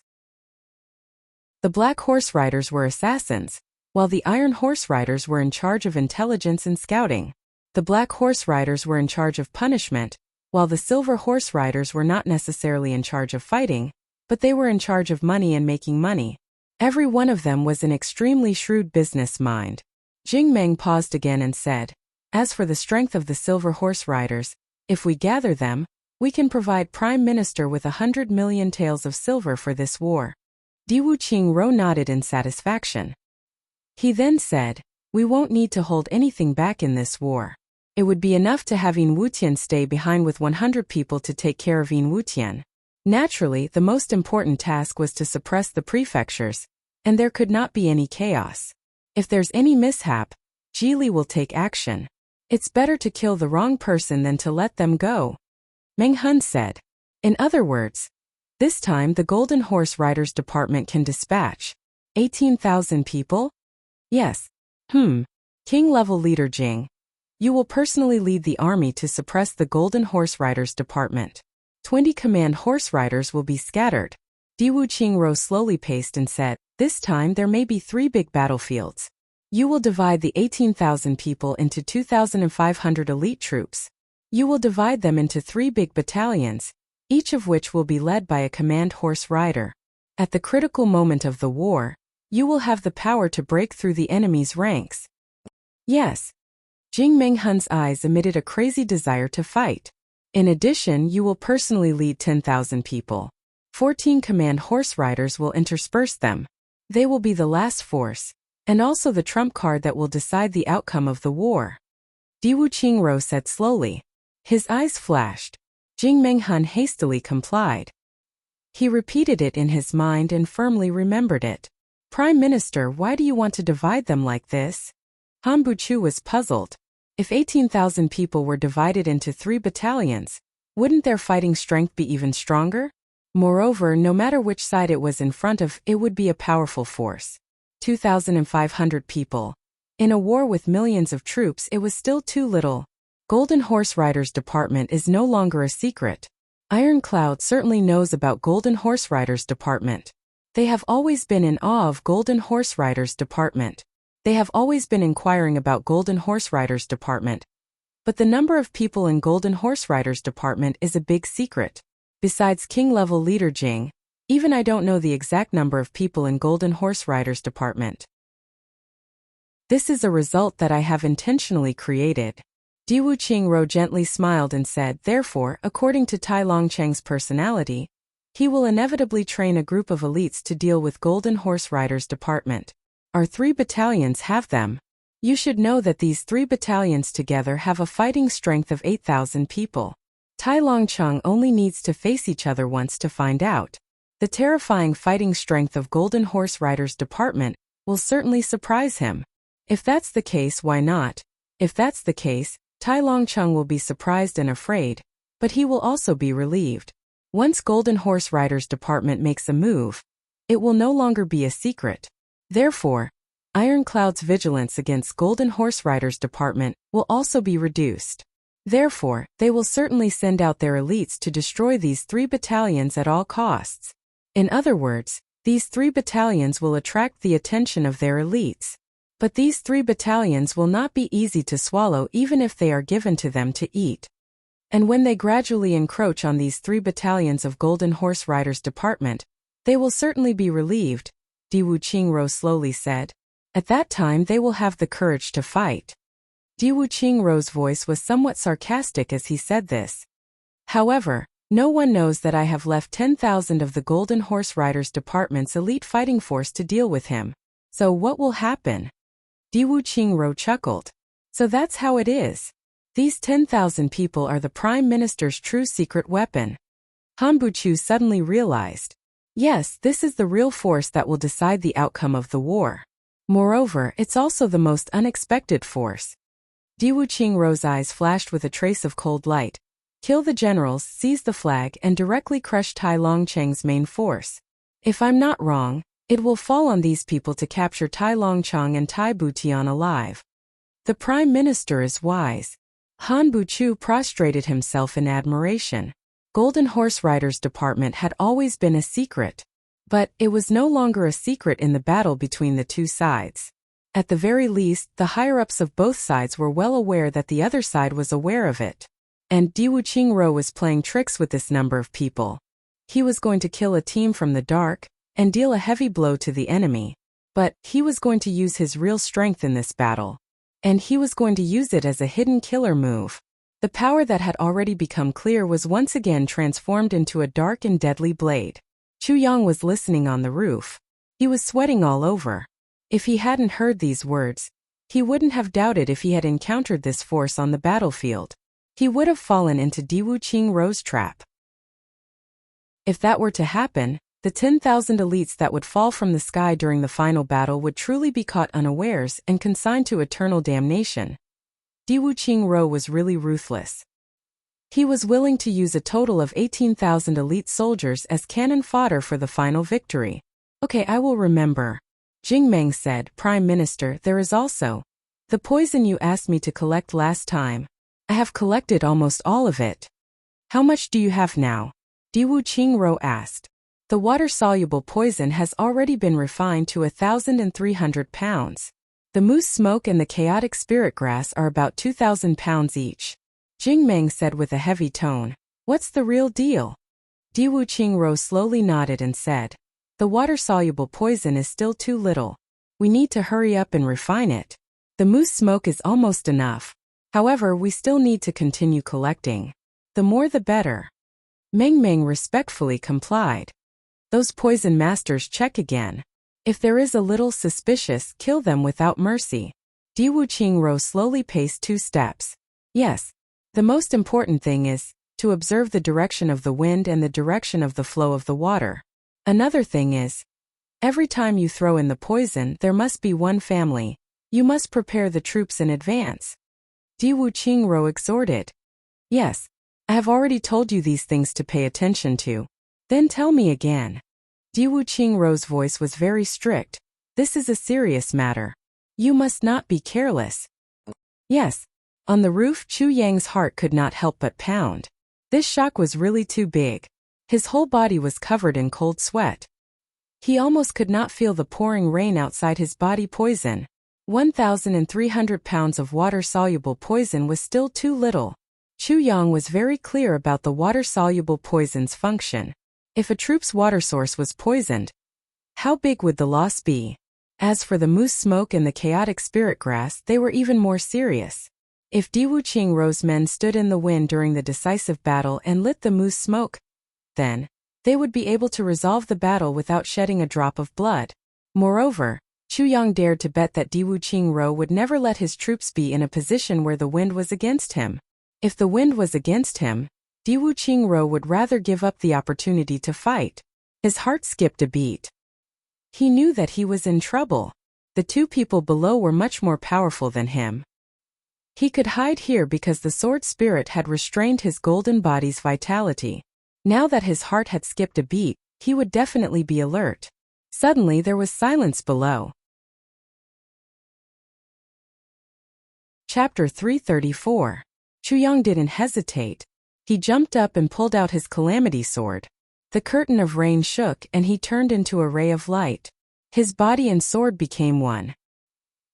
The Black Horse Riders were assassins, while the Iron Horse Riders were in charge of intelligence and scouting. The Black Horse Riders were in charge of punishment, while the Silver Horse Riders were not necessarily in charge of fighting, but they were in charge of money and making money. Every one of them was an extremely shrewd business mind. Jing Meng paused again and said, as for the strength of the Silver Horse Riders, if we gather them, we can provide Prime Minister with 100 million taels of silver for this war. Diwu Qingro nodded in satisfaction. He then said, we won't need to hold anything back in this war. It would be enough to have Yin Wutian stay behind with 100 people to take care of Yin Wutian. Naturally, the most important task was to suppress the prefectures, and there could not be any chaos. If there's any mishap, Jili will take action. It's better to kill the wrong person than to let them go, Meng Hun said. In other words, this time the Golden Horse Riders Department can dispatch 18,000 people? Yes. King-level leader Jing. You will personally lead the army to suppress the Golden Horse Riders Department. 20 Command Horse Riders will be scattered. Diwu Qingro slowly paced and said, this time there may be 3 big battlefields. You will divide the 18,000 people into 2,500 elite troops. You will divide them into 3 big battalions, each of which will be led by a Command Horse Rider. At the critical moment of the war, you will have the power to break through the enemy's ranks. Yes. Jing Meng Hun's eyes emitted a crazy desire to fight. In addition, you will personally lead 10,000 people. 14 Command Horse Riders will intersperse them. They will be the last force, and also the trump card that will decide the outcome of the war. Diwu Qingro said slowly. His eyes flashed. Jing Meng Hun hastily complied. He repeated it in his mind and firmly remembered it. Prime Minister, why do you want to divide them like this? Han Buchu was puzzled. If 18,000 people were divided into 3 battalions, wouldn't their fighting strength be even stronger? Moreover, no matter which side it was in front of, it would be a powerful force. 2,500 people. In a war with millions of troops, it was still too little. Golden Horse Riders Department is no longer a secret. Iron Cloud certainly knows about Golden Horse Riders Department. They have always been in awe of Golden Horse Riders Department. They have always been inquiring about Golden Horse Riders Department. But the number of people in Golden Horse Riders Department is a big secret. Besides King-level leader Jing, even I don't know the exact number of people in Golden Horse Riders Department. This is a result that I have intentionally created. Diwu Qingro gently smiled and said, therefore, according to Tai Longcheng's personality, He will inevitably train a group of elites to deal with Golden Horse Riders Department. Our 3 battalions have them. You should know that these 3 battalions together have a fighting strength of 8,000 people. Tai Longcheng only needs to face each other once to find out. The terrifying fighting strength of Golden Horse Riders Department will certainly surprise him. If that's the case, why not? If that's the case, Tai Longcheng will be surprised and afraid, but he will also be relieved. Once Golden Horse Riders Department makes a move, it will no longer be a secret. Therefore, Ironcloud's vigilance against Golden Horse Riders Department will also be reduced. Therefore, they will certainly send out their elites to destroy these 3 battalions at all costs. In other words, these 3 battalions will attract the attention of their elites. But these 3 battalions will not be easy to swallow even if they are given to them to eat. And when they gradually encroach on these 3 battalions of Golden Horse Riders Department, they will certainly be relieved, Di Wuqingro slowly said. At that time they will have the courage to fight. Di Wuqingro's voice was somewhat sarcastic as he said this. However, no one knows that I have left 10,000 of the Golden Horse Riders Department's elite fighting force to deal with him. So what will happen? Di Wuqingro chuckled. So that's how it is. These 10,000 people are the Prime Minister's true secret weapon. Han Buchu suddenly realized. Yes, this is the real force that will decide the outcome of the war. Moreover, it's also the most unexpected force. Di Wuqingro's eyes flashed with a trace of cold light. Kill the generals, seize the flag, and directly crush Tai Longcheng's main force. If I'm not wrong, it will fall on these people to capture Tai Longcheng and Tai Butian alive. The Prime Minister is wise. Han Buchu prostrated himself in admiration. Golden Horse Riders Department had always been a secret. But it was no longer a secret in the battle between the 2 sides. At the very least, the higher-ups of both sides were well aware that the other side was aware of it. And Di Wuqingro was playing tricks with this number of people. He was going to kill a team from the dark, and deal a heavy blow to the enemy. But he was going to use his real strength in this battle. And he was going to use it as a hidden killer move. The power that had already become clear was once again transformed into a dark and deadly blade. Chu Yang was listening on the roof. He was sweating all over. If he hadn't heard these words, he wouldn't have doubted if he had encountered this force on the battlefield. He would have fallen into Di Wuqingro's trap. If that were to happen, the 10,000 elites that would fall from the sky during the final battle would truly be caught unawares and consigned to eternal damnation. Di Wuqingro was really ruthless. He was willing to use a total of 18,000 elite soldiers as cannon fodder for the final victory. Okay, I will remember. Jingmeng said, Prime Minister, there is also the poison you asked me to collect last time. I have collected almost all of it. How much do you have now? Di Wuqingro asked. The water-soluble poison has already been refined to 1,300 pounds. The moose smoke and the chaotic spirit grass are about 2,000 pounds each. Jingmeng said with a heavy tone. What's the real deal? Di Wuqingro slowly nodded and said. The water-soluble poison is still too little. We need to hurry up and refine it. The moose smoke is almost enough. However, we still need to continue collecting. The more the better. Meng respectfully complied. Those poison masters check again. If there is a little suspicious, kill them without mercy. Di Wuqingro slowly paced 2 steps. Yes. The most important thing is to observe the direction of the wind and the direction of the flow of the water. Another thing is, every time you throw in the poison, there must be one family. You must prepare the troops in advance. Di Wuqingro exhorted. Yes. I have already told you these things to pay attention to. Then tell me again. Di Wuqingro's voice was very strict. This is a serious matter. You must not be careless. Yes. On the roof, Chu Yang's heart could not help but pound. This shock was really too big. His whole body was covered in cold sweat. He almost could not feel the pouring rain outside his body. Poison. 1,300 pounds of water-soluble poison was still too little. Chu Yang was very clear about the water-soluble poison's function. If a troop's water source was poisoned, how big would the loss be? As for the moose smoke and the chaotic spirit grass, they were even more serious. If Di Wuqingro's men stood in the wind during the decisive battle and lit the moose smoke, then They would be able to resolve the battle without shedding a drop of blood. Moreover, Chu Yang dared to bet that Di Wuqingro would never let his troops be in a position where the wind was against him. If the wind was against him, Di Wuqingro would rather give up the opportunity to fight. His heart skipped a beat. He knew that he was in trouble. The two people below were much more powerful than him. He could hide here because the sword spirit had restrained his golden body's vitality. Now that his heart had skipped a beat, he would definitely be alert. Suddenly there was silence below. Chapter 334. Chu Yang didn't hesitate. He jumped up and pulled out his calamity sword. The curtain of rain shook and he turned into a ray of light. His body and sword became one.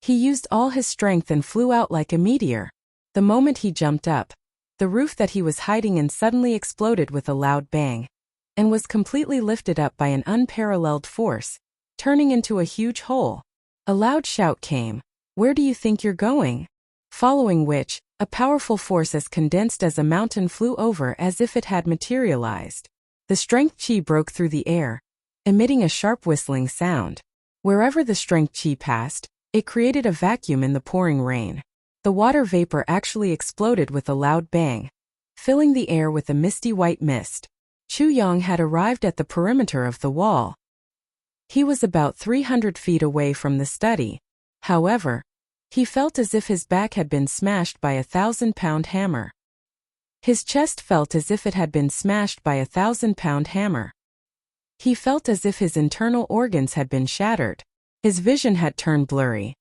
He used all his strength and flew out like a meteor. The moment he jumped up, the roof that he was hiding in suddenly exploded with a loud bang, and was completely lifted up by an unparalleled force, turning into a huge hole. A loud shout came, "Where do you think you're going?" Following which, a powerful force as condensed as a mountain flew over as if it had materialized. The strength chi broke through the air, emitting a sharp whistling sound. Wherever the strength chi passed, it created a vacuum in the pouring rain. The water vapor actually exploded with a loud bang, filling the air with a misty white mist. Chu Yang had arrived at the perimeter of the wall. He was about 300 feet away from the study. However, he felt as if his back had been smashed by a 1,000-pound hammer. His chest felt as if it had been smashed by a 1,000-pound hammer. He felt as if his internal organs had been shattered. His vision had turned blurry.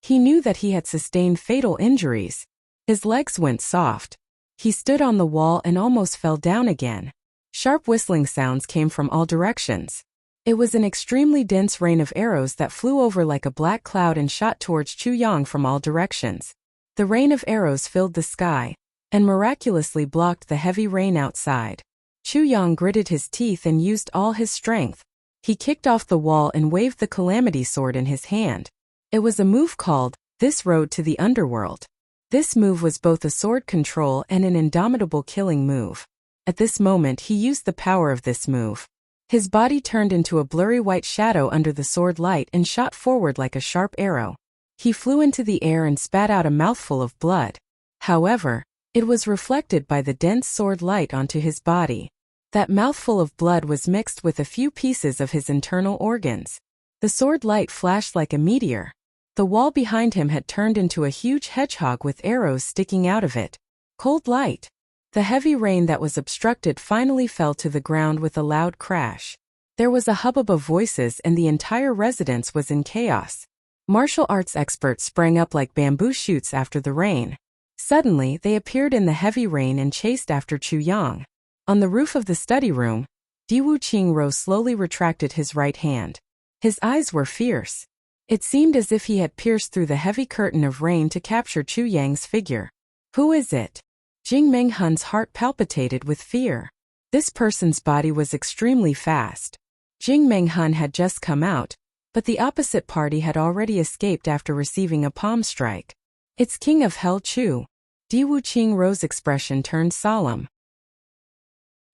He knew that he had sustained fatal injuries. His legs went soft. He stood on the wall and almost fell down again. Sharp whistling sounds came from all directions. It was an extremely dense rain of arrows that flew over like a black cloud and shot towards Chu Yang from all directions. The rain of arrows filled the sky, and miraculously blocked the heavy rain outside. Chu Yang gritted his teeth and used all his strength. He kicked off the wall and waved the calamity sword in his hand. It was a move called, "This Road to the Underworld." This move was both a sword control and an indomitable killing move. At this moment he used the power of this move. His body turned into a blurry white shadow under the sword light and shot forward like a sharp arrow. He flew into the air and spat out a mouthful of blood. However, it was reflected by the dense sword light onto his body. That mouthful of blood was mixed with a few pieces of his internal organs. The sword light flashed like a meteor. The wall behind him had turned into a huge hedgehog with arrows sticking out of it. Cold light. The heavy rain that was obstructed finally fell to the ground with a loud crash. There was a hubbub of voices and the entire residence was in chaos. Martial arts experts sprang up like bamboo shoots after the rain. Suddenly, they appeared in the heavy rain and chased after Chu Yang. On the roof of the study room, Di Wuqingro slowly retracted his right hand. His eyes were fierce. It seemed as if he had pierced through the heavy curtain of rain to capture Chu Yang's figure. Who is it? Jing Menghun's heart palpitated with fear. This person's body was extremely fast. Jing Menghun had just come out, but the opposite party had already escaped after receiving a palm strike. It's King of Hell Chu. Di Wuqingro's expression turned solemn.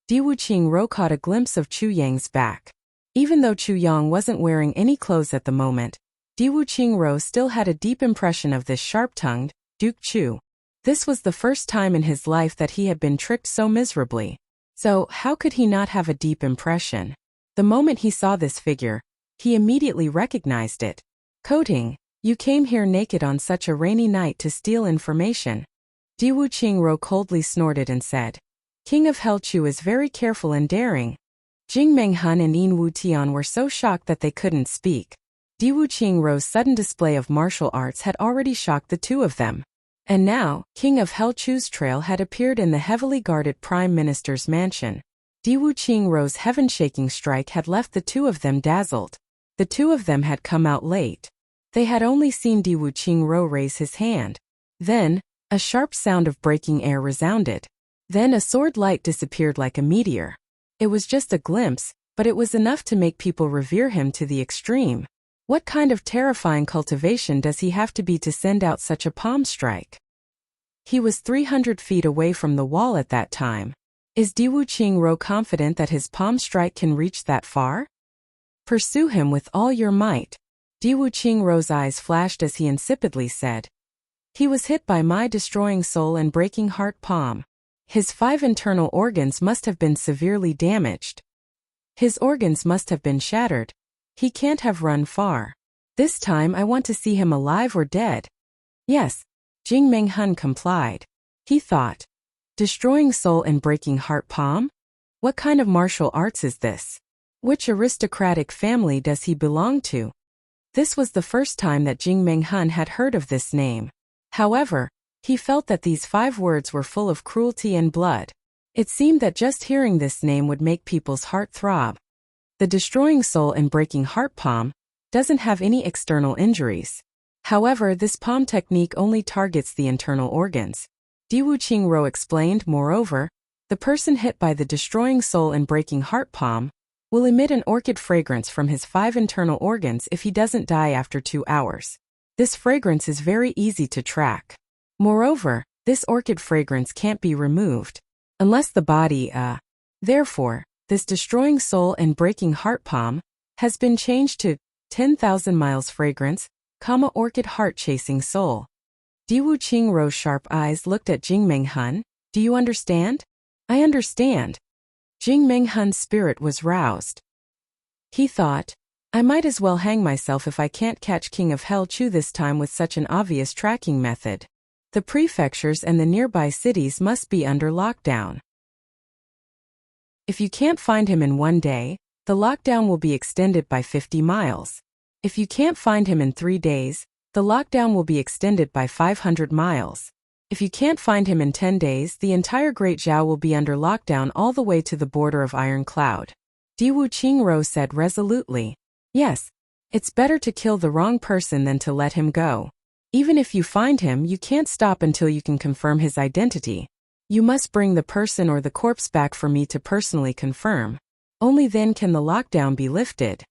Di Wuqingro caught a glimpse of Chu Yang's back. Even though Chu Yang wasn't wearing any clothes at the moment, Di Wuqingro still had a deep impression of this sharp-tongued, Duke Chu. This was the first time in his life that he had been tricked so miserably. So, how could he not have a deep impression? The moment he saw this figure, he immediately recognized it. "Coating, you came here naked on such a rainy night to steal information." Di Wuqingro coldly snorted and said, "King of Hell Chu is very careful and daring." Jing Menghun and Yin Wutian were so shocked that they couldn't speak. Di Wuqingro's sudden display of martial arts had already shocked the two of them. And now, King of Hell Chu's trail had appeared in the heavily guarded Prime Minister's mansion. Di Wuqingro's heaven-shaking strike had left the two of them dazzled. The two of them had come out late. They had only seen Di Wuqingro raise his hand. Then, a sharp sound of breaking air resounded. Then a sword light disappeared like a meteor. It was just a glimpse, but it was enough to make people revere him to the extreme. What kind of terrifying cultivation does he have to be to send out such a palm strike? He was 300 feet away from the wall at that time. Is Diwu Qingro confident that his palm strike can reach that far? Pursue him with all your might. Diwu Qingro's eyes flashed as he insipidly said. He was hit by my destroying soul and breaking heart palm. His 5 internal organs must have been severely damaged. His organs must have been shattered. He can't have run far. This time I want to see him alive or dead. Yes, Jing Menghun complied. He thought. Destroying soul and breaking heart palm? What kind of martial arts is this? Which aristocratic family does he belong to? This was the first time that Jing Menghun had heard of this name. However, he felt that these 5 words were full of cruelty and blood. It seemed that just hearing this name would make people's heart throb. The destroying soul and breaking heart palm doesn't have any external injuries. However, this palm technique only targets the internal organs. Diwu Qingro explained. Moreover, the person hit by the destroying soul and breaking heart palm will emit an orchid fragrance from his 5 internal organs if he doesn't die after 2 hours. This fragrance is very easy to track. Moreover, this orchid fragrance can't be removed unless the body, Therefore, this destroying soul and breaking heart palm has been changed to 10,000 miles fragrance, orchid heart chasing soul. Diwu Qingro's sharp eyes looked at Jing Menghun. Do you understand? I understand. Jing Menghun's spirit was roused. He thought, I might as well hang myself if I can't catch King of Hell Chu this time with such an obvious tracking method. The prefectures and the nearby cities must be under lockdown. If you can't find him in 1 day, the lockdown will be extended by 50 miles. If you can't find him in 3 days, the lockdown will be extended by 500 miles. If you can't find him in 10 days, the entire Great Zhao will be under lockdown all the way to the border of Iron Cloud. Diwu Qingro said resolutely. Yes, it's better to kill the wrong person than to let him go. Even if you find him, you can't stop until you can confirm his identity. You must bring the person or the corpse back for me to personally confirm. Only then can the lockdown be lifted.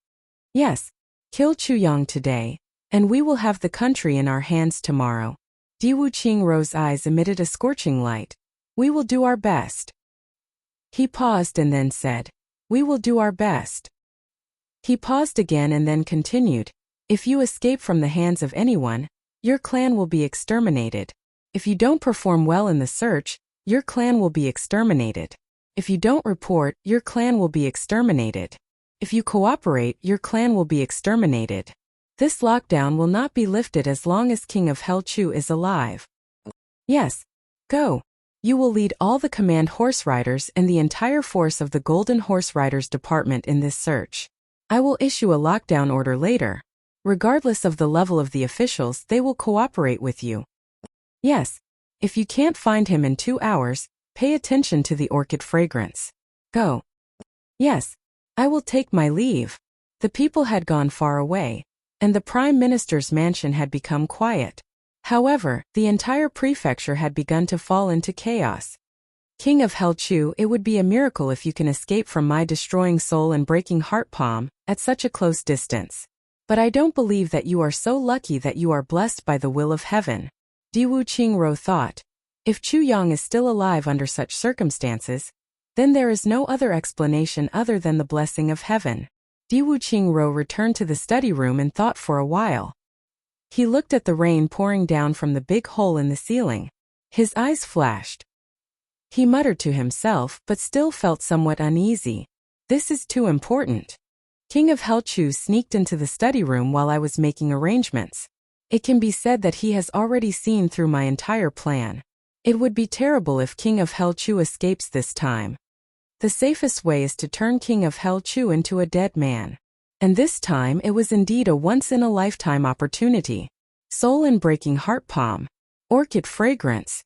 Yes, kill Chuyang today, and we will have the country in our hands tomorrow. Diwu Qingro's eyes emitted a scorching light. We will do our best. He paused and then said, We will do our best. He paused again and then continued, If you escape from the hands of anyone, your clan will be exterminated. If you don't perform well in the search, your clan will be exterminated. If you don't report, your clan will be exterminated. If you cooperate, your clan will be exterminated. This lockdown will not be lifted as long as King of Hell Chu is alive. Yes. Go. You will lead all the command horse riders and the entire force of the Golden Horse Riders Department in this search. I will issue a lockdown order later. Regardless of the level of the officials, they will cooperate with you. Yes. If you can't find him in 2 hours, pay attention to the orchid fragrance. Go. Yes. I will take my leave. The people had gone far away, and the Prime Minister's mansion had become quiet. However, the entire prefecture had begun to fall into chaos. King of Hell Chu, it would be a miracle if you can escape from my destroying soul and breaking heart palm at such a close distance. But I don't believe that you are so lucky that you are blessed by the will of heaven. Diwu Qingro thought. If Chuyang is still alive under such circumstances, then there is no other explanation other than the blessing of heaven. Diwu Qingro returned to the study room and thought for a while. He looked at the rain pouring down from the big hole in the ceiling. His eyes flashed. He muttered to himself but still felt somewhat uneasy. This is too important. King of Hell Chu sneaked into the study room while I was making arrangements. It can be said that he has already seen through my entire plan. It would be terrible if King of Hell Chu escapes this time. The safest way is to turn King of Hell Chu into a dead man. And this time it was indeed a once-in-a-lifetime opportunity. Soul and breaking heart palm. Orchid fragrance.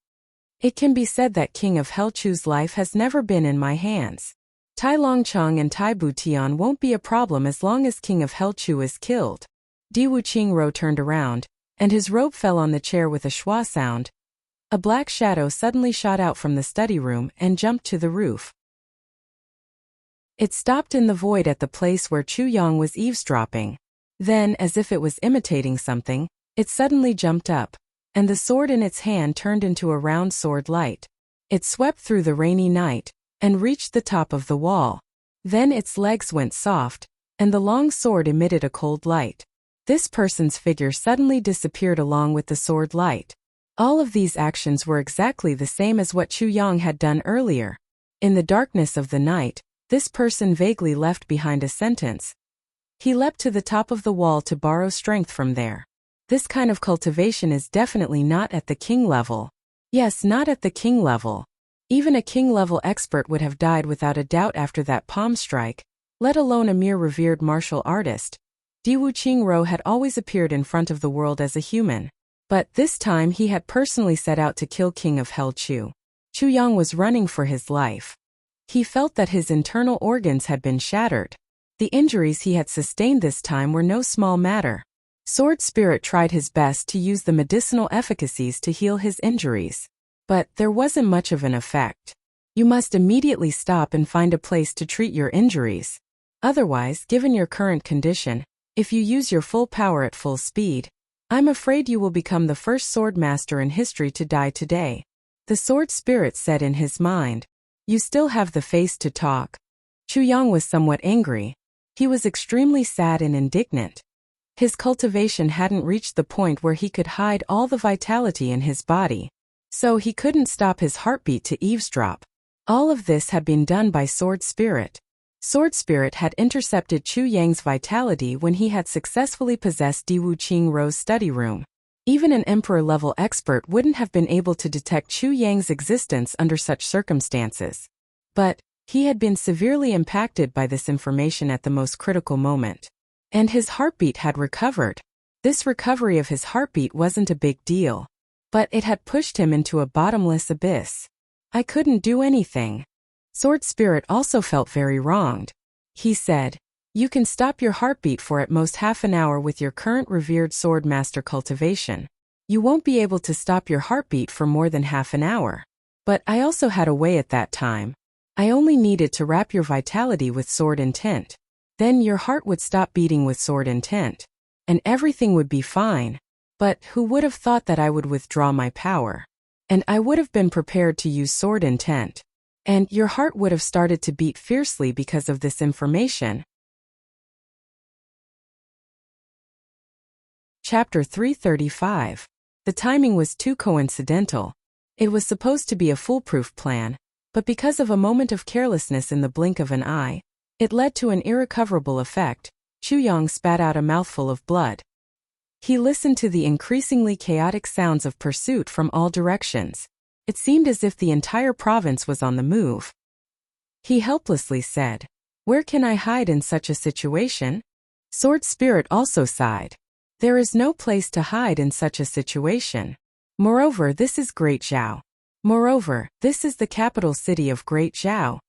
It can be said that King of Hell Chu's life has never been in my hands. Tai Longchong and Tai Butian won't be a problem as long as King of Hell Chu is killed. Diwu Qingro turned around, and his robe fell on the chair with a schwa sound. A black shadow suddenly shot out from the study room and jumped to the roof. It stopped in the void at the place where Chuyang was eavesdropping. Then, as if it was imitating something, it suddenly jumped up, and the sword in its hand turned into a round sword light. It swept through the rainy night, and reached the top of the wall. Then its legs went soft, and the long sword emitted a cold light. This person's figure suddenly disappeared along with the sword light. All of these actions were exactly the same as what Chu Yang had done earlier. In the darkness of the night, this person vaguely left behind a sentence. He leapt to the top of the wall to borrow strength from there. This kind of cultivation is definitely not at the king level. Yes, not at the king level. Even a king-level expert would have died without a doubt after that palm strike, let alone a mere revered martial artist. Diwu Qingro had always appeared in front of the world as a human. But this time he had personally set out to kill King of Hell Chu. Chu Yang was running for his life. He felt that his internal organs had been shattered. The injuries he had sustained this time were no small matter. Sword Spirit tried his best to use the medicinal efficacies to heal his injuries. But there wasn't much of an effect. You must immediately stop and find a place to treat your injuries. Otherwise, given your current condition, if you use your full power at full speed, I'm afraid you will become the first sword master in history to die today. The Sword Spirit said in his mind. You still have the face to talk. Chu Yang was somewhat angry. He was extremely sad and indignant. His cultivation hadn't reached the point where he could hide all the vitality in his body. So he couldn't stop his heartbeat to eavesdrop. All of this had been done by Sword Spirit. Sword Spirit had intercepted Chu Yang's vitality when he had successfully possessed Diwu Qingrou's study room. Even an emperor-level expert wouldn't have been able to detect Chu Yang's existence under such circumstances. But he had been severely impacted by this information at the most critical moment. And his heartbeat had recovered. This recovery of his heartbeat wasn't a big deal. But it had pushed him into a bottomless abyss. I couldn't do anything. Sword Spirit also felt very wronged. He said, you can stop your heartbeat for at most half an hour with your current revered sword master cultivation. You won't be able to stop your heartbeat for more than half an hour. But I also had a way at that time. I only needed to wrap your vitality with sword intent. Then your heart would stop beating with sword intent. And everything would be fine. But who would have thought that I would withdraw my power? And I would have been prepared to use sword intent. And your heart would have started to beat fiercely because of this information. Chapter 335. The timing was too coincidental. It was supposed to be a foolproof plan, but because of a moment of carelessness in the blink of an eye, it led to an irrecoverable effect. Chu Yang spat out a mouthful of blood. He listened to the increasingly chaotic sounds of pursuit from all directions. It seemed as if the entire province was on the move. He helplessly said, where can I hide in such a situation? Sword Spirit also sighed. There is no place to hide in such a situation. Moreover, this is Great Zhao. Moreover, this is the capital city of Great Zhao.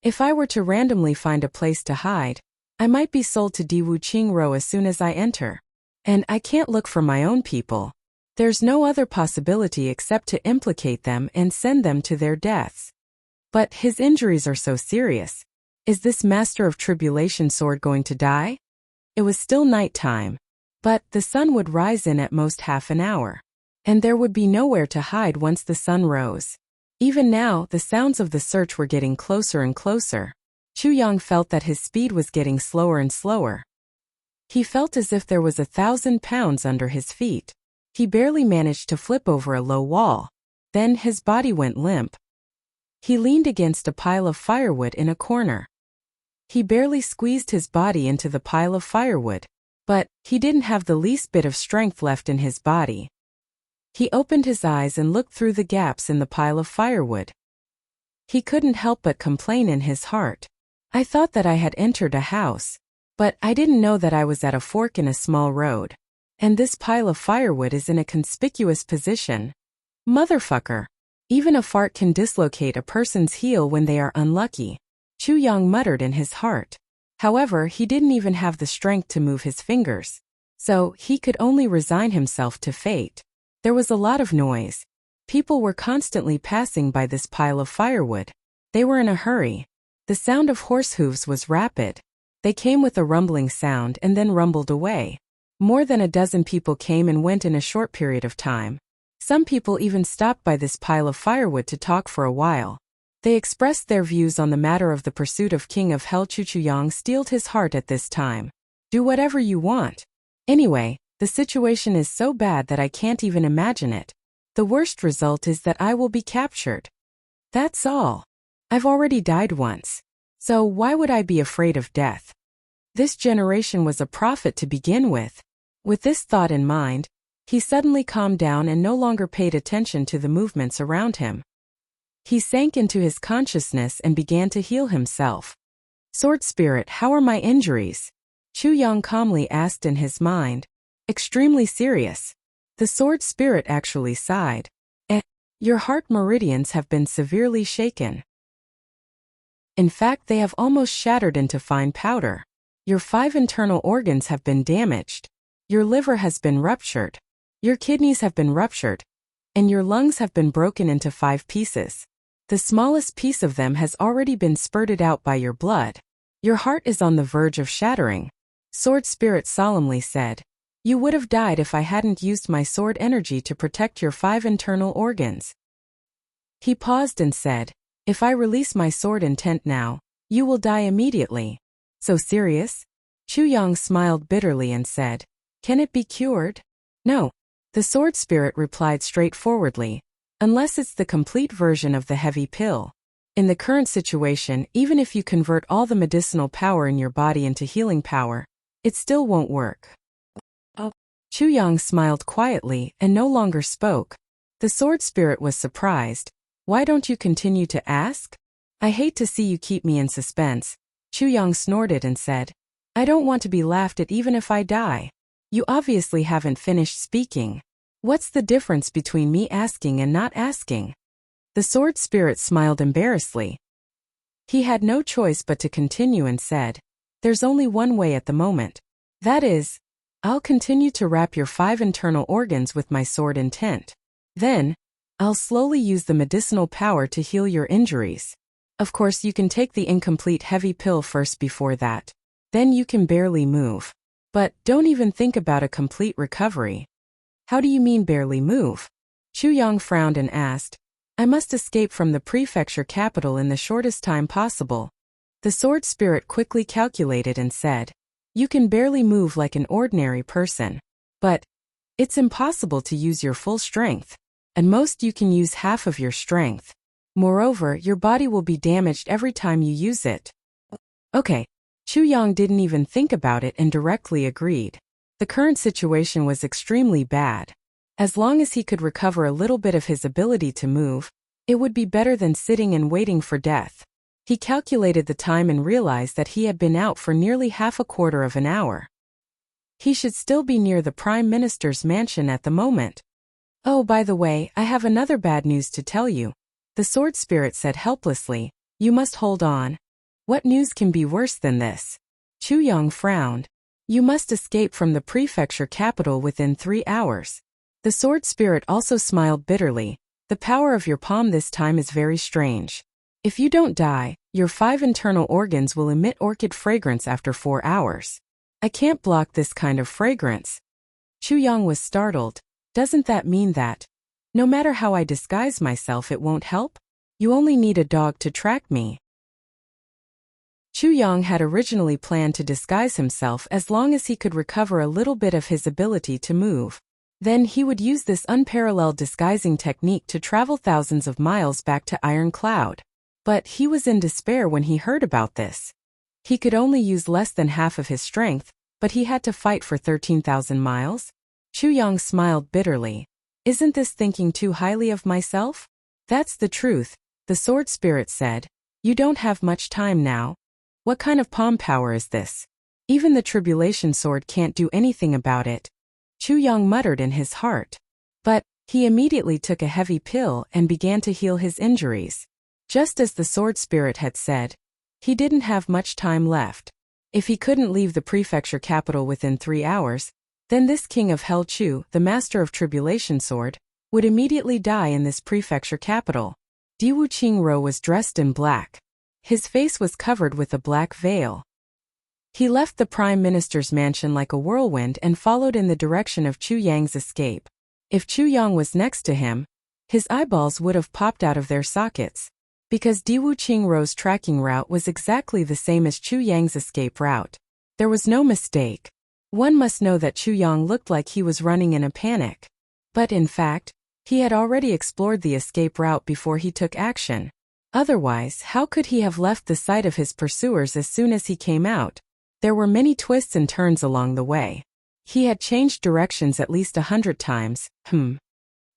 If I were to randomly find a place to hide, I might be sold to Diwu Qingro as soon as I enter. And I can't look for my own people. There's no other possibility except to implicate them and send them to their deaths. But his injuries are so serious. Is this Master of Tribulation sword going to die? It was still night time. But the sun would rise in at most half an hour. And there would be nowhere to hide once the sun rose. Even now, the sounds of the search were getting closer and closer. Chu Yang felt that his speed was getting slower and slower. He felt as if there was 1,000 pounds under his feet. He barely managed to flip over a low wall. Then his body went limp. He leaned against a pile of firewood in a corner. He barely squeezed his body into the pile of firewood. But he didn't have the least bit of strength left in his body. He opened his eyes and looked through the gaps in the pile of firewood. He couldn't help but complain in his heart. I thought that I had entered a house. But I didn't know that I was at a fork in a small road. And this pile of firewood is in a conspicuous position. Motherfucker. Even a fart can dislocate a person's heel when they are unlucky. Chu Yang muttered in his heart. However, he didn't even have the strength to move his fingers. So he could only resign himself to fate. There was a lot of noise. People were constantly passing by this pile of firewood. They were in a hurry. The sound of horse hooves was rapid. They came with a rumbling sound and then rumbled away. More than a dozen people came and went in a short period of time. Some people even stopped by this pile of firewood to talk for a while. They expressed their views on the matter of the pursuit of King of Hell. Chu Yang steeled his heart at this time. Do whatever you want. Anyway, the situation is so bad that I can't even imagine it. The worst result is that I will be captured. That's all. I've already died once. So why would I be afraid of death? This generation was a prophet to begin with. With this thought in mind, he suddenly calmed down and no longer paid attention to the movements around him. He sank into his consciousness and began to heal himself. Sword Spirit, how are my injuries? Chu Yang calmly asked in his mind. Extremely serious. The Sword Spirit actually sighed. Your heart meridians have been severely shaken. In fact, they have almost shattered into fine powder. Your 5 internal organs have been damaged. Your liver has been ruptured. Your kidneys have been ruptured. And your lungs have been broken into 5 pieces. The smallest piece of them has already been spurted out by your blood. Your heart is on the verge of shattering. Sword Spirit solemnly said. You would have died if I hadn't used my sword energy to protect your 5 internal organs. He paused and said, if I release my sword intent now, you will die immediately. So serious? Chu Yang smiled bitterly and said, can it be cured? No. The Sword Spirit replied straightforwardly, unless it's the complete version of the heavy pill. In the current situation, even if you convert all the medicinal power in your body into healing power, it still won't work. Chu Yang smiled quietly and no longer spoke. The Sword Spirit was surprised. Why don't you continue to ask? I hate to see you keep me in suspense. Chu Yang snorted and said, I don't want to be laughed at even if I die. You obviously haven't finished speaking. What's the difference between me asking and not asking? The Sword Spirit smiled embarrassedly. He had no choice but to continue and said, there's only one way at the moment. That is, I'll continue to wrap your 5 internal organs with my sword intent. Then, I'll slowly use the medicinal power to heal your injuries. Of course, you can take the incomplete heavy pill first before that. Then you can barely move. But don't even think about a complete recovery. How do you mean barely move? Chu Yang frowned and asked. I must escape from the prefecture capital in the shortest time possible. The Sword Spirit quickly calculated and said, you can barely move like an ordinary person. But it's impossible to use your full strength. At most you can use half of your strength. Moreover, your body will be damaged every time you use it. Okay. Chu Yang didn't even think about it and directly agreed. The current situation was extremely bad. As long as he could recover a little bit of his ability to move, it would be better than sitting and waiting for death. He calculated the time and realized that he had been out for nearly half a quarter of an hour. He should still be near the Prime Minister's mansion at the moment. Oh, by the way, I have another bad news to tell you. The Sword Spirit said helplessly, you must hold on. What news can be worse than this? Chu Yang frowned. You must escape from the prefecture capital within 3 hours. The Sword Spirit also smiled bitterly. The power of your palm this time is very strange. If you don't die, your 5 internal organs will emit orchid fragrance after 4 hours. I can't block this kind of fragrance. Chu Yang was startled. Doesn't that mean that, no matter how I disguise myself, it won't help? You only need a dog to track me. Chu Yang had originally planned to disguise himself as long as he could recover a little bit of his ability to move. Then he would use this unparalleled disguising technique to travel thousands of miles back to Iron Cloud. But he was in despair when he heard about this. He could only use less than half of his strength, but he had to fight for 13,000 miles? Chu Yang smiled bitterly. Isn't this thinking too highly of myself? That's the truth, the Sword Spirit said. You don't have much time now. What kind of palm power is this? Even the Tribulation Sword can't do anything about it. Chu Yang muttered in his heart. But he immediately took a heavy pill and began to heal his injuries. Just as the Sword Spirit had said, he didn't have much time left. If he couldn't leave the prefecture capital within 3 hours, then this King of Hell Chu, the master of Tribulation Sword, would immediately die in this prefecture capital. Diwu Qingro was dressed in black. His face was covered with a black veil. He left the Prime Minister's mansion like a whirlwind and followed in the direction of Chu Yang's escape. If Chu Yang was next to him, his eyeballs would have popped out of their sockets. Because Diwu Qingrou's tracking route was exactly the same as Chu Yang's escape route. There was no mistake. One must know that Chu Yang looked like he was running in a panic. But in fact, he had already explored the escape route before he took action. Otherwise, how could he have left the sight of his pursuers as soon as he came out? There were many twists and turns along the way. He had changed directions at least 100 times. Diwu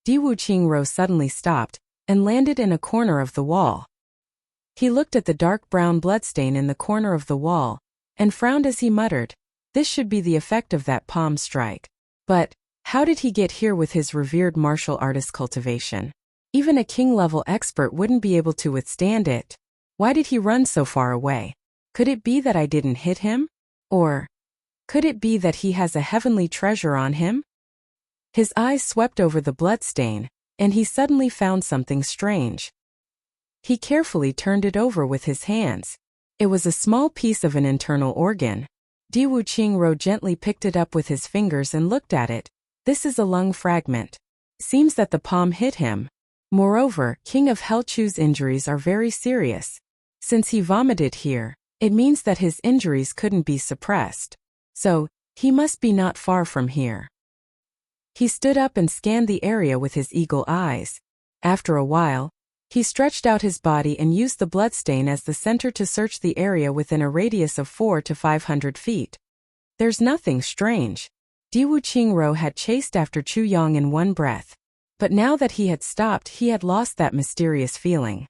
Qingrou suddenly stopped and landed in a corner of the wall. He looked at the dark brown bloodstain in the corner of the wall and frowned as he muttered, "This should be the effect of that palm strike. But how did he get here with his revered martial artist cultivation? Even a king-level expert wouldn't be able to withstand it. Why did he run so far away? Could it be that I didn't hit him? Or could it be that he has a heavenly treasure on him?" His eyes swept over the bloodstain, and he suddenly found something strange. He carefully turned it over with his hands. It was a small piece of an internal organ. Diwu Qingrou gently picked it up with his fingers and looked at it. "This is a lung fragment. Seems that the palm hit him. Moreover, King of Helchu's injuries are very serious. Since he vomited here, it means that his injuries couldn't be suppressed. So, he must be not far from here." He stood up and scanned the area with his eagle eyes. After a while, he stretched out his body and used the bloodstain as the center to search the area within a radius of 400 to 500 feet. There's nothing strange. Diwu Qingrou had chased after Chu Yang in one breath. But now that he had stopped, he had lost that mysterious feeling.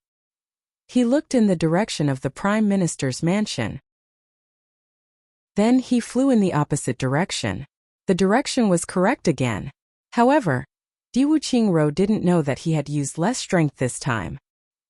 He looked in the direction of the Prime Minister's mansion. Then he flew in the opposite direction. The direction was correct again. However, Diwu Qingrou didn't know that he had used less strength this time.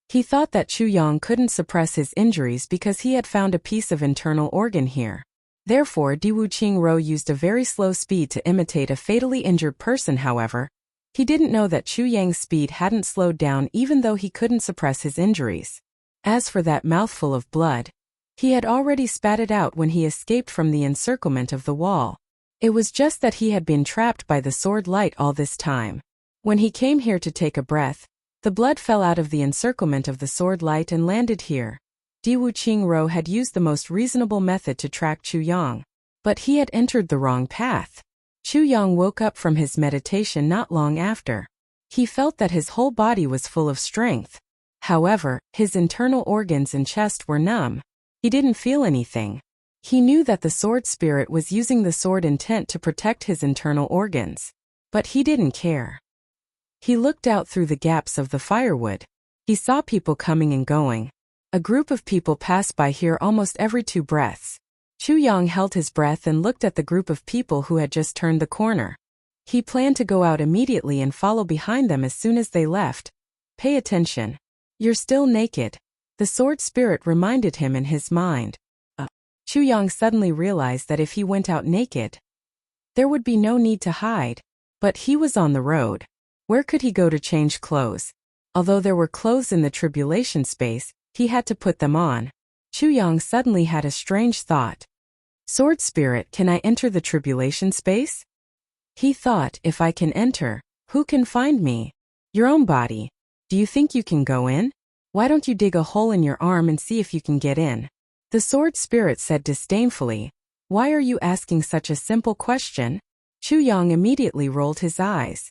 He thought that Chu Yang couldn't suppress his injuries because he had found a piece of internal organ here. Therefore, Diwu Qingrou used a very slow speed to imitate a fatally injured person. However, he didn't know that Chu Yang's speed hadn't slowed down even though he couldn't suppress his injuries. As for that mouthful of blood, he had already spat it out when he escaped from the encirclement of the wall. It was just that he had been trapped by the sword light all this time. When he came here to take a breath, the blood fell out of the encirclement of the sword light and landed here. Diwu Qingrou had used the most reasonable method to track Chu Yang. But he had entered the wrong path. Chu Yang woke up from his meditation not long after. He felt that his whole body was full of strength. However, his internal organs and chest were numb. He didn't feel anything. He knew that the sword spirit was using the sword intent to protect his internal organs. But he didn't care. He looked out through the gaps of the firewood. He saw people coming and going. A group of people passed by here almost every 2 breaths. Chu Yang held his breath and looked at the group of people who had just turned the corner. He planned to go out immediately and follow behind them as soon as they left. "Pay attention. You're still naked," the sword spirit reminded him in his mind. Chu Yang suddenly realized that if he went out naked, there would be no need to hide. But he was on the road. Where could he go to change clothes? Although there were clothes in the tribulation space, he had to put them on. Chu Yang suddenly had a strange thought. "Sword spirit, can I enter the tribulation space?" He thought, "If I can enter, who can find me? Your own body. Do you think you can go in? Why don't you dig a hole in your arm and see if you can get in?" The sword spirit said disdainfully, "Why are you asking such a simple question?" Chu Yang immediately rolled his eyes.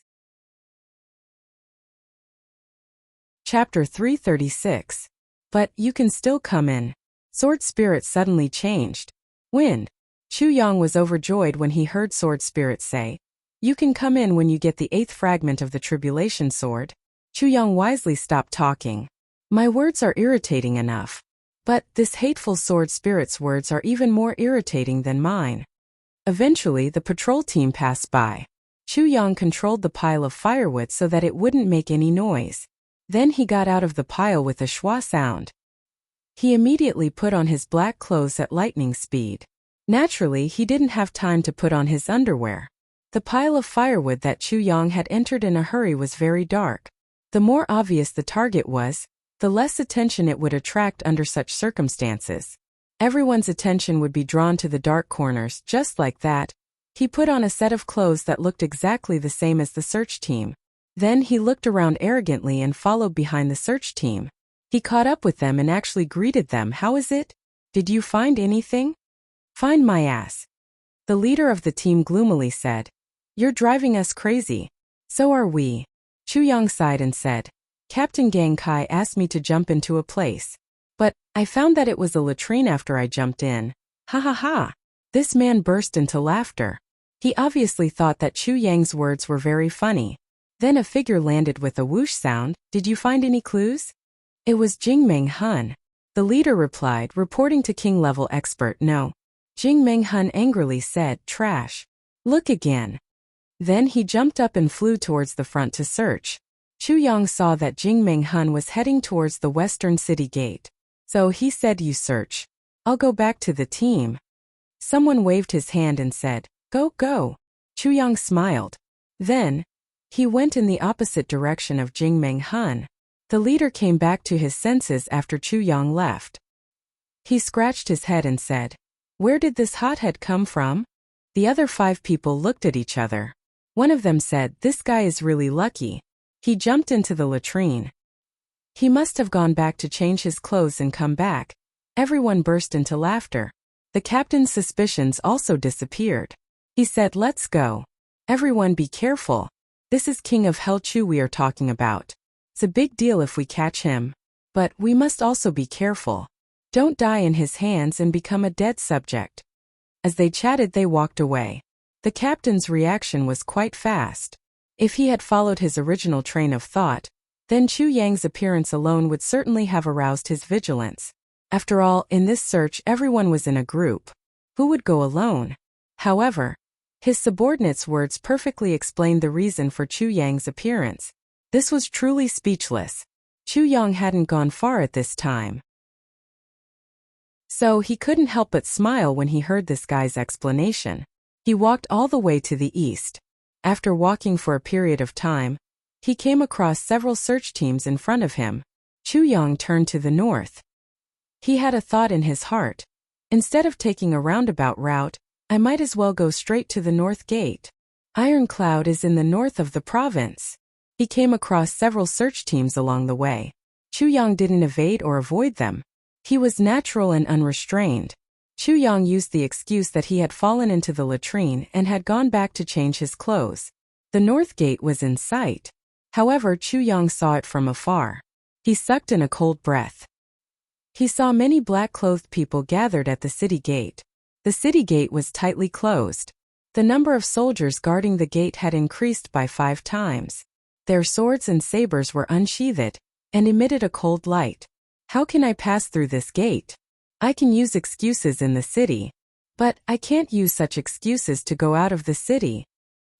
Chapter 336. But you can still come in. Sword spirit suddenly changed. Wind. Chu Yang was overjoyed when he heard sword spirit say, "You can come in when you get the 8th fragment of the tribulation sword." Chu Yang wisely stopped talking. "My words are irritating enough. But this hateful sword spirit's words are even more irritating than mine." Eventually, the patrol team passed by. Chu Yang controlled the pile of firewood so that it wouldn't make any noise. Then he got out of the pile with a schwa sound. He immediately put on his black clothes at lightning speed. Naturally, he didn't have time to put on his underwear. The pile of firewood that Chu Yang had entered in a hurry was very dark. The more obvious the target was, the less attention it would attract under such circumstances. Everyone's attention would be drawn to the dark corners. Just like that, he put on a set of clothes that looked exactly the same as the search team. Then he looked around arrogantly and followed behind the search team. He caught up with them and actually greeted them. How is it? Did you find anything? Find my ass. The leader of the team gloomily said. You're driving us crazy. So are we. Chu Yang sighed and said, Captain Gang Kai asked me to jump into a place. But I found that it was a latrine after I jumped in. Ha ha ha. This man burst into laughter. He obviously thought that Chu Yang's words were very funny. Then a figure landed with a whoosh sound. Did you find any clues? It was Jingmeng Hun. The leader replied, reporting to king-level expert. No. Jingmeng Hun angrily said, trash. Look again. Then he jumped up and flew towards the front to search. Chu Yang saw that Jingmeng Hun was heading towards the western city gate. So he said, you search. I'll go back to the team. Someone waved his hand and said, go, go. Chu Yang smiled. Then, he went in the opposite direction of Jingmeng Hun. The leader came back to his senses after Chu Yang left. He scratched his head and said, where did this hothead come from? The other 5 people looked at each other. One of them said, this guy is really lucky. He jumped into the latrine. He must have gone back to change his clothes and come back. Everyone burst into laughter. The captain's suspicions also disappeared. He said, let's go. Everyone be careful. This is King of Hell Chu we are talking about. It's a big deal if we catch him. But we must also be careful. Don't die in his hands and become a dead subject. As they chatted, they walked away. The captain's reaction was quite fast. If he had followed his original train of thought, then Chu Yang's appearance alone would certainly have aroused his vigilance. After all, in this search everyone was in a group. Who would go alone? However, his subordinate's words perfectly explained the reason for Chu Yang's appearance. This was truly speechless. Chu Yang hadn't gone far at this time. So he couldn't help but smile when he heard this guy's explanation. He walked all the way to the east. After walking for a period of time, he came across several search teams in front of him. Chu Yang turned to the north. He had a thought in his heart. Instead of taking a roundabout route, I might as well go straight to the north gate. Iron Cloud is in the north of the province. He came across several search teams along the way. Chu Yang didn't evade or avoid them. He was natural and unrestrained. Chu Yang used the excuse that he had fallen into the latrine and had gone back to change his clothes. The north gate was in sight. However, Chu Yang saw it from afar. He sucked in a cold breath. He saw many black-clothed people gathered at the city gate. The city gate was tightly closed. The number of soldiers guarding the gate had increased by 5 times. Their swords and sabers were unsheathed and emitted a cold light. How can I pass through this gate? I can use excuses in the city, but I can't use such excuses to go out of the city.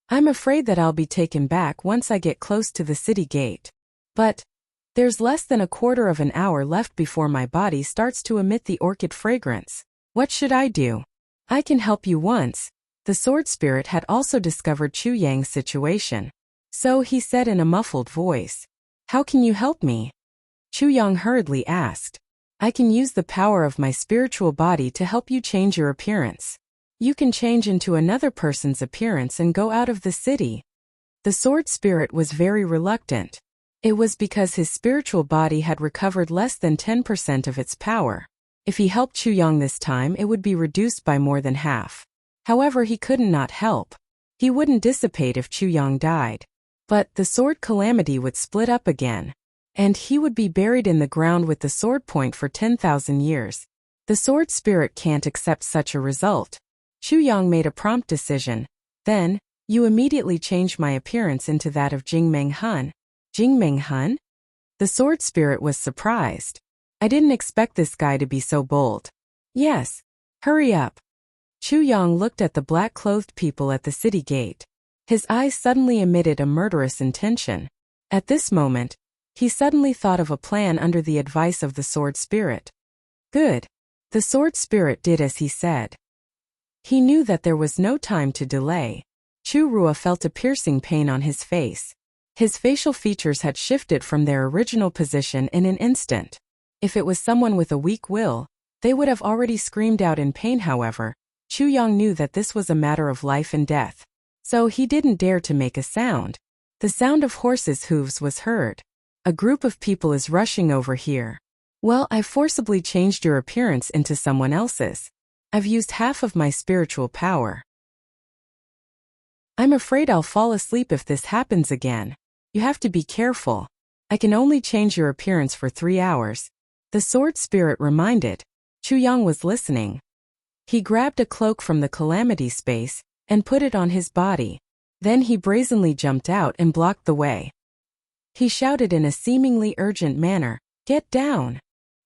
I'm afraid that I'll be taken back once I get close to the city gate. But there's less than a quarter of an hour left before my body starts to emit the orchid fragrance. What should I do? I can help you once. The sword spirit had also discovered Chu Yang's situation. So he said in a muffled voice, how can you help me? Chu Yang hurriedly asked. I can use the power of my spiritual body to help you change your appearance. You can change into another person's appearance and go out of the city. The sword spirit was very reluctant. It was because his spiritual body had recovered less than 10% of its power. If he helped Chu Yang this time, it would be reduced by more than half. However, he couldn't not help. He wouldn't dissipate if Chu Yang died. But the sword calamity would split up again. And he would be buried in the ground with the sword point for 10,000 years. The sword spirit can't accept such a result. Chu Yang made a prompt decision. Then, you immediately changed my appearance into that of Jingmeng Hun. Jingmeng Hun? The sword spirit was surprised. I didn't expect this guy to be so bold. Yes. Hurry up. Chu Yang looked at the black-clothed people at the city gate. His eyes suddenly emitted a murderous intention. At this moment, he suddenly thought of a plan under the advice of the sword spirit. Good. The sword spirit did as he said. He knew that there was no time to delay. Chu Rua felt a piercing pain on his face. His facial features had shifted from their original position in an instant. If it was someone with a weak will, they would have already screamed out in pain. However, Chu Yang knew that this was a matter of life and death. So he didn't dare to make a sound. The sound of horses' hooves was heard. A group of people is rushing over here. Well, I forcibly changed your appearance into someone else's. I've used half of my spiritual power. I'm afraid I'll fall asleep if this happens again. You have to be careful. I can only change your appearance for 3 hours. The sword spirit reminded. Chu Yang was listening. He grabbed a cloak from the calamity space and put it on his body. Then he brazenly jumped out and blocked the way. He shouted in a seemingly urgent manner, "Get down!"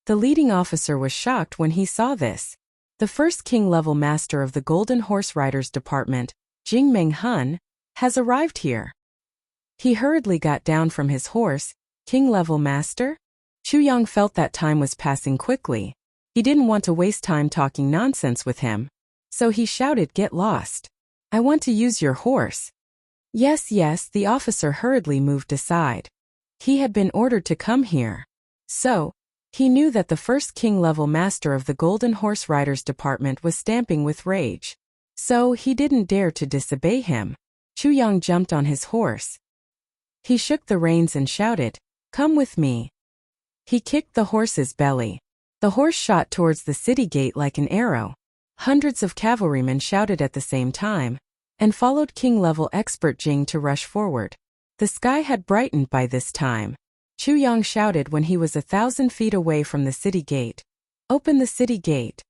The leading officer was shocked when he saw this. The first king-level master of the Golden Horse Riders Department, Jing Meng-hun, has arrived here. He hurriedly got down from his horse. King-level master? Chu Yang felt that time was passing quickly. He didn't want to waste time talking nonsense with him. So he shouted, "Get lost. I want to use your horse." Yes, the officer hurriedly moved aside. He had been ordered to come here. So, he knew that the first king-level master of the Golden Horse Riders Department was stamping with rage. So he didn't dare to disobey him. Chu Yang jumped on his horse. He shook the reins and shouted, "Come with me." He kicked the horse's belly. The horse shot towards the city gate like an arrow. Hundreds of cavalrymen shouted at the same time, and followed king-level expert Jing to rush forward. The sky had brightened by this time. Chu Yang shouted when he was 1,000 feet away from the city gate. "Open the city gate."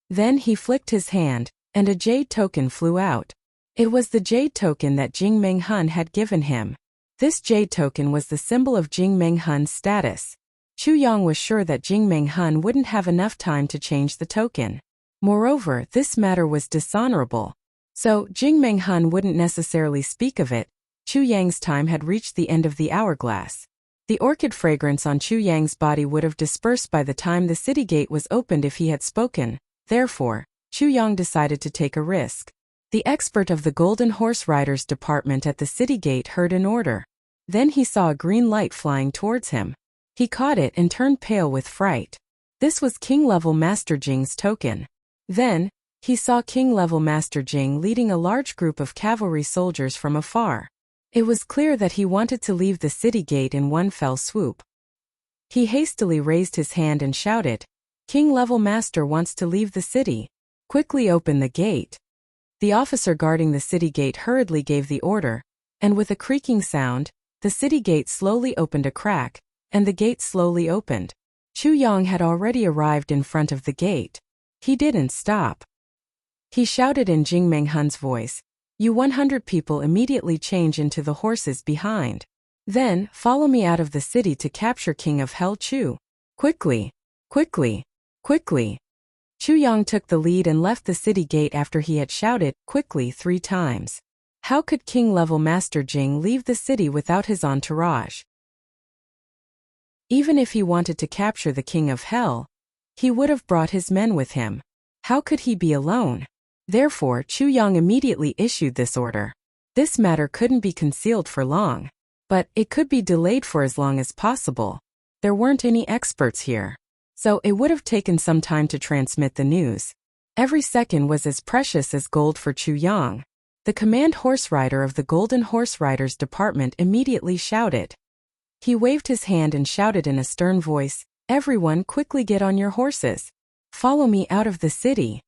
Then he flicked his hand, and a jade token flew out. It was the jade token that Jing Meng-hun had given him. This jade token was the symbol of Jing Meng-hun's status. Chu Yang was sure that Jing Meng-hun wouldn't have enough time to change the token. Moreover, this matter was dishonorable. So, Jing Meng-hun wouldn't necessarily speak of it. Chu Yang's time had reached the end of the hourglass. The orchid fragrance on Chu Yang's body would have dispersed by the time the city gate was opened if he had spoken. Therefore, Chu Yang decided to take a risk. The expert of the Golden Horse Riders Department at the city gate heard an order. Then he saw a green light flying towards him. He caught it and turned pale with fright. This was King-level Master Jing's token. Then, he saw King-level Master Jing leading a large group of cavalry soldiers from afar. It was clear that he wanted to leave the city gate in one fell swoop. He hastily raised his hand and shouted, "King-level Master wants to leave the city. Quickly open the gate." The officer guarding the city gate hurriedly gave the order, and with a creaking sound, the city gate slowly opened a crack, and the gate slowly opened. Chu Yang had already arrived in front of the gate. He didn't stop. He shouted in Jing Meng-hun's voice, "You 100 people immediately change into the horses behind. Then, follow me out of the city to capture King of Hell Chu. Quickly, quickly, quickly." Chu Yang took the lead and left the city gate after he had shouted, "Quickly" 3 times. How could King-level Master Jing leave the city without his entourage? Even if he wanted to capture the King of Hell, he would have brought his men with him. How could he be alone? Therefore, Chu Yang immediately issued this order. This matter couldn't be concealed for long. But it could be delayed for as long as possible. There weren't any experts here. So it would have taken some time to transmit the news. Every second was as precious as gold for Chu Yang. The command horse rider of the Golden Horse Riders Department immediately shouted. He waved his hand and shouted in a stern voice, "Everyone quickly get on your horses. Follow me out of the city."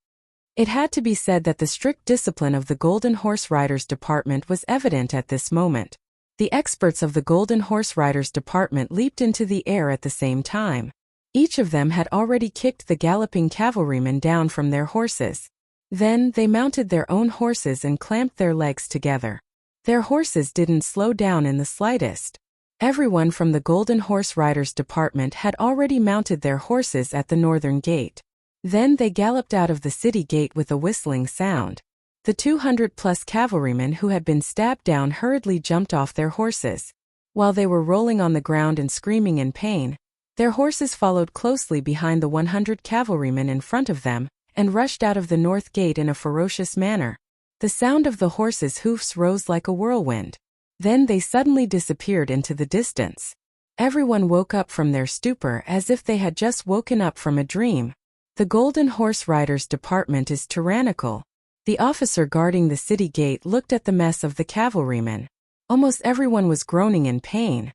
It had to be said that the strict discipline of the Golden Horse Riders Department was evident at this moment. The experts of the Golden Horse Riders Department leaped into the air at the same time. Each of them had already kicked the galloping cavalrymen down from their horses. Then they mounted their own horses and clamped their legs together. Their horses didn't slow down in the slightest. Everyone from the Golden Horse Riders Department had already mounted their horses at the northern gate. Then they galloped out of the city gate with a whistling sound. The 200-plus cavalrymen who had been stabbed down hurriedly jumped off their horses. While they were rolling on the ground and screaming in pain, their horses followed closely behind the 100 cavalrymen in front of them, and rushed out of the north gate in a ferocious manner. The sound of the horses' hoofs rose like a whirlwind. Then they suddenly disappeared into the distance. Everyone woke up from their stupor as if they had just woken up from a dream. The Golden Horse Riders Department is tyrannical. The officer guarding the city gate looked at the mess of the cavalrymen. Almost everyone was groaning in pain.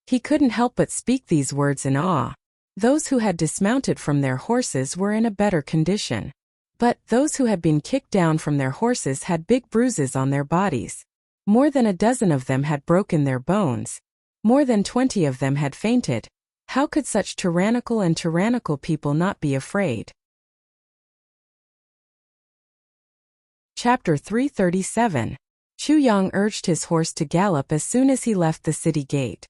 He couldn't help but speak these words in awe. Those who had dismounted from their horses were in a better condition. But those who had been kicked down from their horses had big bruises on their bodies. More than a dozen of them had broken their bones. More than 20 of them had fainted. How could such tyrannical people not be afraid? Chapter 337. Chu Yang urged his horse to gallop as soon as he left the city gate.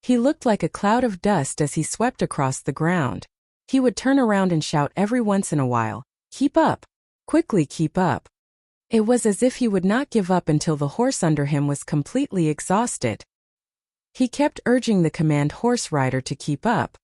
He looked like a cloud of dust as he swept across the ground. He would turn around and shout every once in a while, "Keep up! Quickly keep up!" It was as if he would not give up until the horse under him was completely exhausted. He kept urging the command horse rider to keep up.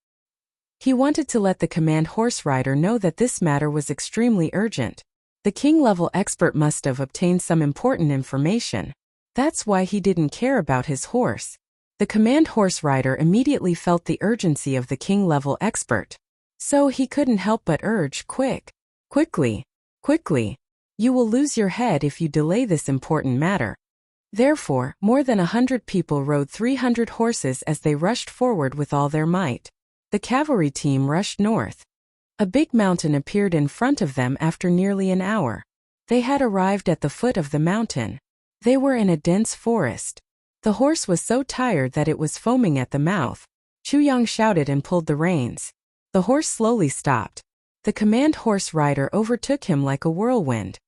He wanted to let the command horse rider know that this matter was extremely urgent. The king-level expert must have obtained some important information. That's why he didn't care about his horse. The command horse rider immediately felt the urgency of the king-level expert. So he couldn't help but urge, quickly, quickly. You will lose your head if you delay this important matter. Therefore, more than 100 people rode 300 horses as they rushed forward with all their might. The cavalry team rushed north. A big mountain appeared in front of them after nearly an hour. They had arrived at the foot of the mountain. They were in a dense forest. The horse was so tired that it was foaming at the mouth. Chu Yang shouted and pulled the reins. The horse slowly stopped. The command horse rider overtook him like a whirlwind.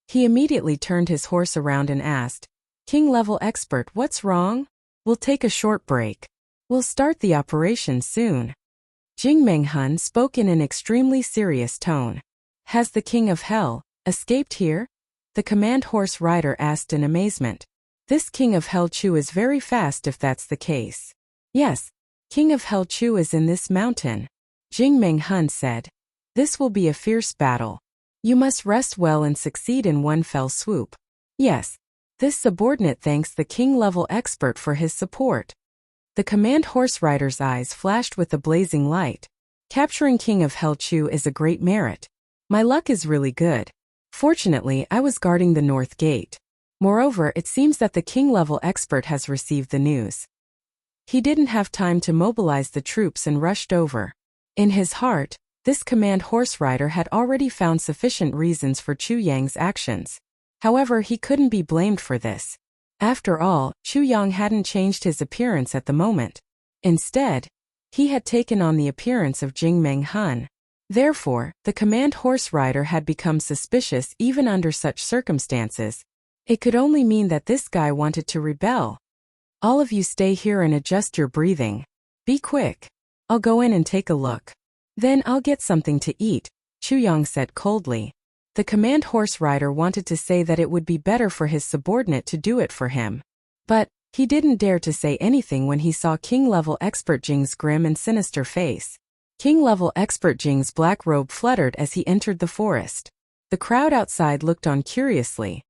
He immediately turned his horse around and asked, "King-level expert, what's wrong? We'll take a short break. We'll start the operation soon." Jing Menghun spoke in an extremely serious tone. "Has the King of Hell escaped here?" The command horse rider asked in amazement. "This King of Hell Chu is very fast if that's the case." "Yes, King of Hell Chu is in this mountain," Jing Menghun said. "This will be a fierce battle. You must rest well and succeed in one fell swoop." "Yes." This subordinate thanks the king-level expert for his support. The command horse rider's eyes flashed with a blazing light. "Capturing King of Hell Chu is a great merit. My luck is really good. Fortunately, I was guarding the north gate. Moreover, it seems that the king-level expert has received the news." He didn't have time to mobilize the troops and rushed over. In his heart, this command horse rider had already found sufficient reasons for Chu Yang's actions. However, he couldn't be blamed for this. After all, Chu Yang hadn't changed his appearance at the moment. Instead, he had taken on the appearance of Jing Menghun. Therefore, the command horse rider had become suspicious even under such circumstances. It could only mean that this guy wanted to rebel. "All of you stay here and adjust your breathing. Be quick. I'll go in and take a look. Then I'll get something to eat," Chu Yang said coldly. The command horse rider wanted to say that it would be better for his subordinate to do it for him. But he didn't dare to say anything when he saw king-level expert Jing's grim and sinister face. King-level expert Jing's black robe fluttered as he entered the forest. The crowd outside looked on curiously.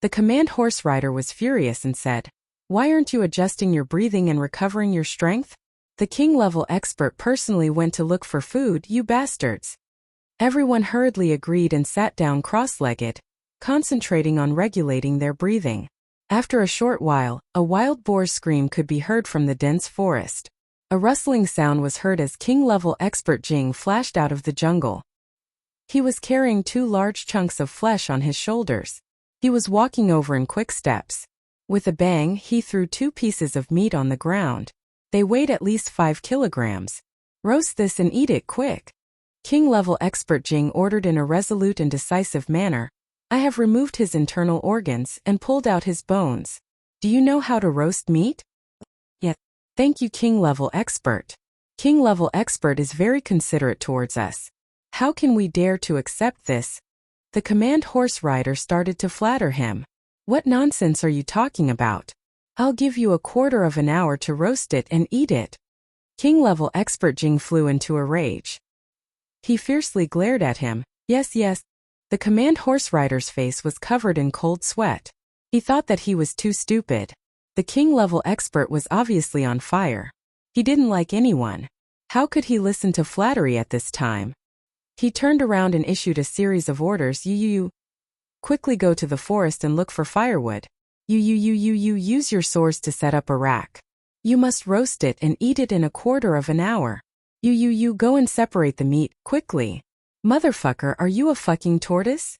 The command horse rider was furious and said, "Why aren't you adjusting your breathing and recovering your strength? The king-level expert personally went to look for food, you bastards." Everyone hurriedly agreed and sat down cross-legged, concentrating on regulating their breathing. After a short while, a wild boar's scream could be heard from the dense forest. A rustling sound was heard as king-level expert Jing flashed out of the jungle. He was carrying 2 large chunks of flesh on his shoulders. He was walking over in quick steps. With a bang, he threw 2 pieces of meat on the ground. They weighed at least 5 kilograms. "Roast this and eat it quick," king-level expert Jing ordered in a resolute and decisive manner. "I have removed his internal organs and pulled out his bones. Do you know how to roast meat?" "Yes. Thank you, king-level expert. King-level expert is very considerate towards us. How can we dare to accept this?" The command horse rider started to flatter him. "What nonsense are you talking about? I'll give you a quarter of an hour to roast it and eat it." King-level expert Jing flew into a rage. He fiercely glared at him. Yes. The command horse rider's face was covered in cold sweat. He thought that he was too stupid. The king-level expert was obviously on fire. He didn't like anyone. How could he listen to flattery at this time? He turned around and issued a series of orders. You. Quickly go to the forest and look for firewood. You use your swords to set up a rack. You must roast it and eat it in a quarter of an hour. You go and separate the meat, quickly. Motherfucker, are you a fucking tortoise?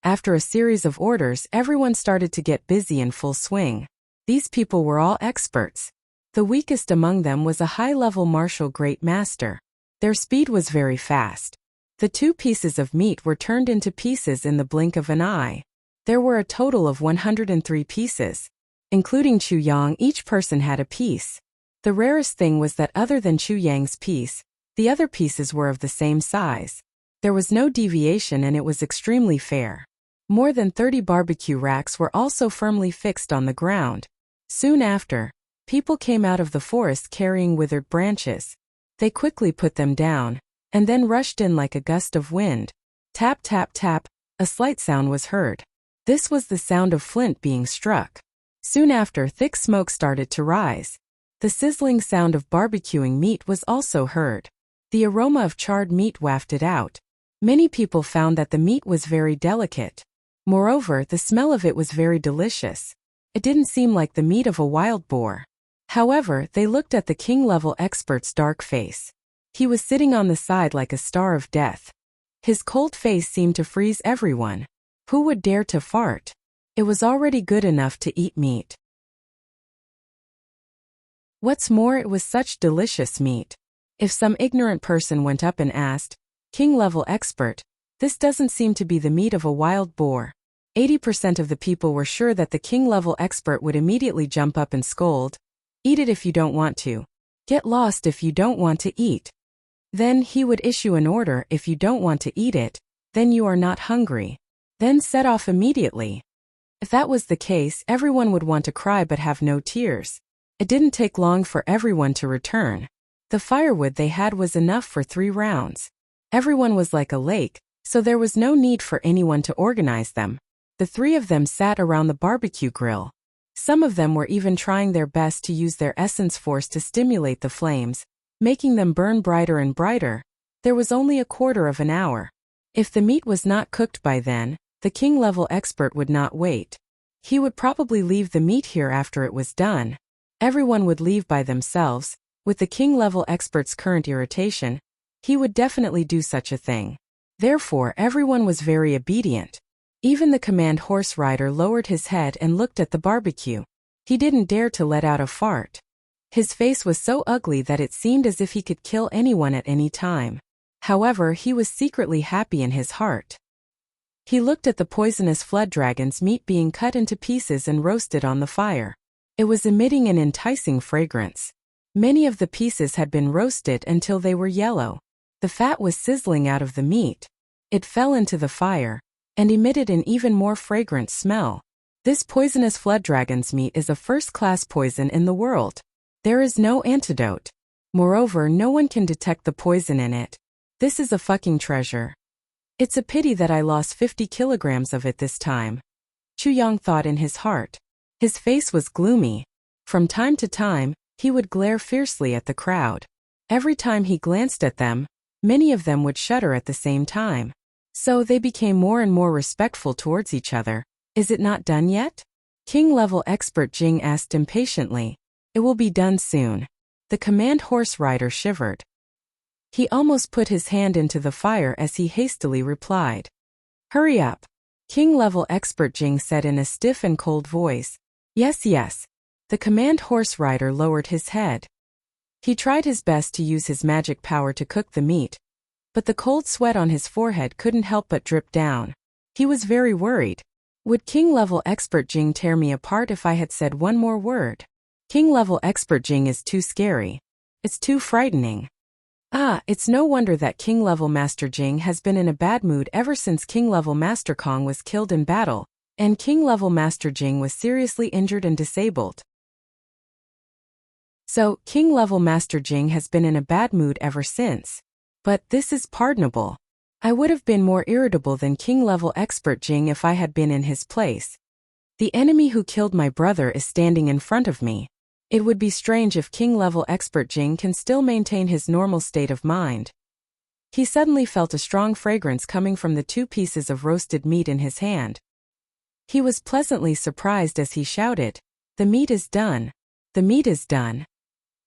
After a series of orders, everyone started to get busy in full swing. These people were all experts. The weakest among them was a high-level martial great master. Their speed was very fast. The 2 pieces of meat were turned into pieces in the blink of an eye. There were a total of 103 pieces. Including Chu Yang, each person had a piece. The rarest thing was that other than Chu Yang's piece, the other pieces were of the same size. There was no deviation and it was extremely fair. More than 30 barbecue racks were also firmly fixed on the ground. Soon after, people came out of the forest carrying withered branches. They quickly put them down, and then rushed in like a gust of wind. Tap, tap, tap, a slight sound was heard. This was the sound of flint being struck. Soon after, thick smoke started to rise. The sizzling sound of barbecuing meat was also heard. The aroma of charred meat wafted out. Many people found that the meat was very delicate. Moreover, the smell of it was very delicious. It didn't seem like the meat of a wild boar. However, they looked at the king-level expert's dark face. He was sitting on the side like a star of death. His cold face seemed to freeze everyone. Who would dare to fart? It was already good enough to eat meat. What's more, it was such delicious meat. If some ignorant person went up and asked, "King-level expert, this doesn't seem to be the meat of a wild boar," 80% of the people were sure that the king-level expert would immediately jump up and scold, "Eat it if you don't want to. Get lost if you don't want to eat." Then he would issue an order, "If you don't want to eat it, then you are not hungry." Then set off immediately. If that was the case, everyone would want to cry but have no tears. It didn't take long for everyone to return. The firewood they had was enough for 3 rounds. Everyone was like a lake, so there was no need for anyone to organize them. The 3 of them sat around the barbecue grill. Some of them were even trying their best to use their essence force to stimulate the flames, making them burn brighter and brighter. There was only a quarter of an hour. If the meat was not cooked by then, the king-level expert would not wait. He would probably leave the meat here after it was done. Everyone would leave by themselves. With the king-level expert's current irritation, he would definitely do such a thing. Therefore, everyone was very obedient. Even the command horse rider lowered his head and looked at the barbecue. He didn't dare to let out a fart. His face was so ugly that it seemed as if he could kill anyone at any time. However, he was secretly happy in his heart. He looked at the poisonous flood dragon's meat being cut into pieces and roasted on the fire. It was emitting an enticing fragrance. Many of the pieces had been roasted until they were yellow. The fat was sizzling out of the meat. It fell into the fire and emitted an even more fragrant smell. This poisonous flood dragon's meat is a first-class poison in the world. There is no antidote. Moreover, no one can detect the poison in it. This is a fucking treasure. It's a pity that I lost 50 kilograms of it this time. Chu Yang thought in his heart. His face was gloomy. From time to time, he would glare fiercely at the crowd. Every time he glanced at them, many of them would shudder at the same time. So they became more and more respectful towards each other. Is it not done yet? King-level expert Jing asked impatiently. It will be done soon. The command horse rider shivered. He almost put his hand into the fire as he hastily replied. Hurry up. King-level expert Jing said in a stiff and cold voice. Yes, yes. The command horse rider lowered his head. He tried his best to use his magic power to cook the meat, but the cold sweat on his forehead couldn't help but drip down. He was very worried. Would King-level expert Jing tear me apart if I had said one more word? King-level expert Jing is too scary. It's too frightening. It's no wonder that King-level Master Jing has been in a bad mood ever since King-level Master Kong was killed in battle, and King-level Master Jing was seriously injured and disabled. So, King-level Master Jing has been in a bad mood ever since. But this is pardonable. I would have been more irritable than King-level expert Jing if I had been in his place. The enemy who killed my brother is standing in front of me. It would be strange if King-level expert Jing can still maintain his normal state of mind. He suddenly felt a strong fragrance coming from the 2 pieces of roasted meat in his hand. He was pleasantly surprised as he shouted, "The meat is done! The meat is done!"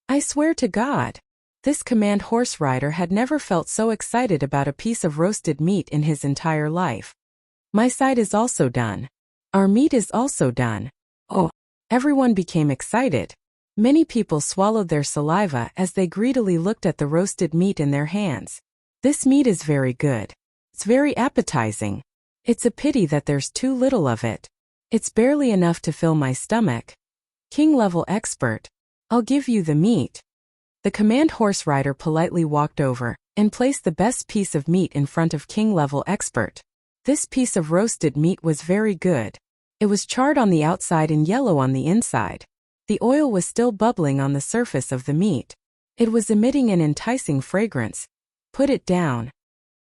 I swear to God. This command horse rider had never felt so excited about a piece of roasted meat in his entire life. My side is also done. Our meat is also done. Oh! Everyone became excited. Many people swallowed their saliva as they greedily looked at the roasted meat in their hands. This meat is very good. It's very appetizing. It's a pity that there's too little of it. It's barely enough to fill my stomach. King-level expert. I'll give you the meat. The command horse rider politely walked over and placed the best piece of meat in front of king-level expert. This piece of roasted meat was very good. It was charred on the outside and yellow on the inside. The oil was still bubbling on the surface of the meat. It was emitting an enticing fragrance. Put it down.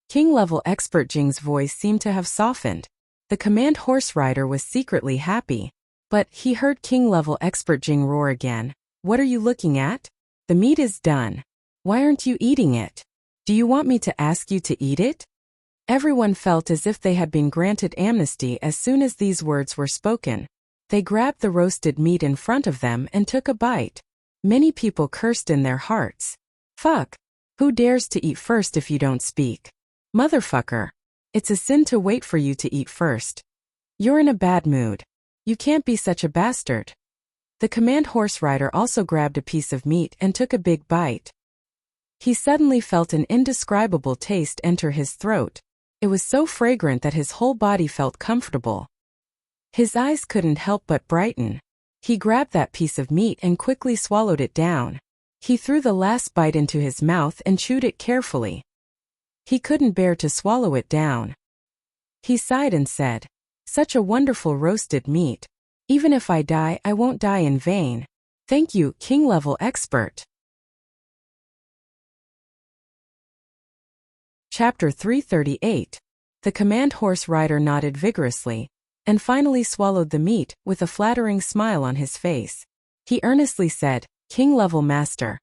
King-level expert Jing's voice seemed to have softened. The command horse rider was secretly happy. But he heard king-level expert Jing roar again. What are you looking at? The meat is done. Why aren't you eating it? Do you want me to ask you to eat it? Everyone felt as if they had been granted amnesty as soon as these words were spoken. They grabbed the roasted meat in front of them and took a bite. Many people cursed in their hearts. Fuck. Who dares to eat first if you don't speak? Motherfucker. It's a sin to wait for you to eat first. You're in a bad mood. You can't be such a bastard. The command horse rider also grabbed a piece of meat and took a big bite. He suddenly felt an indescribable taste enter his throat. It was so fragrant that his whole body felt comfortable. His eyes couldn't help but brighten. He grabbed that piece of meat and quickly swallowed it down. He threw the last bite into his mouth and chewed it carefully. He couldn't bear to swallow it down. He sighed and said, "Such a wonderful roasted meat. Even if I die, I won't die in vain. Thank you, king-level expert." Chapter 338. The command horse rider nodded vigorously, and finally swallowed the meat with a flattering smile on his face. He earnestly said, "King-level master.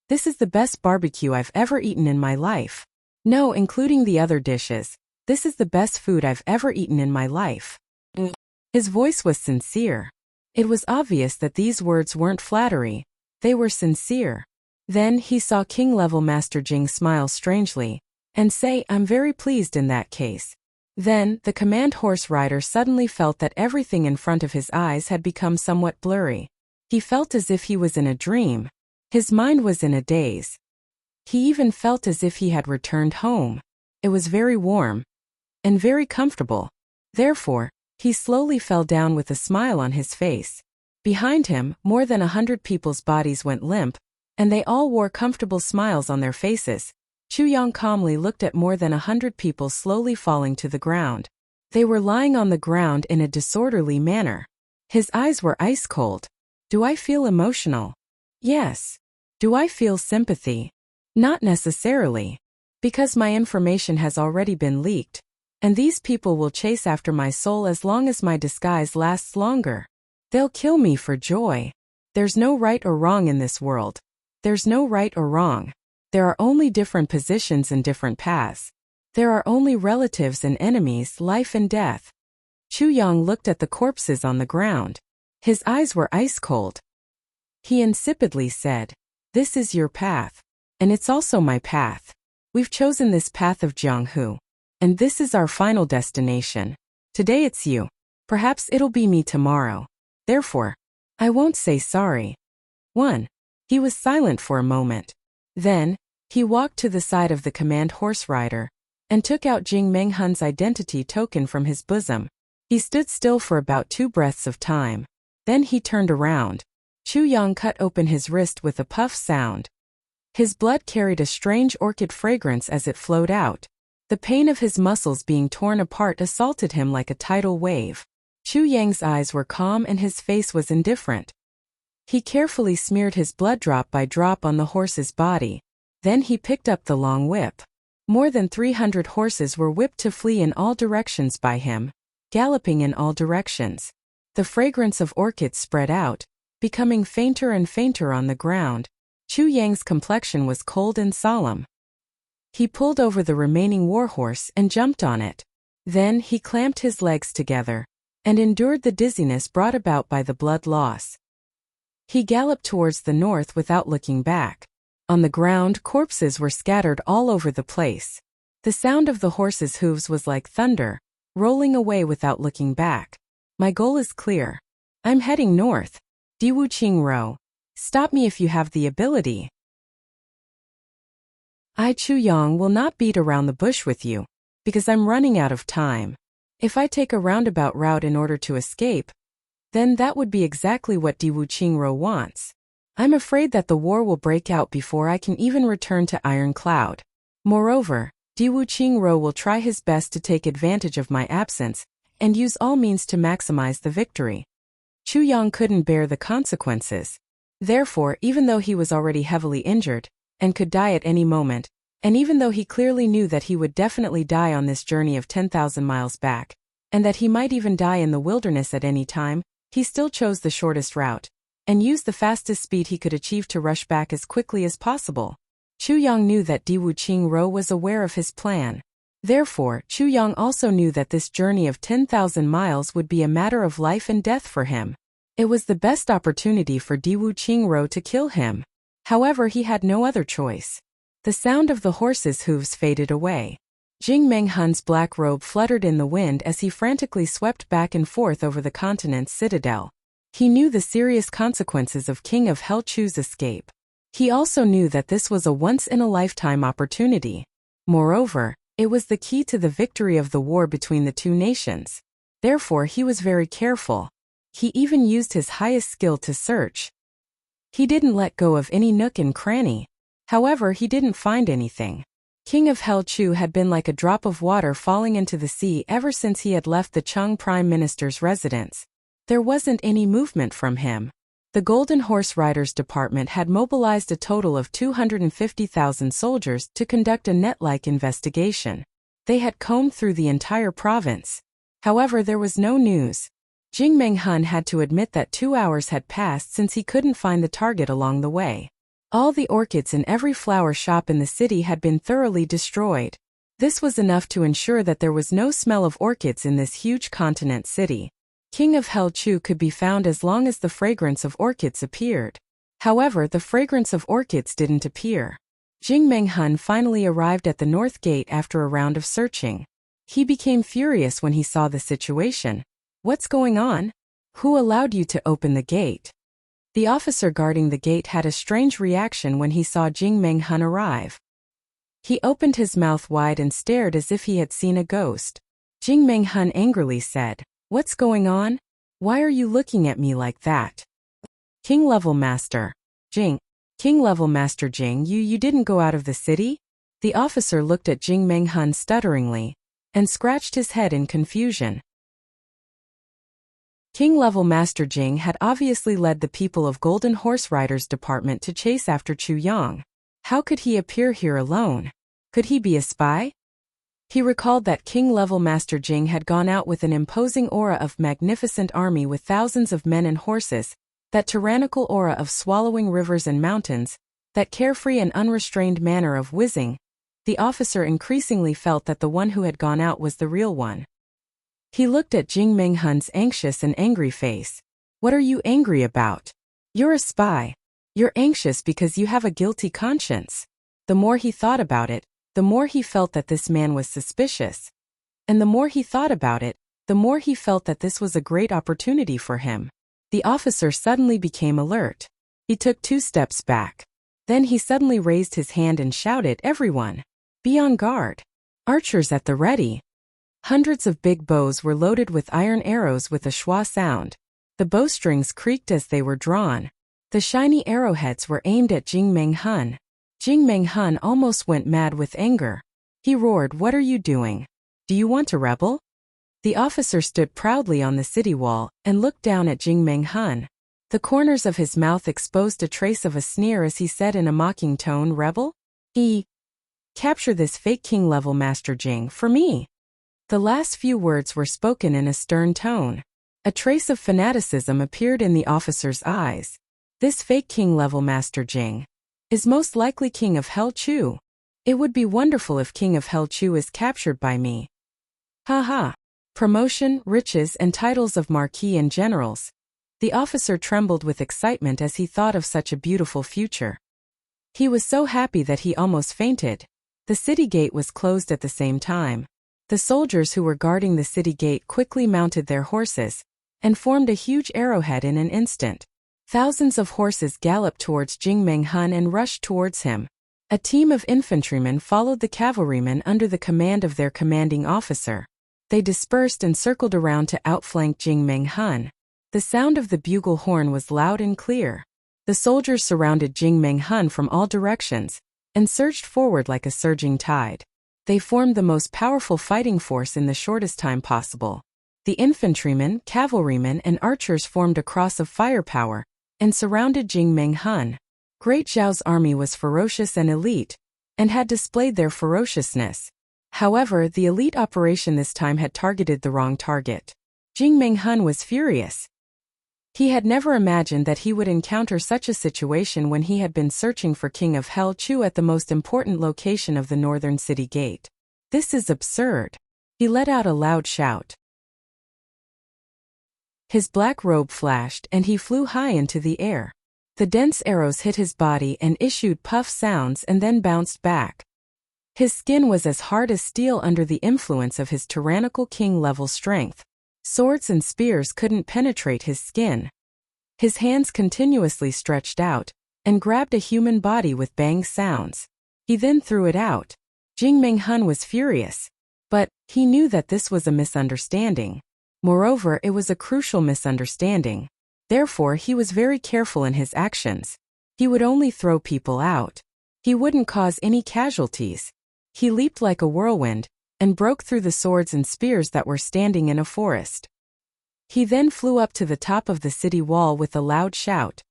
This is the best barbecue I've ever eaten in my life. No, including the other dishes. This is the best food I've ever eaten in my life." His voice was sincere. It was obvious that these words weren't flattery. They were sincere. Then he saw king-level Master Jing smile strangely and say, "I'm very pleased in that case." Then, the command horse rider suddenly felt that everything in front of his eyes had become somewhat blurry. He felt as if he was in a dream. His mind was in a daze. He even felt as if he had returned home. It was very warm and very comfortable. Therefore, he slowly fell down with a smile on his face. Behind him, more than 100 people's bodies went limp, and they all wore comfortable smiles on their faces. Chu Yang calmly looked at more than 100 people slowly falling to the ground. They were lying on the ground in a disorderly manner. His eyes were ice cold. Do I feel emotional? Yes. Do I feel sympathy? Not necessarily. Because my information has already been leaked, and these people will chase after my soul as long as my disguise lasts longer. They'll kill me for joy. There's no right or wrong in this world. There's no right or wrong. There are only different positions and different paths. There are only relatives and enemies, life and death. Chu Yang looked at the corpses on the ground. His eyes were ice cold. He insipidly said, "This is your path. And it's also my path. We've chosen this path of Jianghu. And this is our final destination. Today it's you. Perhaps it'll be me tomorrow. Therefore, I won't say sorry." 1. He was silent for a moment. Then, he walked to the side of the command horse rider and took out Jing Menghun's identity token from his bosom. He stood still for about 2 breaths of time. Then he turned around. Chu Yang cut open his wrist with a puff sound. His blood carried a strange orchid fragrance as it flowed out. The pain of his muscles being torn apart assaulted him like a tidal wave. Chu Yang's eyes were calm and his face was indifferent. He carefully smeared his blood drop by drop on the horse's body. Then he picked up the long whip. More than 300 horses were whipped to flee in all directions by him, galloping in all directions. The fragrance of orchids spread out, becoming fainter and fainter on the ground. Chu Yang's complexion was cold and solemn. He pulled over the remaining warhorse and jumped on it. Then he clamped his legs together and endured the dizziness brought about by the blood loss. He galloped towards the north without looking back. On the ground, corpses were scattered all over the place. The sound of the horse's hooves was like thunder, rolling away without looking back. My goal is clear. I'm heading north. Diwu Qingro. Stop me if you have the ability. I Chu Yang will not beat around the bush with you, because I'm running out of time. If I take a roundabout route in order to escape, then that would be exactly what Diwu Qingro wants. I'm afraid that the war will break out before I can even return to Iron Cloud. Moreover, Diwu Qingro will try his best to take advantage of my absence and use all means to maximize the victory. Chu Yang couldn't bear the consequences. Therefore, even though he was already heavily injured and could die at any moment, and even though he clearly knew that he would definitely die on this journey of 10,000 miles back, and that he might even die in the wilderness at any time, he still chose the shortest route and used the fastest speed he could achieve to rush back as quickly as possible. Chu Yang knew that Diwu Qingro was aware of his plan. Therefore, Chu Yang also knew that this journey of 10,000 miles would be a matter of life and death for him. It was the best opportunity for Diwu Qingro to kill him. However, he had no other choice. The sound of the horse's hooves faded away. Jing Menghun's black robe fluttered in the wind as he frantically swept back and forth over the continent's citadel. He knew the serious consequences of King of Hell Chu's escape. He also knew that this was a once-in-a-lifetime opportunity. Moreover, it was the key to the victory of the war between the two nations. Therefore, he was very careful. He even used his highest skill to search. He didn't let go of any nook and cranny. However, he didn't find anything. King of Hell Chu had been like a drop of water falling into the sea ever since he had left the Chung Prime Minister's residence. There wasn't any movement from him. The Golden Horse Riders Department had mobilized a total of 250,000 soldiers to conduct a net-like investigation. They had combed through the entire province. However, there was no news. Jing Menghun had to admit that 2 hours had passed since he couldn't find the target along the way. All the orchids in every flower shop in the city had been thoroughly destroyed. This was enough to ensure that there was no smell of orchids in this huge continent city. King of Hell Chu could be found as long as the fragrance of orchids appeared. However, the fragrance of orchids didn't appear. Jing Menghun finally arrived at the north gate after a round of searching. He became furious when he saw the situation. What's going on? Who allowed you to open the gate? The officer guarding the gate had a strange reaction when he saw Jing Menghun arrive. He opened his mouth wide and stared as if he had seen a ghost. Jing Menghun angrily said, "What's going on? Why are you looking at me like that?" King Level Master. Jing. King Level Master Jing, you didn't go out of the city? The officer looked at Jing Menghun stutteringly and scratched his head in confusion. King Level Master Jing had obviously led the people of Golden Horse Riders Department to chase after Chu Yang. How could he appear here alone? Could he be a spy? He recalled that King Level Master Jing had gone out with an imposing aura of magnificent army with thousands of men and horses, that tyrannical aura of swallowing rivers and mountains, that carefree and unrestrained manner of whizzing. The officer increasingly felt that the one who had gone out was the real one. He looked at Jing Menghun's anxious and angry face. What are you angry about? You're a spy. You're anxious because you have a guilty conscience. The more he thought about it, the more he felt that this man was suspicious. And the more he thought about it, the more he felt that this was a great opportunity for him. The officer suddenly became alert. He took 2 steps back. Then he suddenly raised his hand and shouted, "Everyone! Be on guard! Archers at the ready!" Hundreds of big bows were loaded with iron arrows with a schwa sound. The bowstrings creaked as they were drawn. The shiny arrowheads were aimed at Jing Menghun. Jing Menghun almost went mad with anger. He roared, "What are you doing? Do you want to rebel?" The officer stood proudly on the city wall and looked down at Jing Menghun. The corners of his mouth exposed a trace of a sneer as he said in a mocking tone, "Rebel? Capture this fake King Level Master Jing for me." The last few words were spoken in a stern tone. A trace of fanaticism appeared in the officer's eyes. This fake King Level Master Jing is most likely King of Hell Chu. It would be wonderful if King of Hell Chu is captured by me. Ha ha. Promotion, riches and titles of marquis and generals. The officer trembled with excitement as he thought of such a beautiful future. He was so happy that he almost fainted. The city gate was closed at the same time. The soldiers who were guarding the city gate quickly mounted their horses and formed a huge arrowhead in an instant. Thousands of horses galloped towards Jing Menghun and rushed towards him. A team of infantrymen followed the cavalrymen under the command of their commanding officer. They dispersed and circled around to outflank Jing Menghun. The sound of the bugle horn was loud and clear. The soldiers surrounded Jing Menghun from all directions and surged forward like a surging tide. They formed the most powerful fighting force in the shortest time possible. The infantrymen, cavalrymen, and archers formed a cross of firepower and surrounded Jing Menghun. Great Zhao's army was ferocious and elite, and had displayed their ferociousness. However, the elite operation this time had targeted the wrong target. Jing Menghun was furious. He had never imagined that he would encounter such a situation when he had been searching for King of Hell Chu at the most important location of the northern city gate. This is absurd. He let out a loud shout. His black robe flashed and he flew high into the air. The dense arrows hit his body and issued puff sounds and then bounced back. His skin was as hard as steel under the influence of his tyrannical king-level strength. Swords and spears couldn't penetrate his skin. His hands continuously stretched out and grabbed a human body with bang sounds. He then threw it out. Jing Menghun was furious, but he knew that this was a misunderstanding. Moreover, it was a crucial misunderstanding. Therefore, he was very careful in his actions. He would only throw people out. He wouldn't cause any casualties. He leaped like a whirlwind and broke through the swords and spears that were standing in a forest. He then flew up to the top of the city wall with a loud shout.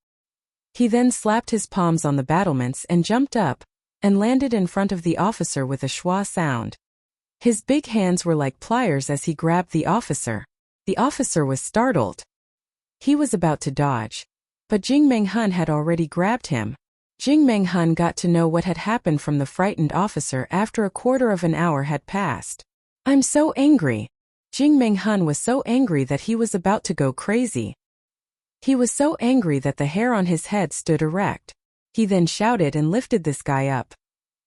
He then slapped his palms on the battlements and jumped up and landed in front of the officer with a schwa sound. His big hands were like pliers as he grabbed the officer. The officer was startled. He was about to dodge, but Jing Menghun had already grabbed him. Jing Menghun got to know what had happened from the frightened officer after a quarter of an hour had passed. "I'm so angry." Jing Menghun was so angry that he was about to go crazy. He was so angry that the hair on his head stood erect. He then shouted and lifted this guy up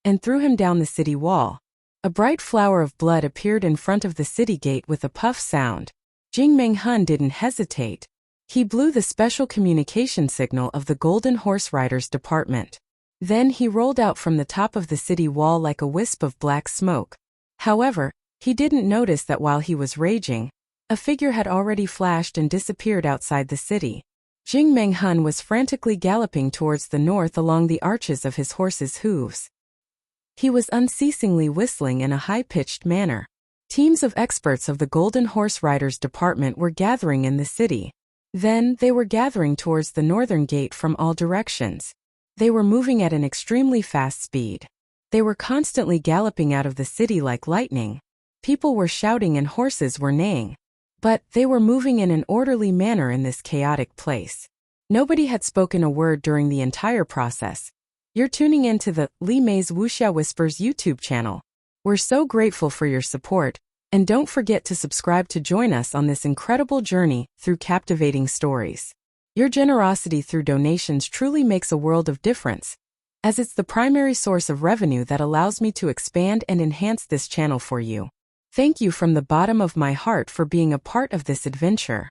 and threw him down the city wall. A bright flower of blood appeared in front of the city gate with a puff sound. Jing Menghun didn't hesitate. He blew the special communication signal of the Golden Horse Riders Department. Then he rolled out from the top of the city wall like a wisp of black smoke. However, he didn't notice that while he was raging, a figure had already flashed and disappeared outside the city. Jing Menghun was frantically galloping towards the north along the arches of his horse's hooves. He was unceasingly whistling in a high-pitched manner. Teams of experts of the Golden Horse Riders Department were gathering in the city. Then, they were gathering towards the northern gate from all directions. They were moving at an extremely fast speed. They were constantly galloping out of the city like lightning. People were shouting and horses were neighing. But they were moving in an orderly manner in this chaotic place. Nobody had spoken a word during the entire process. You're tuning into the Li Mei's Wuxia Whispers YouTube channel. We're so grateful for your support. And don't forget to subscribe to join us on this incredible journey through captivating stories. Your generosity through donations truly makes a world of difference, as it's the primary source of revenue that allows me to expand and enhance this channel for you. Thank you from the bottom of my heart for being a part of this adventure.